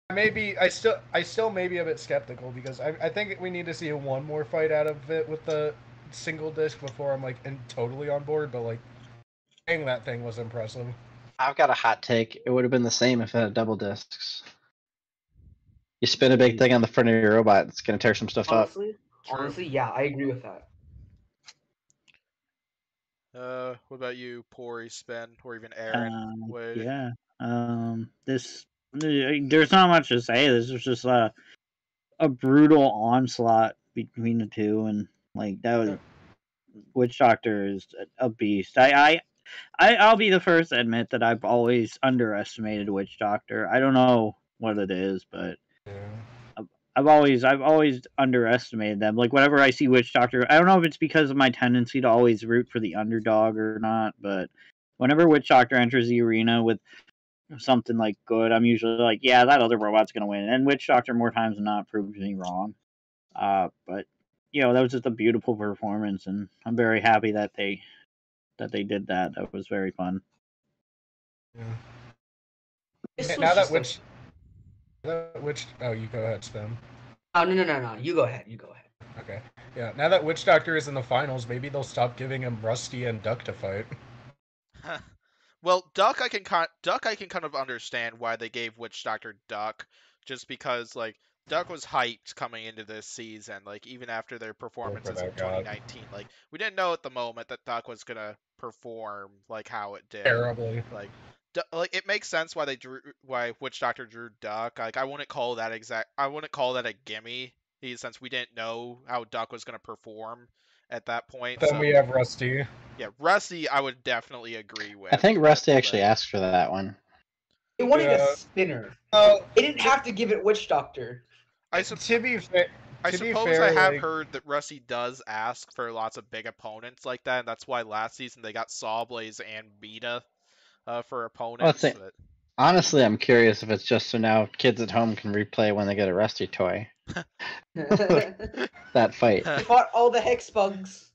S4: I still may be a bit skeptical because I think we need to see one more fight out of it with the single disc before I'm like totally on board. But like, dang, that thing was impressive.
S3: I've got a hot take. It would have been the same if it had double discs. You spin a big thing on the front of your robot, it's gonna tear some stuff up.
S5: Honestly, yeah, I agree with that.
S1: What about you, Pory, Spin, or even Aaron? Wade?
S2: Yeah. There's not much to say. This was just a brutal onslaught between the two, and like that was Witch Doctor is a beast. I'll be the first to admit that I've always underestimated Witch Doctor. I don't know what it is, but
S4: Yeah.
S2: I've always underestimated them. Like whenever I see Witch Doctor, I don't know if it's because of my tendency to always root for the underdog or not, but whenever Witch Doctor enters the arena with something like good, I'm usually like, yeah, that other robot's gonna win. And Witch Doctor more times than not proves me wrong. But that was just a beautiful performance, and I'm very happy that they did that. That was very fun.
S4: Yeah.
S5: This was
S4: Now that
S5: just
S4: Witch, oh, you go ahead, Spam.
S5: Oh, no. You go ahead.
S4: Okay. Yeah. Now that Witch Doctor is in the finals, maybe they'll stop giving him Rusty and Duck to fight.
S1: Well, Duck I can kind of understand why they gave Witch Doctor Duck, just because like Duck was hyped coming into this season, like even after their performances in
S4: that god.
S1: 2019. Like we didn't know at the moment that Duck was gonna perform like how it did.
S4: Terribly.
S1: Like it makes sense why Witch Doctor drew Duck. Like I wouldn't call that a gimme, since we didn't know how Duck was gonna perform at that point.
S4: Then
S1: so
S4: we have Rusty.
S1: yeah, Rusty I would definitely agree with.
S3: I think Rusty
S1: but-
S3: actually asked for that one.
S5: They wanted
S4: Yeah.
S5: a spinner.
S4: Oh,
S5: They didn't have to give it Witch Doctor.
S4: to be fair,
S1: I
S4: to be
S1: suppose
S4: fair,
S1: I have
S4: like,
S1: heard that Rusty does ask for lots of big opponents like that, and that's why last season they got Sawblaze and Beta for opponents.
S3: Say- Honestly, I'm curious if it's just so now kids at home can replay when they get a Rusty toy. That fight.
S5: They fought all the Hex Bugs.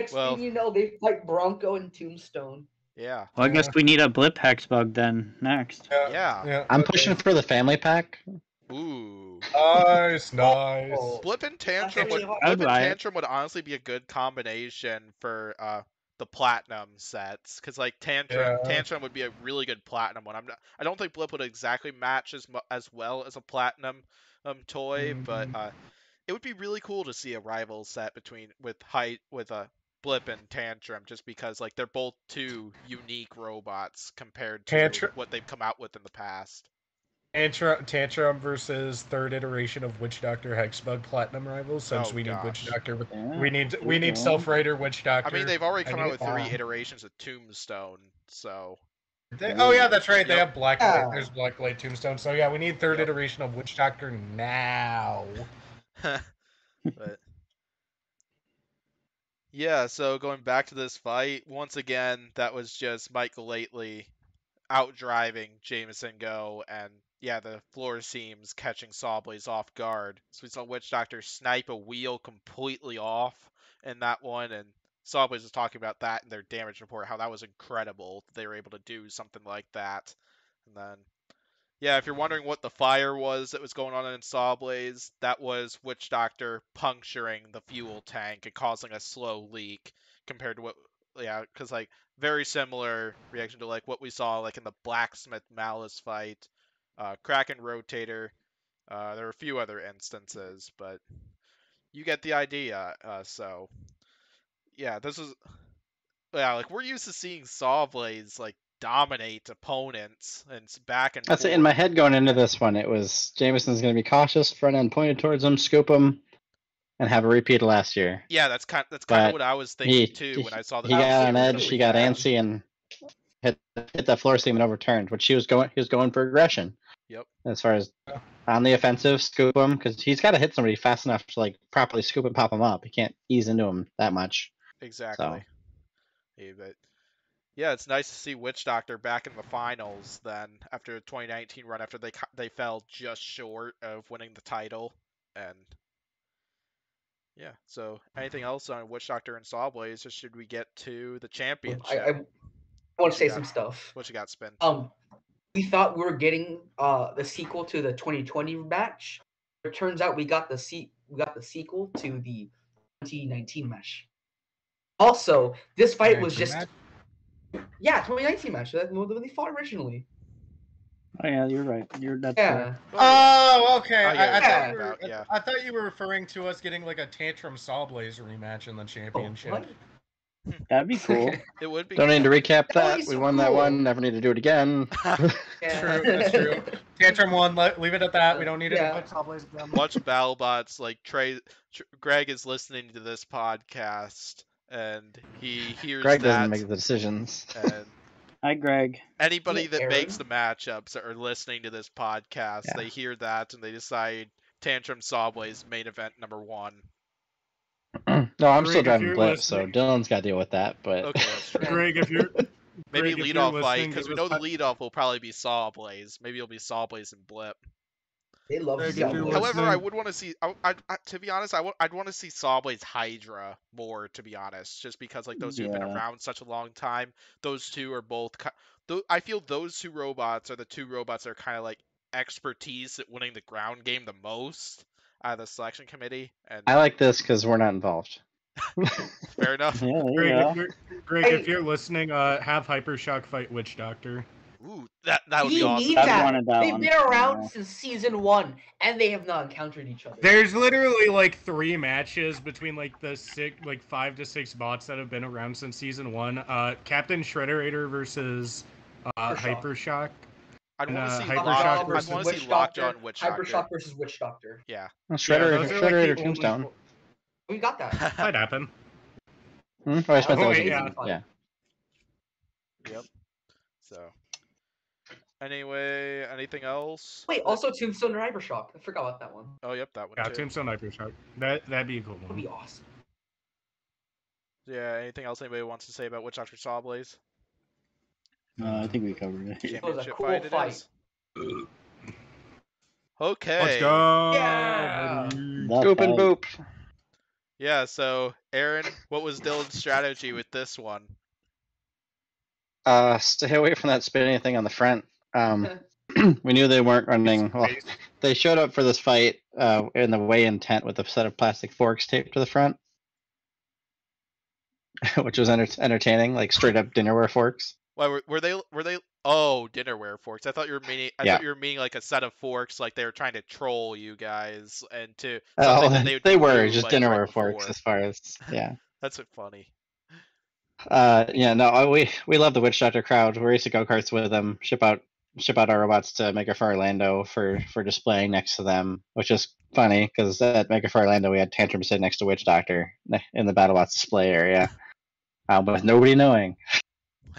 S5: Next
S1: Well-
S5: thing you know, they fight Bronco and Tombstone.
S1: Yeah.
S2: Well, I guess we need a Blip Hex bug then next.
S1: Yeah.
S3: I'm pushing for the family pack.
S1: Ooh.
S4: Nice.
S5: Oh.
S1: Blip and Tantrum
S5: really
S1: would
S5: hard.
S1: Blip and
S2: I'd buy it.
S1: Tantrum would honestly be a good combination for the platinum sets, because like Tantrum would be a really good platinum one. I don't think Blip would exactly match as well as a platinum toy, but it would be really cool to see a rival set with Blip and Tantrum, just because like they're both two unique robots compared to what they've come out with in the past.
S4: Tantrum versus third iteration of Witch Doctor Hexbug Platinum Rivals, since we need Witch Doctor. We need Self-Rider Witch Doctor.
S1: I mean, they've already come out with 3 iterations of Tombstone, so.
S4: Oh yeah, that's right. They
S1: Yep.
S4: have Blackblade. There's Blackblade Tombstone. So yeah, we need third iteration of Witch Doctor now.
S1: But yeah, so going back to this fight, once again, that was just Michael Lately outdriving Jameson Go, and yeah, the floor seams catching Sawblaze off guard. So we saw Witch Doctor snipe a wheel completely off in that one, and Sawblaze was talking about that in their damage report, how that was incredible that they were able to do something like that. And then, yeah, if you're wondering what the fire was that was going on in Sawblaze, that was Witch Doctor puncturing the fuel tank and causing a slow leak compared to what, because like very similar reaction to like what we saw like in the Blacksmith Malice fight, Kraken Rotator. There were a few other instances, but you get the idea. So yeah, this is like we're used to seeing Sawblades like dominate opponents and back and
S3: That's
S1: forth.
S3: it. In my head going into this one, it was Jameson's going to be cautious, front end pointed towards him, scoop him, and have a repeat of last year.
S1: Yeah, that's kind of
S3: But
S1: what I was thinking too when I saw the
S3: he got on
S5: Absolutely.
S3: edge, he got antsy, and hit that floor seam and overturned. Which he was going for aggression.
S1: Yep.
S3: As far as on the offensive, scoop him because he's got to hit somebody fast enough to like properly scoop and pop him up. He can't ease into him that much.
S1: Exactly.
S3: So.
S1: Yeah, but yeah, it's nice to see Witch Doctor back in the finals then after the 2019 run after they fell just short of winning the title. And yeah, so anything else on Witch Doctor and Sawblaze, or should we get to the championship?
S5: I want to say some stuff.
S1: What you got, Spin?
S5: We thought we were getting the sequel to the 2020 match. It turns out we got the sequel to the 2019 match. Also, this fight was just 2019 match. That's when they fought originally.
S2: Oh yeah, you're right. That's
S5: Yeah.
S4: Oh, okay.
S5: I
S4: thought you were referring to us getting like a Tantrum Sawblaze rematch in the championship.
S5: What?
S2: That'd be cool.
S1: It would be.
S3: Don't need to recap
S5: That would
S3: that.
S5: be
S3: We
S5: so
S3: won that
S5: cool.
S3: one. Never need to do it again.
S5: Yeah.
S4: True, that's true. Tantrum won. Leave it at that. We don't need
S5: Yeah.
S4: it. Sawblaze again.
S1: Watch Battlebots. Like Greg is listening to this podcast and he hears
S3: Greg
S1: that.
S3: doesn't make the decisions.
S1: And
S2: Hi, Greg.
S1: anybody
S5: Yeah,
S1: that
S5: Aaron.
S1: makes the matchups or listening to this podcast,
S3: Yeah.
S1: they hear that and they decide Tantrum Sawblaze main event number 1.
S3: No, I'm
S4: Greg,
S3: still
S4: if
S3: driving
S4: you're
S3: Blip, so
S4: listening-
S3: Dylan's got to deal with that. But
S1: Okay, that's true.
S4: Greg, if you're
S1: Maybe
S4: Greg, if you're
S1: leadoff fight,
S4: listening,
S1: because
S4: it
S1: we
S4: was
S1: know the leadoff will probably be Sawblaze. Maybe it'll be Sawblaze and Blip.
S5: They love
S4: Greg, if you're
S5: Sawblaze.
S1: However, I
S4: listening-
S1: would want to see. To be honest, I'd want to see Sawblaze Hydra more. To be honest, just because like those two have been
S2: Yeah.
S1: around such a long time. Those two are both. I feel those two robots are the two robots that are kind of like expertise at winning the ground game the most out of the selection committee. And
S3: I like this because we're not involved.
S1: fair enough.
S2: Yeah, there you go.
S4: Greg, if you're listening, have Hypershock fight Witch Doctor.
S1: Ooh, that would
S5: We
S1: be awesome.
S5: need
S2: I've
S5: that.
S2: wanted that
S5: They've
S2: one.
S5: been around
S2: Yeah.
S5: since season 1, and they have not encountered each other.
S4: There's literally like 3 matches between like the 5 to 6 bots that have been around since season 1. Captain Shredderator versus Hypershock.
S1: I'd want to see
S4: Hypershock
S1: Lockjaw. I'd
S4: versus
S1: want to see
S5: Witch
S1: Lockjaw
S5: Doctor,
S1: and Witch Doctor.
S5: Hypershock versus Witch Doctor.
S1: Yeah.
S3: Shredder,
S4: those are, like, the
S3: Shredderator
S4: only-
S3: Tombstone.
S5: We got that.
S4: Might happen.
S3: Oh, I spent
S5: Oh,
S3: those.
S4: wait,
S3: Yeah.
S1: Yep. So. Anyway, anything else?
S5: Wait, also Tombstone and Hypershock. I forgot about that one.
S1: Oh, yep, that one
S4: Yeah,
S1: too.
S4: Tombstone Hypershock. That'd be a cool
S5: That'd be
S4: one.
S5: awesome.
S1: Yeah, anything else anybody wants to say about Witch Doctor Sawblaze?
S2: I think we covered it.
S1: Championship
S5: cool
S1: fight,
S5: fight.
S1: it is. Okay.
S4: Let's go.
S5: Yeah.
S4: buddy.
S2: That's
S3: Scoop and
S2: right.
S3: boop.
S1: Yeah, so Aaron, what was Dylan's strategy with this one?
S3: Stay away from that spinning thing on the front. We knew they weren't running. Well, they showed up for this fight in the weigh-in tent with a set of plastic forks taped to the front, which was entertaining, like straight up dinnerware forks.
S1: Why were they? Oh, dinnerware forks. I thought you were meaning. I
S3: Yeah.
S1: thought you were meaning like a set of forks, like they were trying to troll you guys and to
S3: Oh,
S1: something that
S3: they
S1: would
S3: were
S1: remove,
S3: just
S1: like, right
S3: dinnerware forks
S1: before.
S3: as far as yeah.
S1: That's funny.
S3: Yeah, no, we love the Witch Doctor crowd. We used to go karts with them, ship out our robots to Maker for Orlando for displaying next to them, which is funny because at Maker for Orlando we had Tantrum sit next to Witch Doctor in the Battlebots display area, with nobody knowing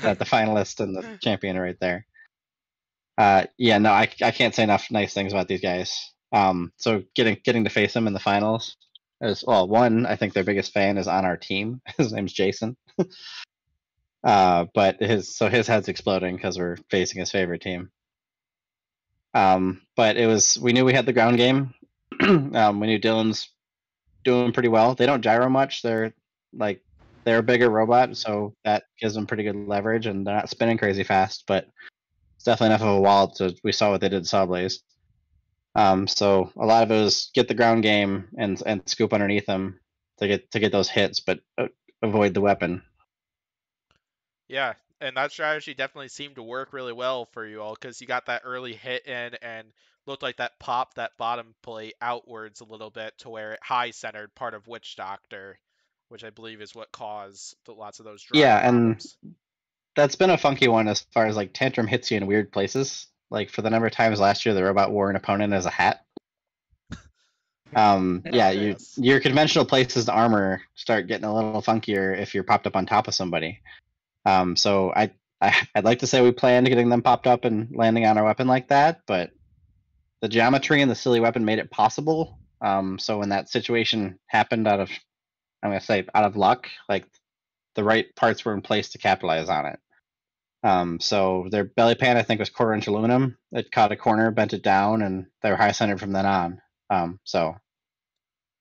S3: that the finalist and the champion are right there. Yeah, no, I can't say enough nice things about these guys. So getting to face them in the finals is, well, one, I think their biggest fan is on our team. His name's Jason. But his head's exploding because we're facing his favorite team. But we knew we had the ground game. We knew Dylan's doing pretty well. They don't gyro much. They're a bigger robot, so that gives them pretty good leverage, and they're not spinning crazy fast. But it's definitely enough of a wall. We saw what they did to Sawblaze. So a lot of it was get the ground game and scoop underneath them to get those hits, but avoid the weapon.
S1: Yeah, and that strategy definitely seemed to work really well for you all because you got that early hit in, and looked like that popped that bottom plate outwards a little bit to where it high centered part of Witch Doctor, which I believe is what caused lots of those drive problems.
S3: And that's been a funky one as far as like Tantrum hits you in weird places. Like for the number of times last year the robot wore an opponent as a hat.
S1: Yes.
S3: Your conventional places to armor start getting a little funkier if you're popped up on top of somebody. So I'd like to say we planned getting them popped up and landing on our weapon like that, but the geometry and the silly weapon made it possible. So when that situation happened out of luck, like the right parts were in place to capitalize on it. So their belly pan, I think, was 1/4 inch aluminum. It caught a corner, bent it down, and they were high centered from then on.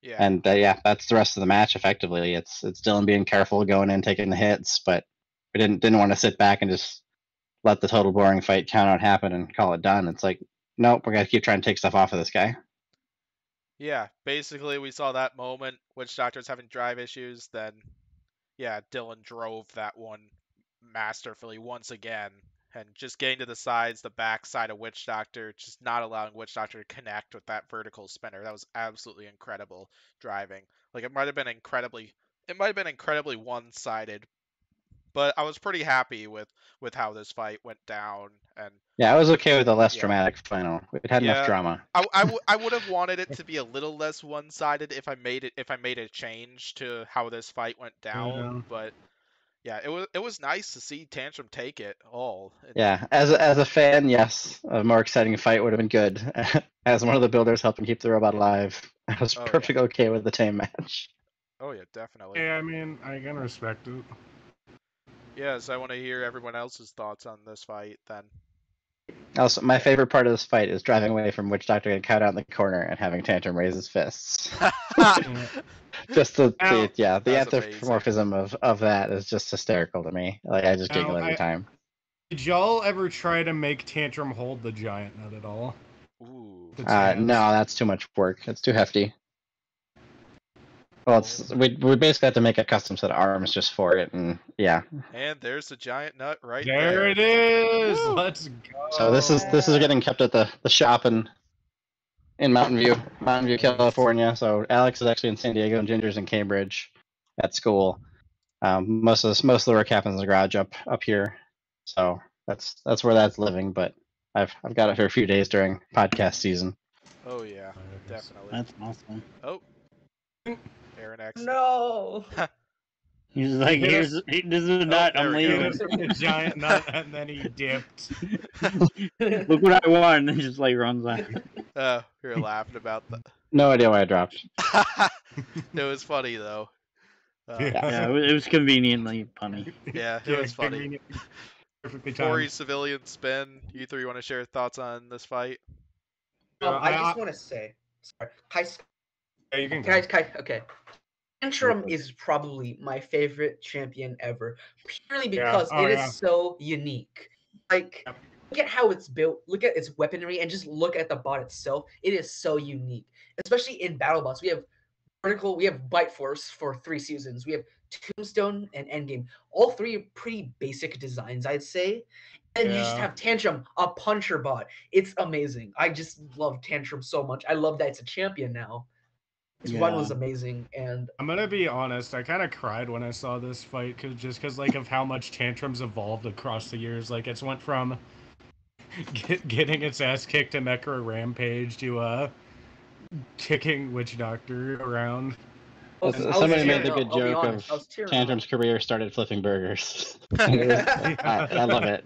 S1: Yeah.
S3: And that's the rest of the match. Effectively, it's Dylan being careful, going in, taking the hits, but we didn't want to sit back and just let the total boring fight count out happen and call it done. It's like, nope, we're gonna keep trying to take stuff off of this guy.
S1: Yeah, basically we saw that moment. Witch Doctor's having drive issues, then yeah, Dylan drove that one masterfully once again, and just getting to the sides, the back side of Witch Doctor, just not allowing Witch Doctor to connect with that vertical spinner. That was absolutely incredible driving. Like it might have been incredibly one-sided, but I was pretty happy with how this fight went down. And
S3: yeah, I was okay with a less dramatic final. It had enough
S1: Yeah.
S3: drama.
S1: I would have wanted it to be a little less one-sided if I made a change to how this fight went down, but yeah, it was nice to see Tantrum take it all.
S3: Yeah, as a fan, yes, a more exciting fight would have been good. As one of the builders helping keep the robot alive, I was perfectly okay with the tame match.
S1: Oh yeah, definitely.
S4: Yeah, I mean, I can respect it.
S1: Yes, I want to hear everyone else's thoughts on this fight then.
S3: Also, my favorite part of this fight is driving away from Witch Doctor getting caught out in the corner and having Tantrum raise his fists. Just the anthropomorphism of that is just hysterical to me. Like I just giggle every time.
S4: Did y'all ever try to make Tantrum hold the giant nut at all?
S1: Ooh.
S3: No, that's too much work. It's too hefty. Well, we basically have to make a custom set of arms just for it, and yeah.
S1: And there's the giant nut right
S4: there. There it is. Woo! Let's go.
S3: So this is getting kept at the shop in Mountain View, California. So Alex is actually in San Diego, and Ginger's in Cambridge at school. Most of the work happens in the garage up here. So that's where that's living. But I've got it for a few days during podcast season.
S1: Oh yeah, definitely.
S2: That's awesome.
S1: Oh. Aren X.
S5: No.
S2: He's like, this is a nut. I'm leaving.
S4: A giant nut, and then he dipped.
S2: Look what I won, and he just like runs out.
S1: We were laughing about that.
S3: No idea why I dropped.
S1: It was funny though.
S2: Yeah, it was conveniently funny.
S1: Yeah, it was funny. Pory civilian spin. You three want to share thoughts on this fight?
S5: I just want to say, sorry.
S4: Yeah, you can
S5: go. Okay. Tantrum is probably my favorite champion ever, purely because it is so unique. Like, look at how it's built, look at its weaponry, and just look at the bot itself. It is so unique, especially in Battlebots. We have Vertical, we have Bite Force for 3 seasons. We have Tombstone and Endgame. All 3 are pretty basic designs, I'd say. And you just have Tantrum, a puncher bot. It's amazing. I just love Tantrum so much. I love that it's a champion now. This one was amazing, and
S4: I'm gonna be honest. I kind of cried when I saw this fight, because like of how much Tantrum's evolved across the years. Like it's went from getting its ass kicked in Mecha Rampage to kicking Witch Doctor around.
S3: Somebody made the good joke of Tantrum's career started flipping burgers. I love it.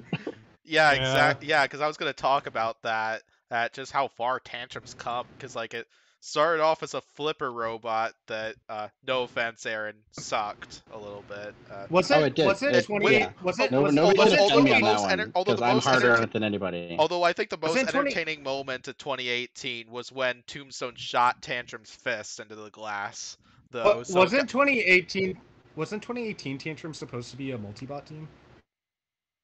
S1: Yeah, exactly. Yeah, because I was gonna talk about that just how far Tantrum's come, because like it started off as a flipper robot that, no offense, Aren, sucked a little bit.
S3: I'm harder on it than anybody.
S1: Although I think the most entertaining moment of 2018 was when Tombstone shot Tantrum's fist into the glass.
S4: Wasn't 2018 Tantrum supposed to be a multi-bot team?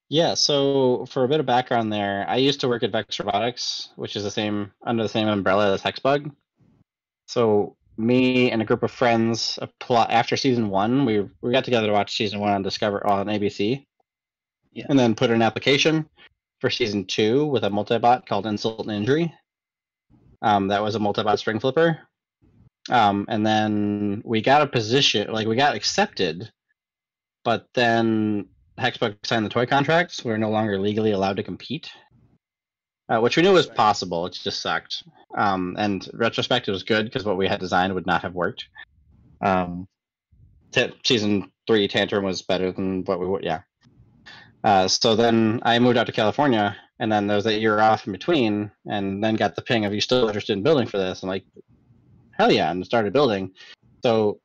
S3: Yeah, so for a bit of background there, I used to work at Vex Robotics, which is under the same umbrella as Hexbug. So me and a group of friends, after season 1, we got together to watch season 1 on ABC, and then put in an application for season 2 with a multi-bot called Insult and Injury. That was a multi-bot string flipper. And then we got a position, like we got accepted, but then Hexbug signed the toy contracts. We're no longer legally allowed to compete, which we knew was possible. It just sucked. And retrospect, it was good because what we had designed would not have worked. Season 3 Tantrum was better than what we would, yeah. So then I moved out to California, and then there was that year off in between, and then got the ping of, you still interested in building for this? And like, hell yeah, and started building. So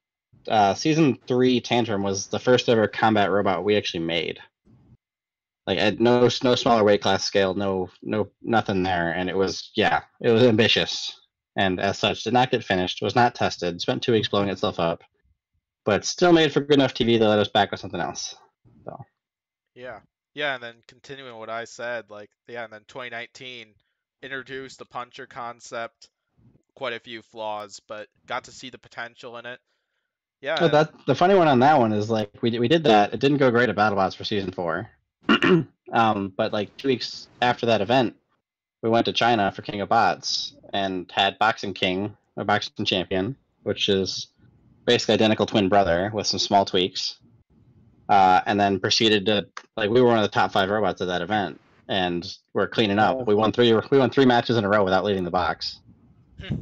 S3: season 3 Tantrum was the first ever combat robot we actually made. Like, at no smaller weight class scale, no nothing there, and it was ambitious, and as such did not get finished, was not tested, spent 2 weeks blowing itself up, but still made for good enough TV to let us back with something else. So
S1: yeah, and then continuing what I said, like, yeah, and then 2019 introduced the puncher concept, quite a few flaws, but got to see the potential in it. Yeah.
S3: That the funny one on that one is, like, we did that. It didn't go great at Battlebots for season 4. But like 2 weeks after that event, we went to China for King of Bots and had Boxing King, or Boxing Champion, which is basically identical twin brother with some small tweaks. And then proceeded to, like, we were one of the top 5 robots at that event, and we're cleaning up. We won 3 matches in a row without leaving the box.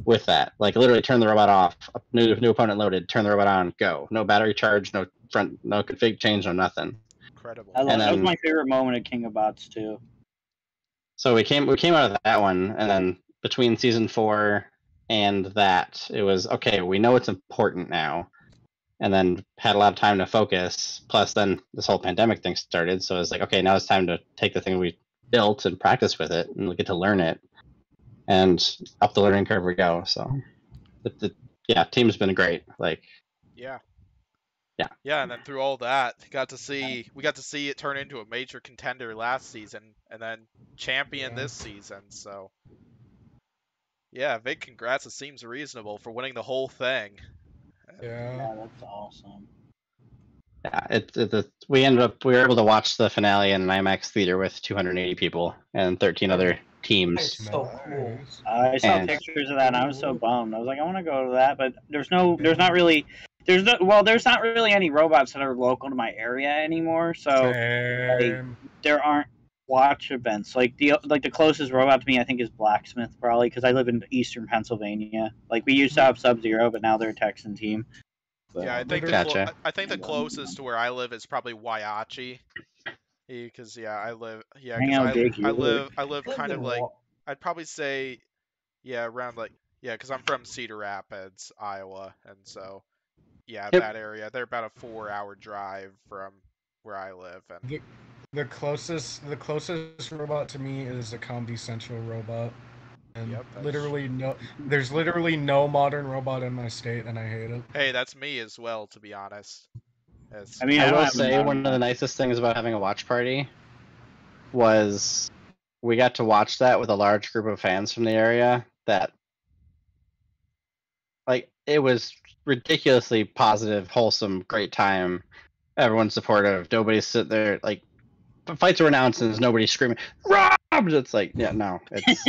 S3: With that, like, literally turn the robot off, new opponent loaded, turn the robot on, go. No battery charge, no config change, no nothing.
S1: Incredible.
S2: That was my favorite moment at King of Bots too.
S3: So we came out of that one, and then between season 4 and that, it was okay. We know it's important now, and then had a lot of time to focus. Plus, then this whole pandemic thing started, so it's like, okay, now it's time to take the thing we built and practice with it, and we get to learn it, and up the learning curve we go. So, team's been great. Like,
S1: yeah, and then through all that, we got to see it turn into a major contender last season, and then champion this season. So, yeah, big congrats to Seems Reasonable for winning the whole thing.
S2: Yeah, that's awesome.
S3: Yeah, we were able to watch the finale in an IMAX theater with 280 people and 13 other teams.
S5: That's so cool.
S2: I saw pictures of that, and I was so bummed. I was like, I want to go to that, but there's not really any robots that are local to my area anymore. So like, there aren't watch events. Like the closest robot to me, I think, is Blacksmith, probably, because I live in eastern Pennsylvania. Like, we used to have Sub-Zero, but now they're a Texan team.
S1: So, yeah, I think the closest to where I live is probably Waiachi, because I live kind of like, I'd probably say, around, like, because I'm from Cedar Rapids, Iowa, and so that area, they're about a 4-hour drive from where I live. And
S4: the closest robot to me is a Comedy Central robot. And there's literally no modern robot in my state, and I hate it.
S1: Hey, that's me as well, to be honest.
S3: I mean, I will say one of the nicest things about having a watch party was we got to watch that with a large group of fans from the area. That, like, it was ridiculously positive, wholesome, great time. Everyone's supportive. Nobody's sitting there, like, fights are announced and there's nobody screaming, "Rob!" It's like, yeah, no. It's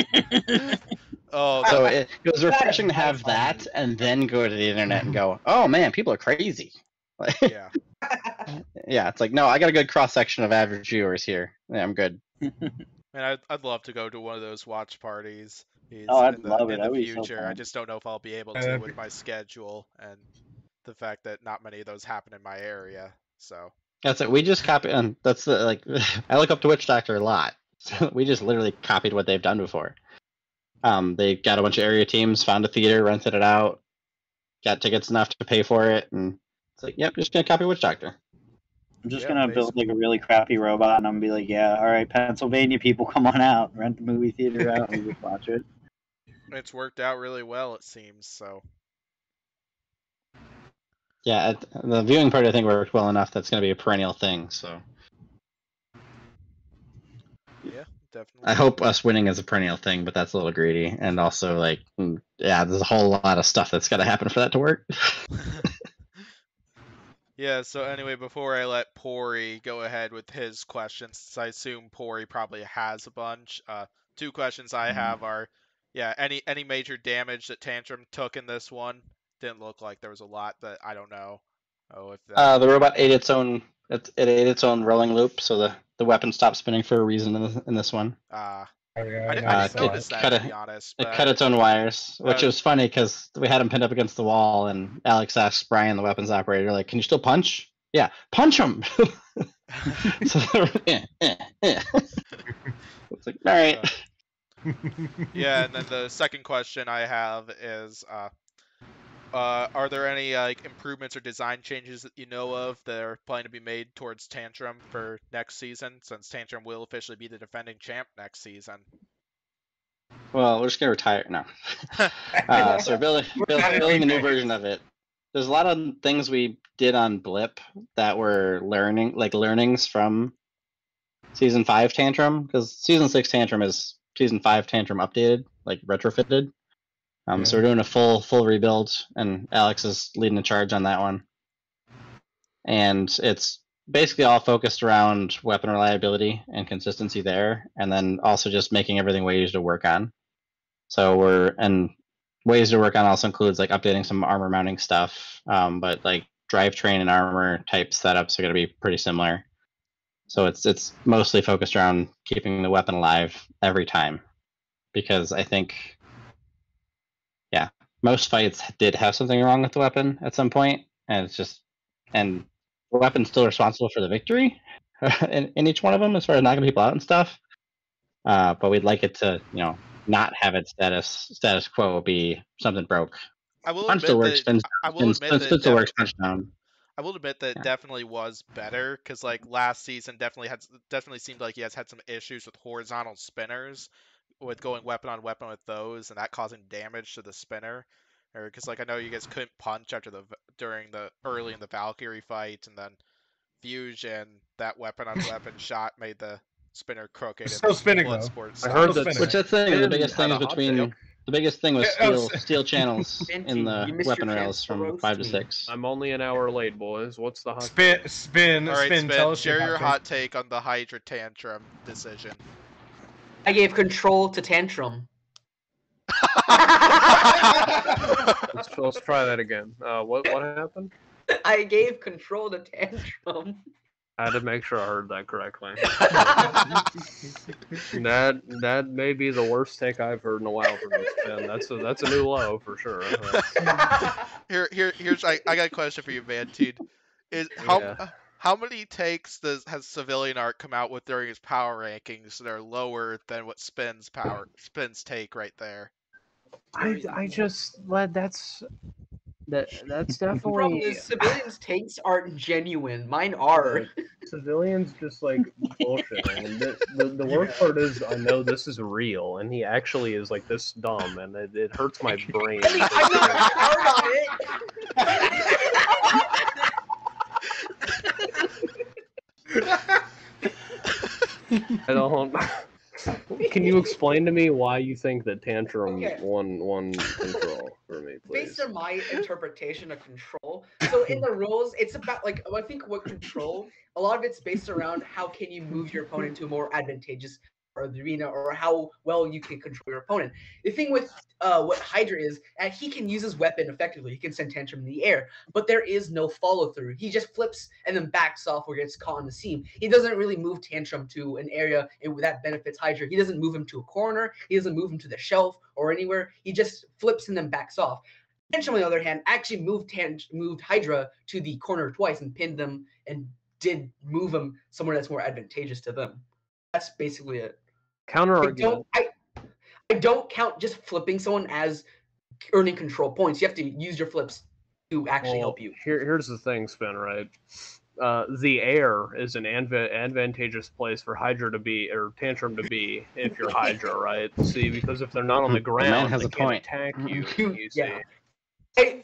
S3: so it was refreshing to have that, and then go to the internet and go, oh man, people are crazy.
S1: Yeah.
S3: Yeah, it's like, no, I got a good cross section of average viewers here. Yeah, I'm good.
S1: Man, I'd love to go to one of those watch parties.
S2: I'd love it.
S1: In the future, I just don't know if I'll be able to with my schedule and the fact that not many of those happen in my area. So
S3: that's it. We just copy, and that's like, I look up to Witch Doctor a lot. So we just literally copied what they've done before. They got a bunch of area teams, found a theater, rented it out, got tickets enough to pay for it, and it's like, yep, just gonna copy Witch Doctor.
S2: I'm just gonna build like a really crappy robot, and I'm gonna be like, yeah, all right, Pennsylvania people, come on out, rent the movie theater out, and just watch it.
S1: It's worked out really well, it seems. So.
S3: Yeah, the viewing party I think worked well enough. That's gonna be a perennial thing. So.
S1: Yeah, definitely.
S3: I hope us winning is a perennial thing, but that's a little greedy. And also, like, there's a whole lot of stuff that's got to happen for that to work.
S1: Yeah, so anyway, before I let Pory go ahead with his questions, since I assume Pory probably has a bunch, 2 questions I have are, Yeah, any major damage that Tantrum took in this one? Didn't look like there was a lot, but I don't know. Oh, if
S3: The robot ate its own. It ate its own rolling loop, so the weapon stopped spinning for a reason in this one.
S1: uh,
S4: Oh, yeah,
S1: I
S4: noticed
S1: didn't
S3: it
S1: notice that,
S3: cut
S1: to
S3: a,
S1: be honest.
S3: it
S1: But
S3: cut its own wires, which
S1: Uh,
S3: was funny because we had him pinned up against the wall, and Alex asked Brian, the weapons operator, like, "Can you still punch?" Yeah, punch him. So it's like, all right.
S1: yeah, and then the second question I have is, are there any like improvements or design changes that you know of that are planning to be made towards Tantrum for next season, since Tantrum will officially be the defending champ next season?
S3: Well, we're just gonna retire now. So we're building a new version of it. There's a lot of things we did on Blip that were learnings from Season 5 Tantrum, because Season 6 Tantrum is Season 5 Tantrum updated, like retrofitted. So we're doing a full rebuild, and Alex is leading the charge on that one. And it's basically all focused around weapon reliability and consistency there, and then also just making everything way easier to work on. So ways to work on also includes like updating some armor mounting stuff, but like drivetrain and armor type setups are going to be pretty similar. So it's mostly focused around keeping the weapon alive every time, because I think, yeah, most fights did have something wrong with the weapon at some point, and the weapon's still responsible for the victory in each one of them as far as knocking people out and stuff. But we'd like it to, not have its status quo be something broke.
S1: I will
S3: Punch still
S1: admit
S3: works.
S1: that I will admit that
S3: Spin still works. Punch down.
S1: I will admit that it
S3: Yeah.
S1: definitely was better, because like last season definitely seemed like he has had some issues with horizontal spinners, with going weapon on weapon with those, and that causing damage to the spinner. Or because like I know you guys couldn't punch during the early in the Valkyrie fight, and then fusion, that weapon on weapon shot made the spinner crooked.
S4: It's
S1: And
S4: still spinning, though.
S1: Bloodsport
S7: I heard
S1: stopped.
S7: that.
S3: Which that's the thing. The biggest thing is
S7: had a hot
S3: between.
S7: take.
S3: The biggest thing was
S4: Yeah,
S3: steel channels in
S5: Mantine, you
S3: the
S5: missed
S3: weapon
S5: your
S3: rails
S5: chance to
S3: from
S5: roast
S3: 5 to
S5: me.
S3: 6.
S7: I'm only an hour late, boys. What's the hot
S4: Spin.
S1: All right,
S4: Spin. Tell us
S1: share your
S4: take.
S1: hot take on the Hydra Tantrum decision.
S5: I gave control to Tantrum.
S7: Let's try that again. What happened?
S5: I gave control to Tantrum.
S7: I had to make sure I heard that correctly. that may be the worst take I've heard in a while from this Finn. That's a new low for sure.
S1: Here's I got a question for you, Mantine. How many takes has Civilian Art come out with during his power rankings that are lower than what Spin's take right there?
S7: I just that's
S5: The
S7: definitely
S5: problem is civilians' takes aren't genuine. Mine are.
S7: civilians just like bullshitting. And the worst part is I know this is real, and he actually is like this dumb, and it hurts my brain.
S5: I'm not hard on it.
S7: I don't. Can you explain to me why you think that Tantrum
S5: Okay.
S7: won control for me, please?
S5: Based on my interpretation of control, so in the rules, it's about like I think what control. A lot of it's based around how can you move your opponent to a more advantageous part of the arena, or how well you can control your opponent. The thing with what Hydra is, he can use his weapon effectively. He can send Tantrum in the air, but there is no follow through. He just flips and then backs off or gets caught on the seam. He doesn't really move Tantrum to an area that benefits Hydra. He doesn't move him to a corner. He doesn't move him to the shelf or anywhere. He just flips and then backs off. Tantrum, on the other hand, actually moved Hydra to the corner twice and pinned them and did move them somewhere that's more advantageous to them. That's basically it.
S7: Counter argument.
S5: I don't count just flipping someone as earning control points. You have to use your flips to actually help you.
S7: Here's the thing, Spin, right? The air is an advantageous place for Hydra to be, or Tantrum to be, if you're Hydra, right? See, because if they're not on the ground,
S3: man has
S7: they
S3: a
S7: can't
S3: point.
S7: attack you. You see.
S5: Yeah.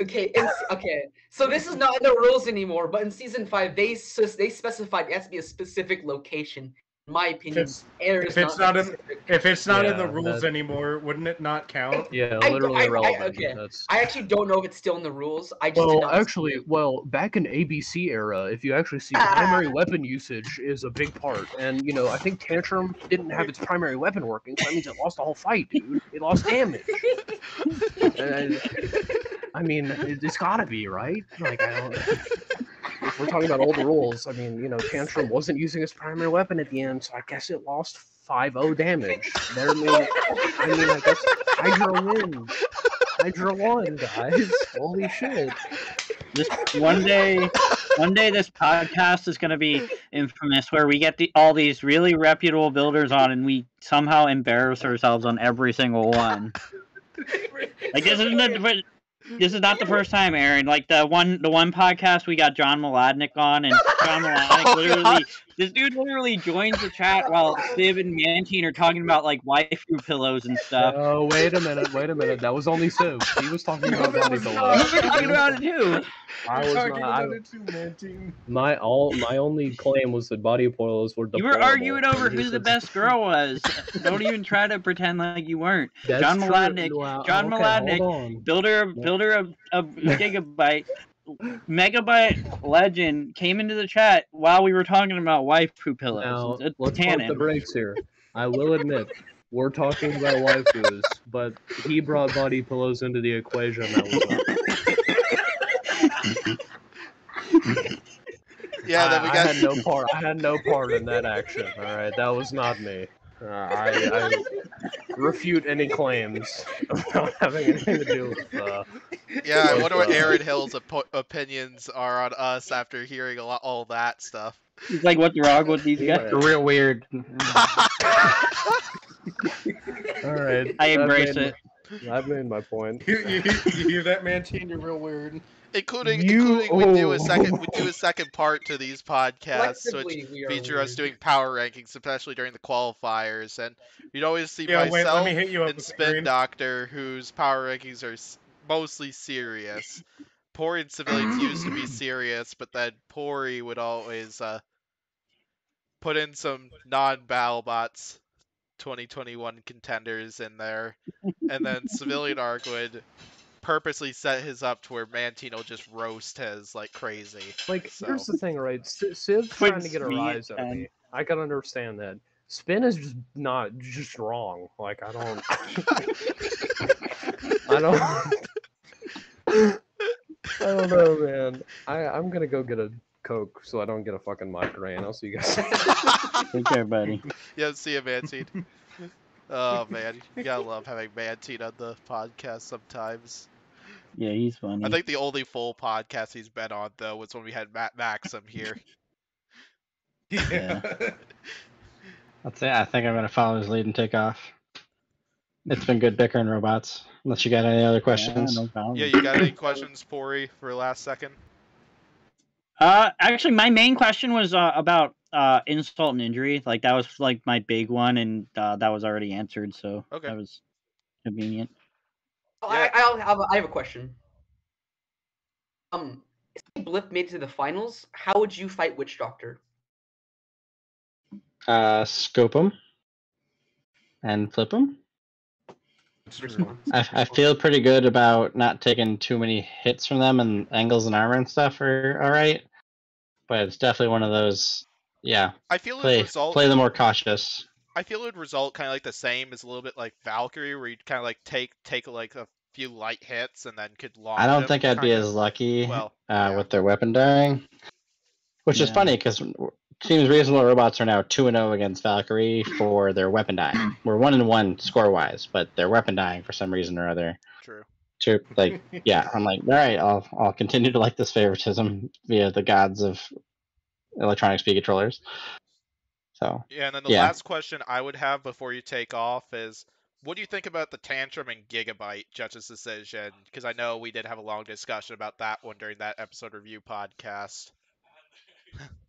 S5: Okay. So this is not in the rules anymore, but in season 5, they specified it has to be a specific location In my opinion,
S4: If
S5: air
S4: if
S5: is
S4: it's
S5: not
S4: not in
S5: specific.
S4: if it's not in the
S7: Yeah,
S4: rules
S7: that-
S4: anymore, wouldn't it not count?
S7: Yeah, literally irrelevant.
S5: Okay.
S7: That's
S5: I actually don't know if it's still in the rules. I just did
S7: well,
S5: not.
S7: actually, back in ABC era, if you actually see primary weapon usage is a big part, and I think Tantrum didn't have its primary weapon working, so that means it lost the whole fight, dude. It lost damage. And I mean, it's gotta be right. Like I don't. If we're talking about old rules, I mean, Tantrum wasn't using his primary weapon at the end, so I guess it lost 5-0 damage. I guess Hydra wins. Hydra won, guys. Holy shit.
S2: This one day this podcast is going to be infamous, where we get all these really reputable builders on, and we somehow embarrass ourselves on every single one. Like this is not the first time, Aaron. Like the one podcast we got John Mladnick on, and John Mladnick this dude literally joins the chat while Civ and Mantine are talking about like waifu pillows and stuff.
S7: Oh, wait a minute. That was only Civ. He was talking about body pillows.
S2: You were talking about it too.
S7: I was
S4: talking
S7: not.
S4: about it too, Mantine.
S7: My only claim was that body pillows were
S2: You were
S7: deplorable.
S2: arguing over
S7: And he
S2: who the
S7: said-
S2: best girl was. Don't even try to pretend like you weren't.
S7: That's
S2: John
S7: true.
S2: Mladnick,
S7: Wow,
S2: John
S7: okay,
S2: Mladnick,
S7: hold on.
S2: builder of Gigabyte, Megabyte legend, came into the chat while we were talking about waifu pillows.
S7: Now,
S2: It's
S7: let's pump
S2: canon.
S7: the brakes here. I will admit, we're talking about waifus, but he brought body pillows into the equation. That was
S1: Yeah, then we got.
S7: I had no part in that action. All right, that was not me. I refute any claims about having anything to do with.
S1: Yeah, I wonder what
S7: with,
S1: Aren Hill's opinions are on us after hearing all that stuff.
S2: He's like, what's wrong with these guys?
S3: They're real weird.
S7: All right,
S2: I embrace it.
S7: I've made my point.
S4: You hear that, Mantine? You're real weird.
S1: Including we do a second part to these podcasts, which
S5: Collectively, we are
S1: feature us
S5: weird.
S1: doing power rankings, especially during the qualifiers, and you'd always see
S4: Yeah, wait, let
S1: myself
S4: me hit you up
S1: and
S4: with
S1: Spin
S4: Aaron.
S1: Doctor, whose power rankings are mostly serious. Pory and Civilians used to be serious, but then Pory would always put in some non-Battlebots 2021 contenders in there, and then Civilian Arc would purposely set his up to where Mantine will just roast his like crazy.
S7: Like,
S1: So.
S7: here's the thing, right? Civ's trying to get a rise out of me. I can understand that. Spin is just not just wrong. Like, I don't. I don't know, man. I'm gonna go get a Coke so I don't get a fucking migraine. I'll see you guys.
S2: Take care, buddy.
S1: Yeah, see you, Mantine. Oh man, you gotta love having Mantine on the podcast sometimes.
S2: Yeah, he's funny.
S1: I think the only full podcast he's been on though was when we had Matt Maxim here.
S2: Yeah.
S3: That's it. I think I'm gonna follow his lead and take off. It's been good bickering, robots. Unless you got any other questions.
S2: Yeah, no problem.
S1: Yeah, you got any questions, Pory, for last second?
S2: Actually, my main question was about insult and injury. Like that was like my big one, and that was already answered, so
S1: Okay.
S2: that was convenient.
S5: I have a question. If Blip made it to the finals, how would you fight Witch Doctor?
S3: Scope them and flip them. I feel pretty good about not taking too many hits from them, and angles and armor and stuff are alright. But it's definitely one of those. Yeah,
S1: I feel it would
S3: play the more cautious.
S1: I feel it would result kind of like the same as a little bit like Valkyrie, where you'd kind of like take like a few light hits and then could launch.
S3: I don't think I'd be as lucky
S1: yeah.
S3: with their weapon dying, which is funny because Seems Reasonable Robots are now 2-0 against Valkyrie for their weapon dying. We're 1-1 score wise, but their weapon dying for some reason or other.
S1: True.
S3: Like, yeah, I'm like, all right, I'll continue to like this favoritism via the gods of electronic speed controllers. So
S1: yeah, and then the last question I would have before you take off is, what do you think about the Tantrum and Gigabyte judge's decision? Because I know we did have a long discussion about that one during that episode review podcast.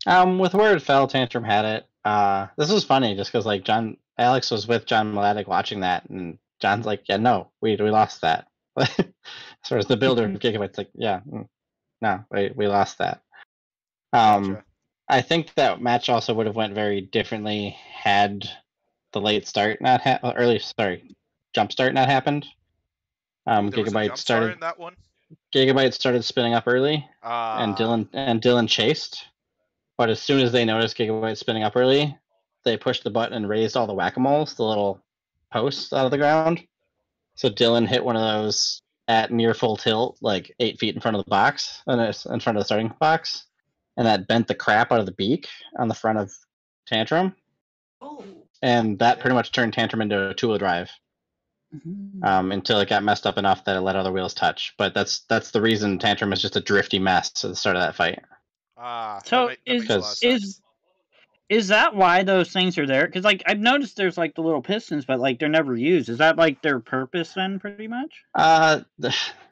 S3: With where it fell, Tantrum had it. This was funny just because like Alex was with John Mladnick watching that, and John's like, yeah, no, we lost that. As far as the builder of Gigabyte's like, yeah, no, we lost that.
S1: Gotcha.
S3: I think that match also would have went very differently had the late start not jump start not happened.
S1: There was a jump start in that one.
S3: Gigabyte started spinning up early, and Dylan chased. But as soon as they noticed Gigabyte spinning up early, they pushed the button and raised all the whack-a-moles, the little posts out of the ground. So Dylan hit one of those at near full tilt, like 8 feet in front of the box, and it's in front of the starting box, and that bent the crap out of the beak on the front of Tantrum.
S5: Oh.
S3: And that pretty much turned Tantrum into a two-wheel drive. Until it got messed up enough that it let other wheels touch. But that's the reason Tantrum is just a drifty mess at the start of that fight.
S2: So
S1: that makes a lot of sense.
S2: Is that why those things are there? Because like I've noticed there's like the little pistons, but like they're never used. Is that like their purpose then, pretty much?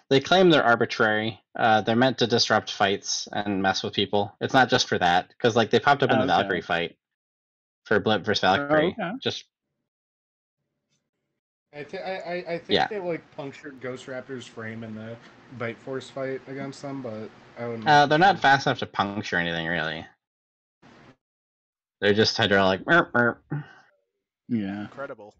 S3: They claim they're arbitrary. They're meant to disrupt fights and mess with people. It's not just for that, because like they popped up in the Valkyrie fight for Blip versus Valkyrie. Just
S4: I think they like punctured Ghost Raptor's frame in the Bite Force fight against them, but I wouldn't.
S3: They're not fast enough to puncture anything really. They're just hydraulic. Burp, burp.
S2: Yeah.
S1: Incredible.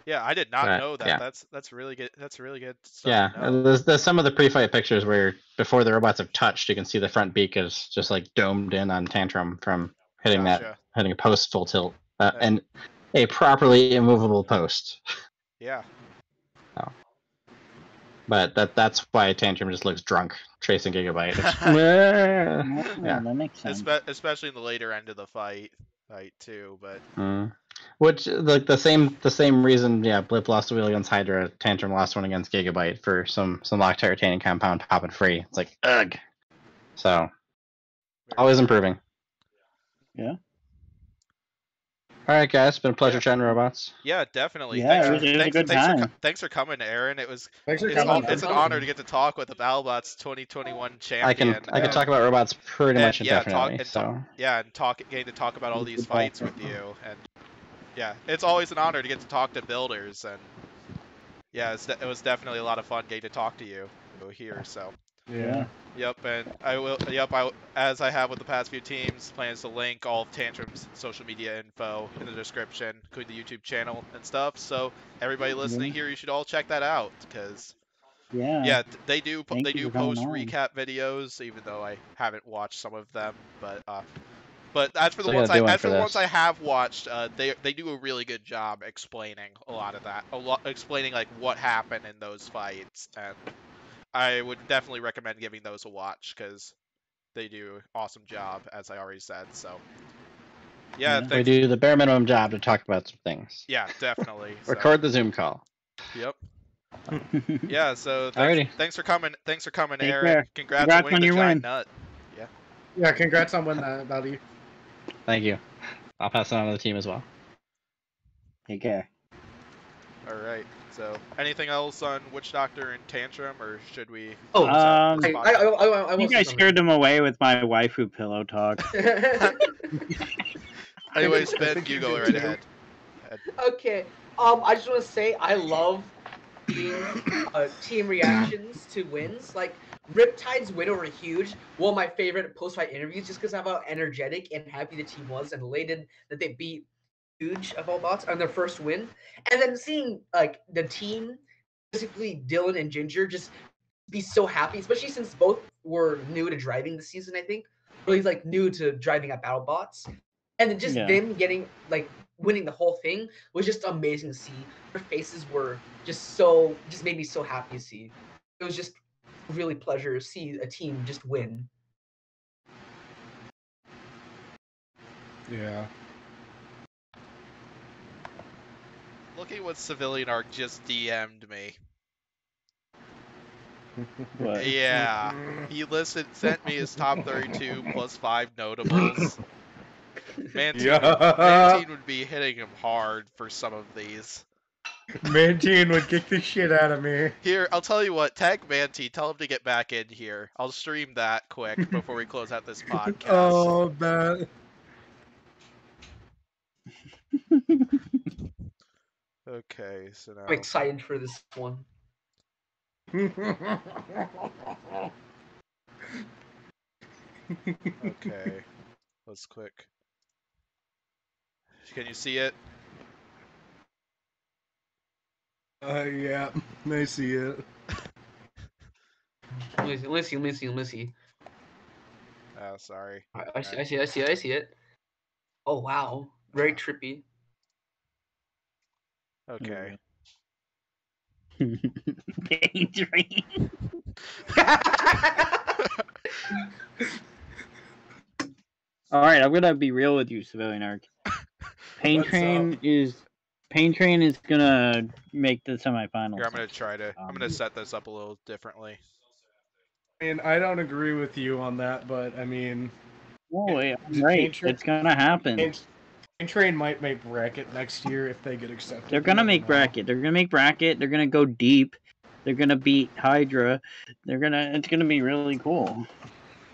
S1: Yeah, I did not know that.
S3: Yeah.
S1: That's really good. That's really good stuff.
S3: Yeah, there's some of the pre-fight pictures where before the robots have touched, you can see the front beak is just like domed in on Tantrum from hitting a post full tilt and a properly immovable post.
S1: Yeah.
S3: Oh. But that's why Tantrum just looks drunk chasing Gigabyte.
S2: Yeah, that makes sense.
S1: Especially in the later end of the fight too, but.
S3: Which like the same reason, Blip lost a wheel against Hydra, Tantrum lost one against Gigabyte for some Loctite retaining compound popping free. It's like ugh. So always improving.
S2: Yeah.
S3: All right, guys, it's been a pleasure chatting robots.
S1: Yeah, definitely.
S2: Yeah, it was a good time.
S1: Thanks for coming, Aaron. It's
S5: coming.
S1: an honor to get to talk with the Battlebots 2021 champion.
S3: I can talk about robots pretty much indefinitely.
S1: Getting to talk about all these fights with you, and yeah, it's always an honor to get to talk to builders, and yeah, it was definitely a lot of fun getting to talk to you here. So.
S4: Yeah.
S1: Yep, and I will. Yep, as I have with the past few teams, plans to link all of Tantrum's social media info in the description, including the YouTube channel and stuff. So everybody listening here, you should all check that out because they do post recap videos, even though I haven't watched some of them. But as for the ones I have watched, they do a really good job explaining a lot of that, explaining like what happened in those fights, and I would definitely recommend giving those a watch because they do an awesome job, as I already said. So, yeah.
S3: We do the bare minimum job to talk about some things.
S1: Yeah, definitely.
S3: Record the Zoom call.
S1: Yep. Yeah. So thanks for coming. Thanks for coming,
S2: Take
S1: Aaron.
S2: care.
S1: Congrats on winning the giant nut. Yeah.
S4: Yeah. Congrats on winning that, buddy.
S3: Thank you. I'll pass it on to the team as well.
S2: Take care.
S1: All right. So, anything else on Witch Doctor and Tantrum, or should we?
S5: I
S2: you guys scared them away with my waifu pillow talk.
S1: Anyways, Ben, you go right ahead.
S5: Okay. I just want to say I love team reactions to wins. Like Riptide's win over Huge, one of my favorite post-fight interviews, just because of how energetic and happy the team was and elated that they beat Huge of all bots on their first win, and then seeing like the team, basically Dylan and Ginger, just be so happy, especially since both were new to driving this season. I think really like new to driving at Battlebots, and then just them getting like winning the whole thing was just amazing to see. Their faces were just made me so happy to see. It was just really pleasure to see a team just win.
S4: Yeah.
S1: Look at what Civilian Arc just DM'd me.
S2: What?
S1: Yeah, he sent me his top 32 plus 5 notables. Mantine would be hitting him hard for some of these.
S4: Mantine would kick the shit out of me.
S1: Here, I'll tell you what, tag Mantine, tell him to get back in here. I'll stream that quick before we close out this podcast.
S4: Oh, man.
S1: Okay, so now...
S5: I'm excited for this one.
S1: Okay. Let's click. Can you see it?
S4: Yeah, I see it.
S5: Let me see.
S1: Oh, sorry.
S5: I see it. Oh wow, very trippy.
S1: Okay.
S2: Pain Train. All right, I'm gonna be real with you, Civilian Arc. Pain
S4: What's
S2: Train
S4: up?
S2: is gonna make the semifinals.
S1: Here, I'm gonna try to. I'm gonna
S2: Um,
S1: set this up a little differently.
S4: I mean, I don't agree with you on that, but I mean,
S2: No, I'm
S4: Pain
S2: right.
S4: Train-
S2: It's gonna happen.
S4: Pain Train might make bracket next year if they get accepted.
S2: They're gonna make bracket. They're gonna make bracket. They're gonna go deep. They're gonna beat Hydra. It's gonna be really cool.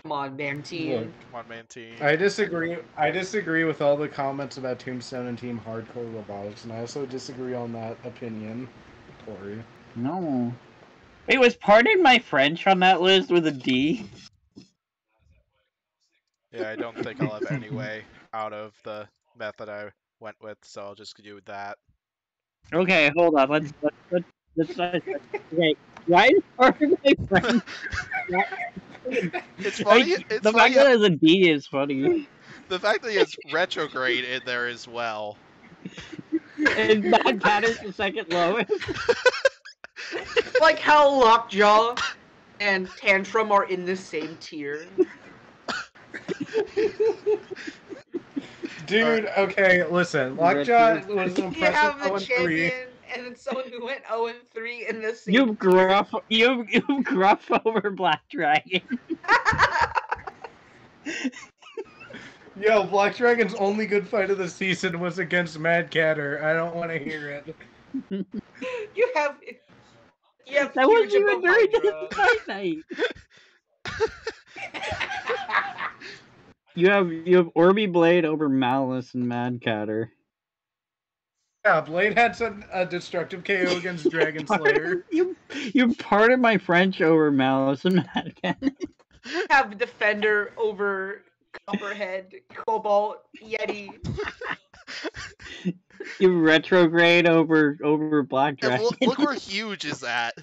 S5: Come on, Mantine.
S4: Look,
S1: Come on, Mantine.
S4: I disagree with all the comments about Tombstone and Team Hardcore Robotics, and I also disagree on that opinion, Pory.
S2: No. Wait, was Pardon My French on that list with a D?
S1: Yeah, I don't think I'll have any way out of the method I went with, so I'll just do that.
S2: Okay, hold on. Let's okay. Why is Pardon My French?
S1: It's funny.
S2: Like,
S1: It's
S2: the
S1: funny.
S2: fact that it's a D is funny.
S1: The fact that he has retrograde in there as well.
S2: And Mad Cat is the second lowest.
S5: Like how Lockjaw and Tantrum are in the same tier.
S4: Dude, okay, listen. Lockjaw was an
S5: You have
S4: impressive
S5: the
S4: 0-3.
S5: champion and then someone who went 0-3 in the same
S2: You gruff over Black Dragon.
S4: Yo, Black Dragon's only good fight of the season was against Mad Catter. I don't want to hear it.
S5: You have
S2: That wasn't
S5: huge
S2: even
S5: above
S2: during
S5: Hydra.
S2: the fight night. You have Orby Blade over Malice and Mad Catter.
S4: Yeah, Blade had a destructive KO against Dragon Slayer.
S2: You pardon my French over Malice and Mad Catter.
S5: You have Defender over Copperhead, Cobalt, Yeti.
S2: You retrograde over Black
S1: Yeah,
S2: Dragon.
S1: look where Huge is at.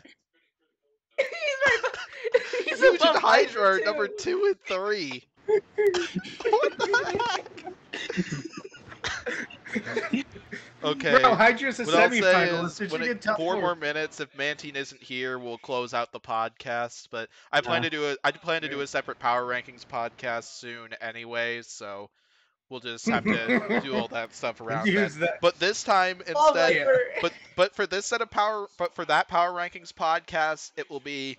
S5: He's
S1: Huge and
S5: above
S1: Hydra are
S5: too.
S1: number 2 and 3. What the heck? Okay.
S4: Bro, Hydra's a
S1: What I'll say
S4: semifinalist.
S1: is,
S4: Did
S1: when
S4: you
S1: it,
S4: get top
S1: 4
S4: four?
S1: more minutes, if Mantine isn't here, we'll close out the podcast. But I plan to do a separate power rankings podcast soon, anyway. So we'll just have to do all that stuff around
S4: Use
S1: then.
S4: that.
S1: But this time
S5: Oh,
S1: instead,
S5: but
S1: but for this set of for that power rankings podcast, it will be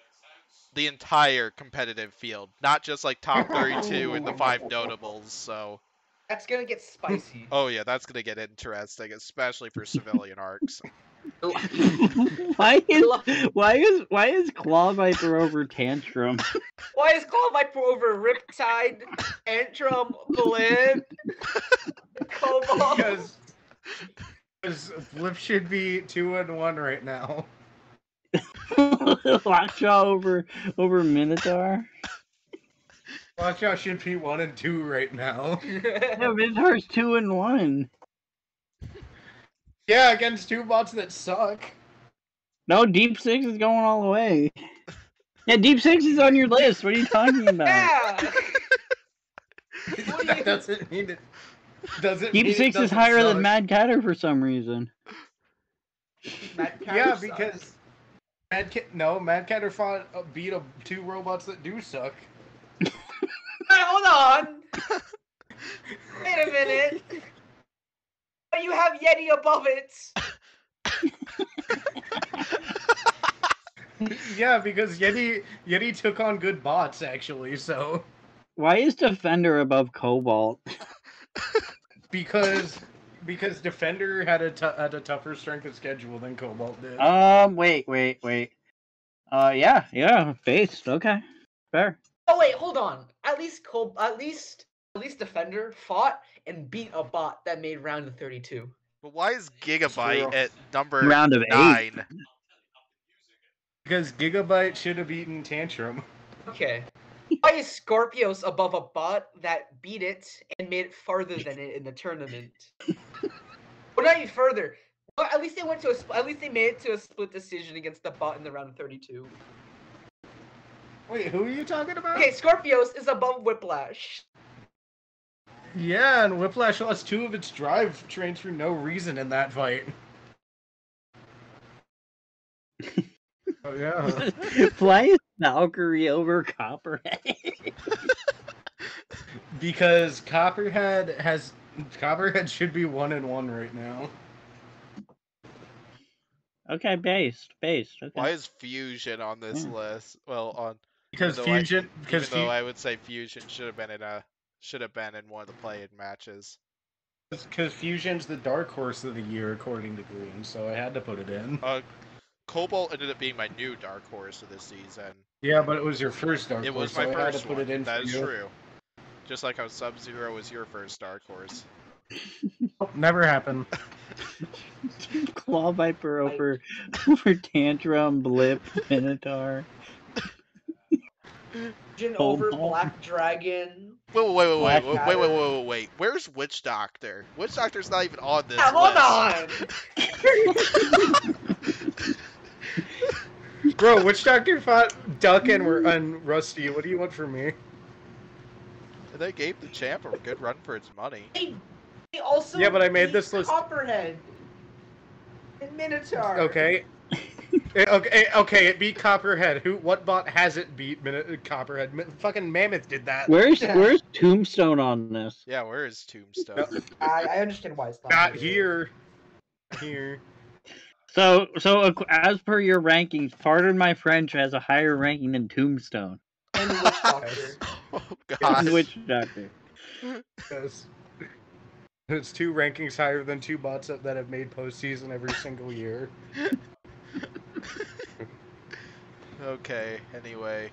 S1: the entire competitive field, not just like top 32 and the 5 notables. So.
S5: that's gonna get spicy.
S1: Oh yeah, that's gonna get interesting, especially for civilian arcs.
S2: Why is Claw Viper over Tantrum?
S5: Why is Claw Viper over Riptide, Tantrum, Blip, Cobalt?
S4: Because Blip should be 2-1 right now.
S2: Lockjaw over Minotaur?
S4: Lockjaw should be 1-2 right now.
S2: Yeah, Minotaur's 2-1.
S4: Yeah, against 2 bots that suck.
S2: No, Deep Six is going all the way. Yeah, Deep Six is on your list. What are you talking about?
S5: Yeah.
S4: That doesn't mean it.
S2: Deep Six is higher than Mad Catter for some reason.
S4: Yeah, because Mad Catter beat 2 robots that do suck.
S5: Hold on. Wait a minute. But you have Yeti above it.
S4: Yeah, because Yeti took on good bots actually. So
S2: why is Defender above Cobalt?
S4: because Defender had a tougher strength of schedule than Cobalt did.
S2: Wait. Yeah, based. Okay, fair.
S5: Oh wait, hold on. At least Defender fought and beat a bot that made round of 32.
S1: But why is Gigabyte
S4: True.
S1: at number
S2: Round of
S1: 9?
S4: Because Gigabyte should have beaten Tantrum.
S5: Okay. Why is Scorpios above a bot that beat it and made it farther than it in the tournament? Well, not even further. Well, at least they went to at least they made it to a split decision against the bot in the round of 32.
S4: Wait, who are you talking about?
S5: Okay, Scorpios is above Whiplash.
S4: Yeah, and Whiplash lost 2 of its drive trains for no reason in that fight. Oh yeah.
S2: Why is Valkyrie over Copperhead?
S4: Because Copperhead should be 1-1 right now.
S2: Okay, based. Okay.
S1: Why is Fusion on this list? Well,
S4: Because
S1: even though I would say Fusion should have been in one of the play-in matches.
S4: Because Fusion's the dark horse of the year according to Green, so I had to put it in.
S1: Cobalt ended up being my new dark horse of this season.
S4: Yeah, but it was your first dark horse.
S1: It was
S4: so
S1: my
S4: I had
S1: first
S4: to put
S1: one.
S4: it in
S1: That
S4: for
S1: is
S4: you.
S1: true. Just like how Sub-Zero was your first dark horse.
S4: Never happened.
S2: Claw Viper over Tantrum, Blip, Minotaur.
S5: Fusion over Black Dragon.
S1: Wait. Where's Witch Doctor? Witch Doctor's not even on this
S5: Come
S1: list.
S5: on!
S4: Bro, Witch Doctor fought Duck and Rusty. What do you want from me?
S1: And they gave the champ a good run for its money.
S5: They also
S4: Yeah, but I made
S5: beat
S4: this list.
S5: Copperhead and Minotaur.
S4: Okay. Okay, it beat Copperhead. What bot has it beat Copperhead? Fucking Mammoth did that.
S2: Where's Tombstone on this?
S1: Yeah, where is Tombstone?
S5: I understand why it's
S4: not here.
S2: So as per your rankings, Pardon My French has a higher ranking than Tombstone.
S5: And Witch Doctor.
S1: Oh god.
S2: Witch Doctor.
S4: Yes. It's 2 rankings higher than 2 bots that have made postseason every single year.
S1: Okay, anyway.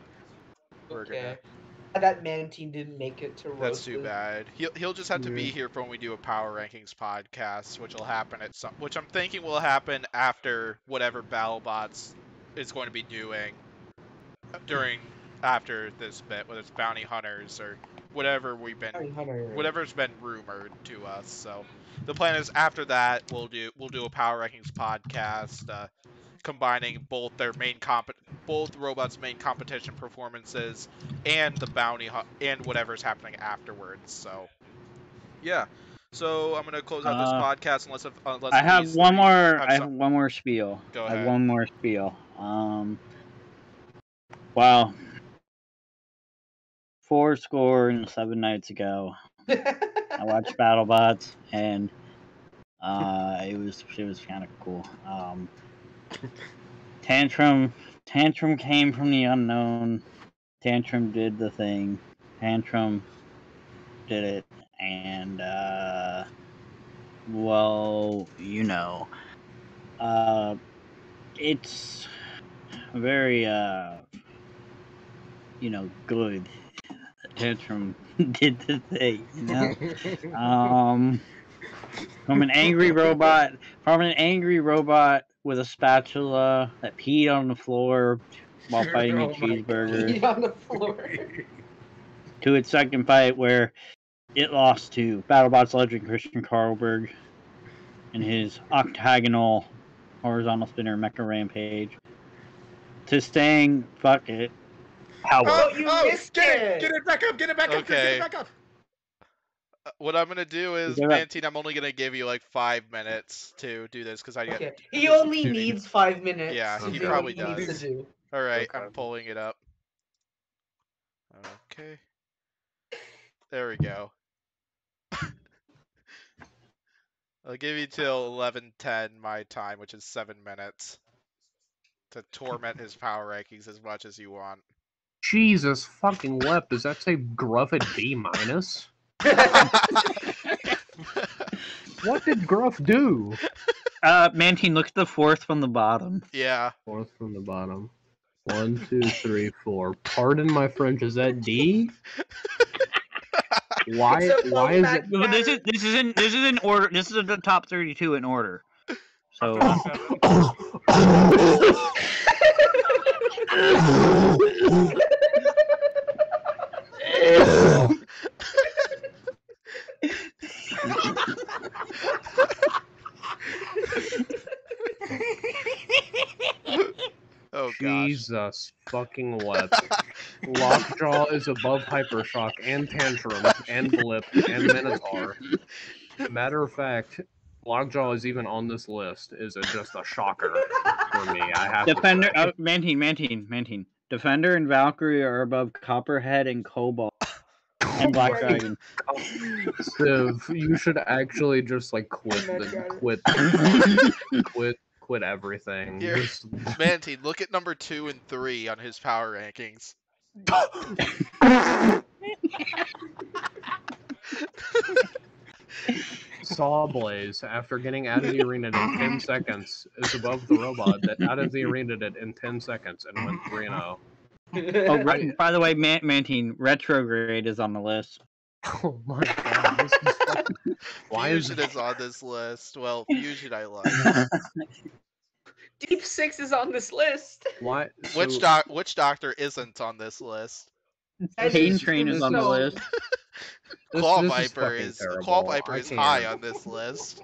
S1: We're gonna...
S5: That Mantine didn't make it to roast.
S1: That's too bad. He'll just have to be here for when we do a Power Rankings podcast, which will happen which I'm thinking will happen after whatever Battlebots is going to be doing after this bit, whether it's Bounty Hunters or whatever's been rumored to us. So the plan is after that we'll do a Power Rankings podcast, combining both both robots' main competition performances and the bounty and whatever's happening afterwards. So yeah. So I'm gonna close out this podcast unless
S2: I have one more. I have one more spiel.
S1: Go ahead.
S2: I have one more spiel. Wow. 4-7 nights ago, I watched BattleBots, and it was kind of cool. Tantrum came from the unknown. Tantrum did the thing. Tantrum did it, and well, you know, it's very good. Tantrum did the thing, you know. From an angry robot with a spatula that peed on the floor while fighting a cheeseburger.
S5: Peed on the floor.
S2: To its second fight where it lost to BattleBots legend Christian Carlberg in his octagonal horizontal spinner mecha rampage. To staying, fuck it.
S5: You missed it!
S4: Get it back up! Get it back up!
S1: Okay.
S4: Get it back up!
S1: What I'm gonna do is, Mantine, I'm only gonna give you like 5 minutes to do this because I get.
S5: Okay. He only needs 5 minutes.
S1: Yeah, he probably does. All right, I'm pulling it up. Okay. There we go. I'll give you till 11:10 my time, which is 7 minutes, to torment his power rankings as much as you want.
S7: Jesus fucking lep, does that say Gruff at B-? What did Gruff do?
S2: Mantine, look at the 4th from the bottom.
S1: Yeah.
S7: 4th from the bottom. 1, 2, 3, 4. Pardon my French, is that D? Why is it?
S2: Well, this is in order. This is the top 32 in order. So.
S1: Oh gosh.
S7: Jesus fucking what? Lockjaw is above Hypershock and Tantrum and Blip and Minotaur. Matter of fact, Lockjaw is even on this list. Is just a shocker for me. I have
S2: Defender,
S7: to say.
S2: Mantine. Defender and Valkyrie are above Copperhead and Cobalt and Black Dragon.
S7: Civ, you should actually just like quit everything.
S1: Here.
S7: Just...
S1: Mantine, look at number 2 and 3 on his power rankings.
S7: Sawblaze, after getting out of the arena in 10 seconds, is above the robot that out of the arena did in 10 seconds and went 3-0.
S2: Oh, by the way, Mantine, Retrograde is on the list.
S7: Oh my god, this is fucking... Why
S1: Fusion
S7: is
S1: is on this list. Well, Fusion I like.
S5: Deep Six is on this list.
S7: Why?
S1: Which doctor isn't on this list?
S2: Pain Train is on the list.
S1: Claw
S7: this
S1: Viper
S7: is
S1: is
S7: terrible.
S1: Claw Viper
S7: I
S1: is high
S7: can't.
S1: on this list.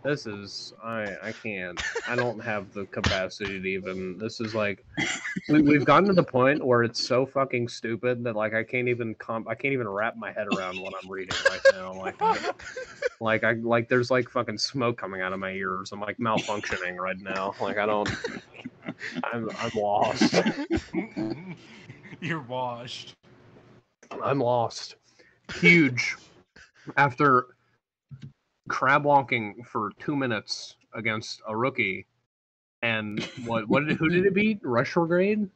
S7: This is I can't. I don't have the capacity to even. This is like we've gotten to the point where it's so fucking stupid that like I can't even wrap my head around what I'm reading right now. Like there's like fucking smoke coming out of my ears. I'm like malfunctioning right now. Like I'm lost.
S4: You're washed.
S7: I'm lost. Huge. After crab walking for 2 minutes against a rookie, and who did it beat? Retrograde?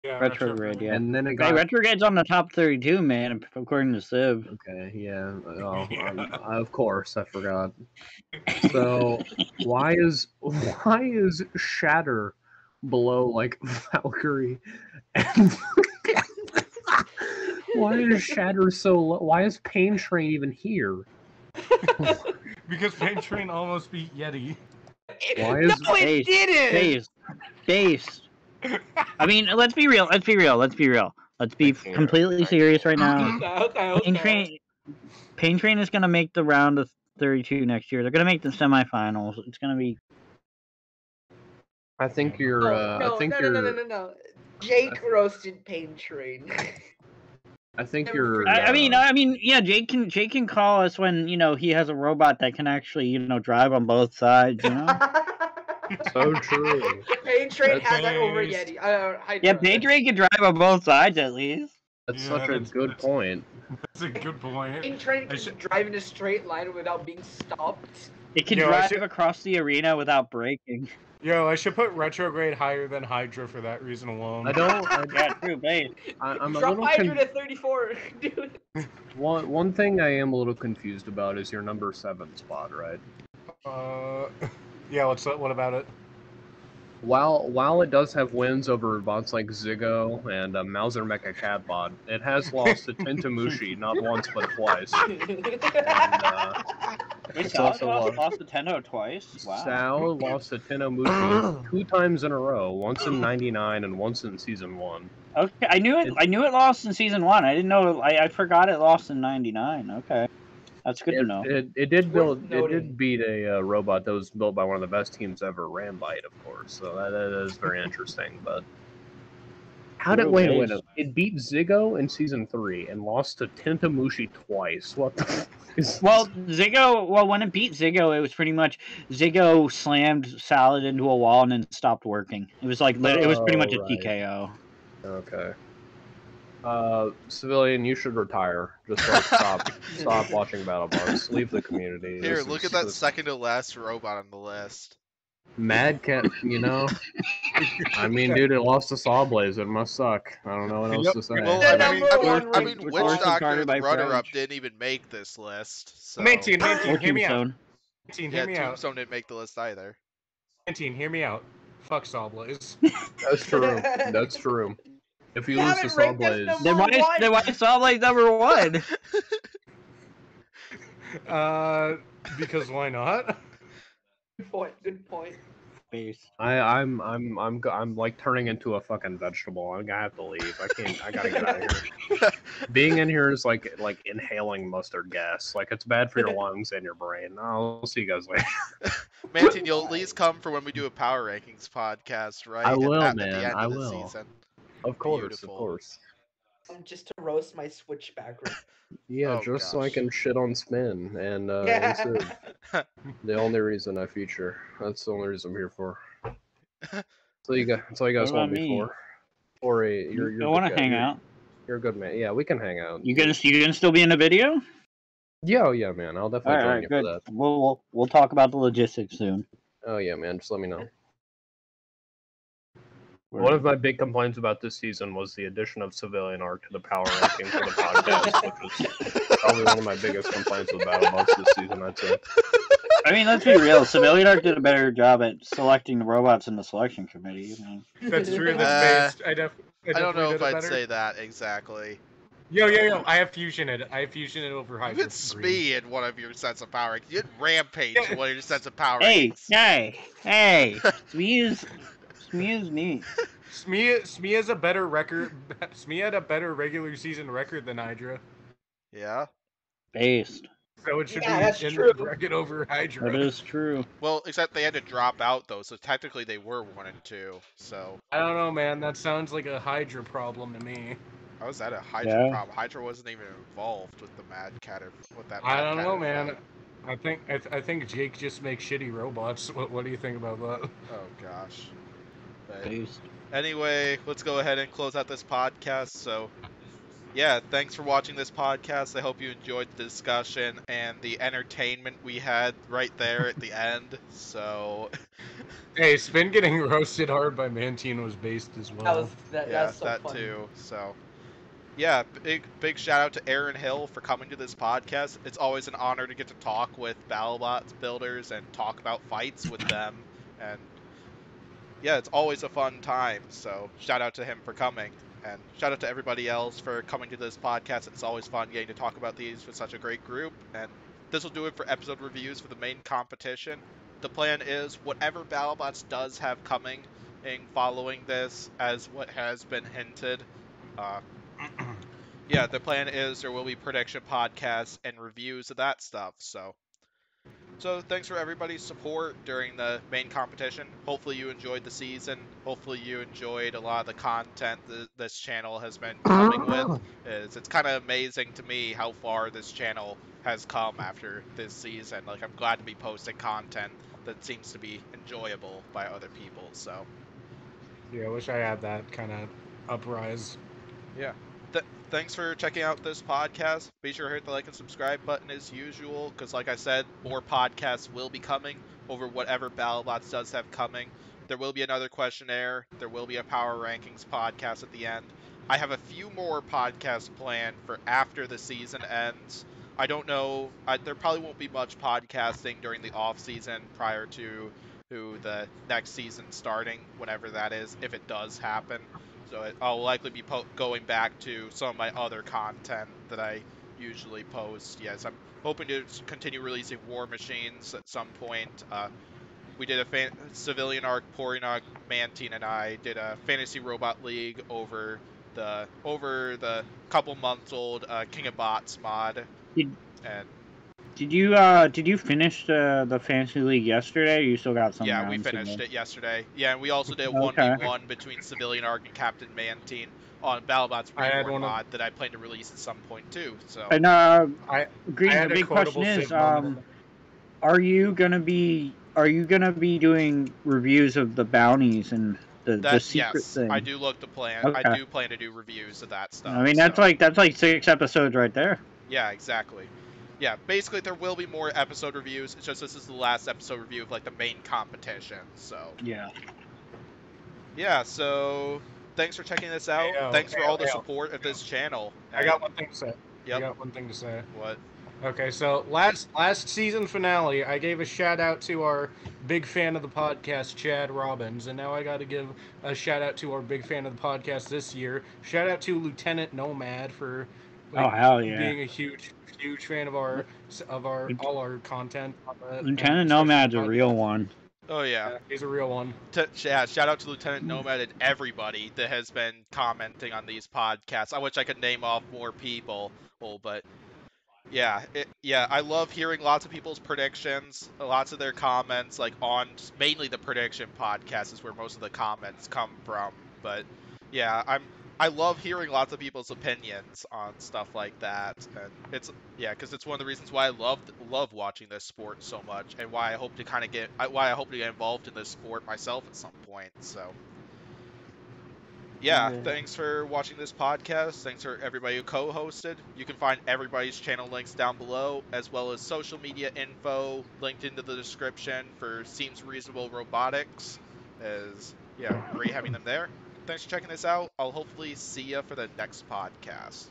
S4: Yeah,
S2: Retrograde, yeah.
S7: And then it
S2: Hey,
S7: got
S2: Retrograde's on the top 32, man, according to Civ.
S7: okay, yeah. Oh, of course, I forgot. So why is Shatter below like Valkyrie? And why is Shatter so low? Why is Pain Train even here?
S4: Because Pain Train almost beat Yeti.
S7: Why is
S5: No, it didn't.
S2: Base. I mean, let's be real. Let's be completely serious right now.
S5: Okay.
S2: Pain Train is gonna make the round of 32 next year. They're gonna make the semifinals. It's gonna be.
S7: I think you're.
S5: No. Jake roasted Pain Train.
S7: I think you're.
S2: I mean, yeah. Jake can call us when he has a robot that can actually drive on both sides.
S7: So true.
S5: Pain Train had that over Yeti.
S2: Yeah, Pain Train can drive on both sides at least.
S7: That's such a good point.
S4: That's a good point.
S5: Pain Train can drive in a straight line without being stopped.
S2: It can drive across the arena without braking.
S4: Yo, I should put Retrograde higher than Hydra for that reason alone.
S7: I don't.
S2: Yeah, true, babe.
S7: I'm a
S5: Drop
S7: little.
S5: Hydra to 34, dude.
S7: One thing I am a little confused about is your number 7 spot, right?
S4: Yeah. What about it?
S7: While it does have wins over bots like Ziggo and Mauser Mecha Catbot, it has lost to Tentamushi not once but twice.
S2: Wait, Sao lost to Tenno twice? Wow.
S7: Sao lost to Tentamushi 2 times in a row, once in '99 and once in Season 1.
S2: Okay, I knew it lost in Season 1. I didn't know. I forgot it lost in '99. Okay. That's good to know.
S7: It did beat a robot that was built by one of the best teams ever, Rambite, of course. So that is very interesting. But wait a minute? It beat Ziggo in Season 3 and lost to Tentamushi twice. What the fuck is
S2: Ziggo. Well, when it beat Ziggo, it was pretty much Ziggo slammed Salad into a wall and then stopped working. It was like it was pretty much a TKO.
S7: Okay. Civilian, you should retire. Just like stop watching Battlebots. Leave the community.
S1: Here, look at that second to last robot on the list.
S7: Mad Cat, I mean, dude, it lost to Sawblaze. It must suck. I don't know what else to say.
S1: Well, I mean, Witch Doctor and Runner-Up didn't even make this list. So.
S4: Mantine, hear me out.
S1: Tombstone didn't make the list either.
S4: Mantine, hear me out. Fuck Sawblaze.
S7: That's true. That's true. If you lose to Sawblaze,
S2: then why is Sawblaze number 1?
S4: Because why not?
S5: Good point.
S2: Base.
S7: I'm like turning into a fucking vegetable. I'm gonna have to leave. I gotta get out of here. Being in here is like inhaling mustard gas. Like it's bad for your lungs and your brain. I'll see you guys later.
S1: Mantine, you'll at least come for when we do a power rankings podcast, right?
S7: I will,
S1: at the
S7: man.
S1: end
S7: I
S1: of the
S7: will.
S1: season.
S7: Of course,
S1: Beautiful.
S7: of course.
S5: Just to roast my Switchback.
S7: Yeah,
S1: Oh,
S7: just so I
S1: gosh.
S7: can shit on Spin and
S5: Yeah.
S7: Civ. The only reason I feature. That's the only reason I'm here for. That's all you guys
S2: What
S7: want
S2: about
S7: me
S2: me?
S7: for. Pory, you're
S2: I
S7: good
S2: want to
S7: guy.
S2: hang out.
S7: You're a good man. Yeah, we can hang out.
S2: You gonna still be in the video?
S7: Yeah, oh yeah, man. I'll definitely join you
S2: good.
S7: for that.
S2: We'll talk about the logistics soon.
S7: Oh yeah, man. Just let me know. One of my big complaints about this season was the addition of Civilian Arc to the power rankings of the podcast, which is probably one of my biggest complaints with Battlebots this season, I'd say.
S2: I mean, let's be real. Civilian Arc did a better job at selecting the robots in the selection committee. I mean,
S4: That's true. That's based.
S1: I don't know if I'd
S4: better.
S1: say that exactly.
S4: Yo. I have Fusion it. over Hydra.
S1: You had Smee in one of your sets of power rankings. You had Rampage in one of your sets of power
S2: hey,
S1: rankings.
S2: hey! Smee is neat.
S4: Smee has a better record. Smee had a better regular season record than Hydra.
S1: Yeah.
S2: Based.
S4: So it should be
S5: that's
S4: in
S5: true.
S4: the bracket over Hydra.
S2: That is true.
S1: Well, except they had to drop out though, so technically they were 1 and 2. So
S4: I don't know, man. That sounds like a Hydra problem to me.
S1: how is that a Hydra
S2: Yeah.
S1: problem? Hydra wasn't even involved with the Mad Cat with that.
S4: I
S1: Mad
S4: don't
S1: Cat
S4: know, man.
S1: fight.
S4: I think Jake just makes shitty robots. What do you think about that?
S1: Oh gosh. But
S2: Based.
S1: anyway, let's go ahead and close out this podcast. So, yeah, thanks for watching this podcast. I hope you enjoyed the discussion and the entertainment we had right there at the end. So,
S4: Hey, Spin getting roasted hard by Mantine was based as well.
S5: That's so
S1: that
S5: funny.
S1: too. So, yeah, big shout out to Aren Hill for coming to this podcast. It's always an honor to get to talk with Battlebots builders and talk about fights with them. And yeah, it's always a fun time. So shout out to him for coming. And shout out to everybody else for coming to this podcast. It's always fun getting to talk about these with such a great group. And this will do it for episode reviews for the main competition. The plan is whatever Battlebots does have coming in following this, as what has been hinted, yeah, the plan is there will be prediction podcasts and reviews of that stuff. So thanks for everybody's support during the main competition. Hopefully you enjoyed the season. Hopefully you enjoyed a lot of the content this channel has been coming with. It's kind of amazing to me how far this channel has come after this season. Like, I'm glad to be posting content that seems to be enjoyable by other people. So
S4: Yeah, I wish I had that kind of uprise.
S1: yeah. Thanks for checking out this podcast. Be sure to hit the like and subscribe button as usual, because like I said, more podcasts will be coming over whatever Battlebots does have coming. There will be another questionnaire. There will be a power rankings podcast at the end. I have a few more podcasts planned for after the season ends. I don't know. There probably won't be much podcasting during the off season prior to the next season starting, whenever that is, if it does happen. So I'll likely be going back to some of my other content that I usually post. Yes, I'm hoping to continue releasing War Machines at some point. We did a Civilian Arc, Pory Nog, Mantine, and I did a Fantasy Robot League over the couple months old King of Bots mod.
S2: Did you finish the Fantasy League yesterday? Or you still got some?
S1: Yeah, we finished it yesterday. Yeah, and we also did a 1v1 between Civilian Arc and Captain Mantine on Battlebots Reborn mod that I plan to release at some point too. So.
S2: And Green, the big question is, are you gonna be doing reviews of the bounties and the secret thing?
S1: I do look to plan. Okay. I do plan to do reviews of that stuff.
S2: I mean, that's like 6 episodes right there.
S1: Yeah, exactly. Yeah, basically there will be more episode reviews. It's just this is the last episode review of like the main competition. So
S2: yeah.
S1: Yeah, so thanks for checking this out. Thanks for all the support of this channel.
S4: I got one thing to say.
S1: Yep.
S4: I got one thing to say.
S1: What?
S4: Okay, so last season finale, I gave a shout out to our big fan of the podcast, Chad Robbins, and now I got to give a shout out to our big fan of the podcast this year. Shout out to Lieutenant Nomad for
S2: hell yeah,
S4: being a huge fan of all our content.
S2: Lieutenant Nomad's a real one.
S1: Oh yeah.
S4: He's a real one.
S1: Yeah, shout out to Lieutenant Nomad and everybody that has been commenting on these podcasts. I wish I could name off more people, but yeah, I love hearing lots of people's predictions, lots of their comments, like on mainly the prediction podcast is where most of the comments come from. But yeah, I love hearing lots of people's opinions on stuff like that, and because it's one of the reasons why I love watching this sport so much, and why I hope to get involved in this sport myself at some point. So yeah, thanks for watching this podcast. Thanks for everybody who co-hosted. You can find everybody's channel links down below, as well as social media info linked into the description for Seems Reasonable Robotics. Great having them there. Thanks for checking this out. I'll hopefully see you for the next podcast.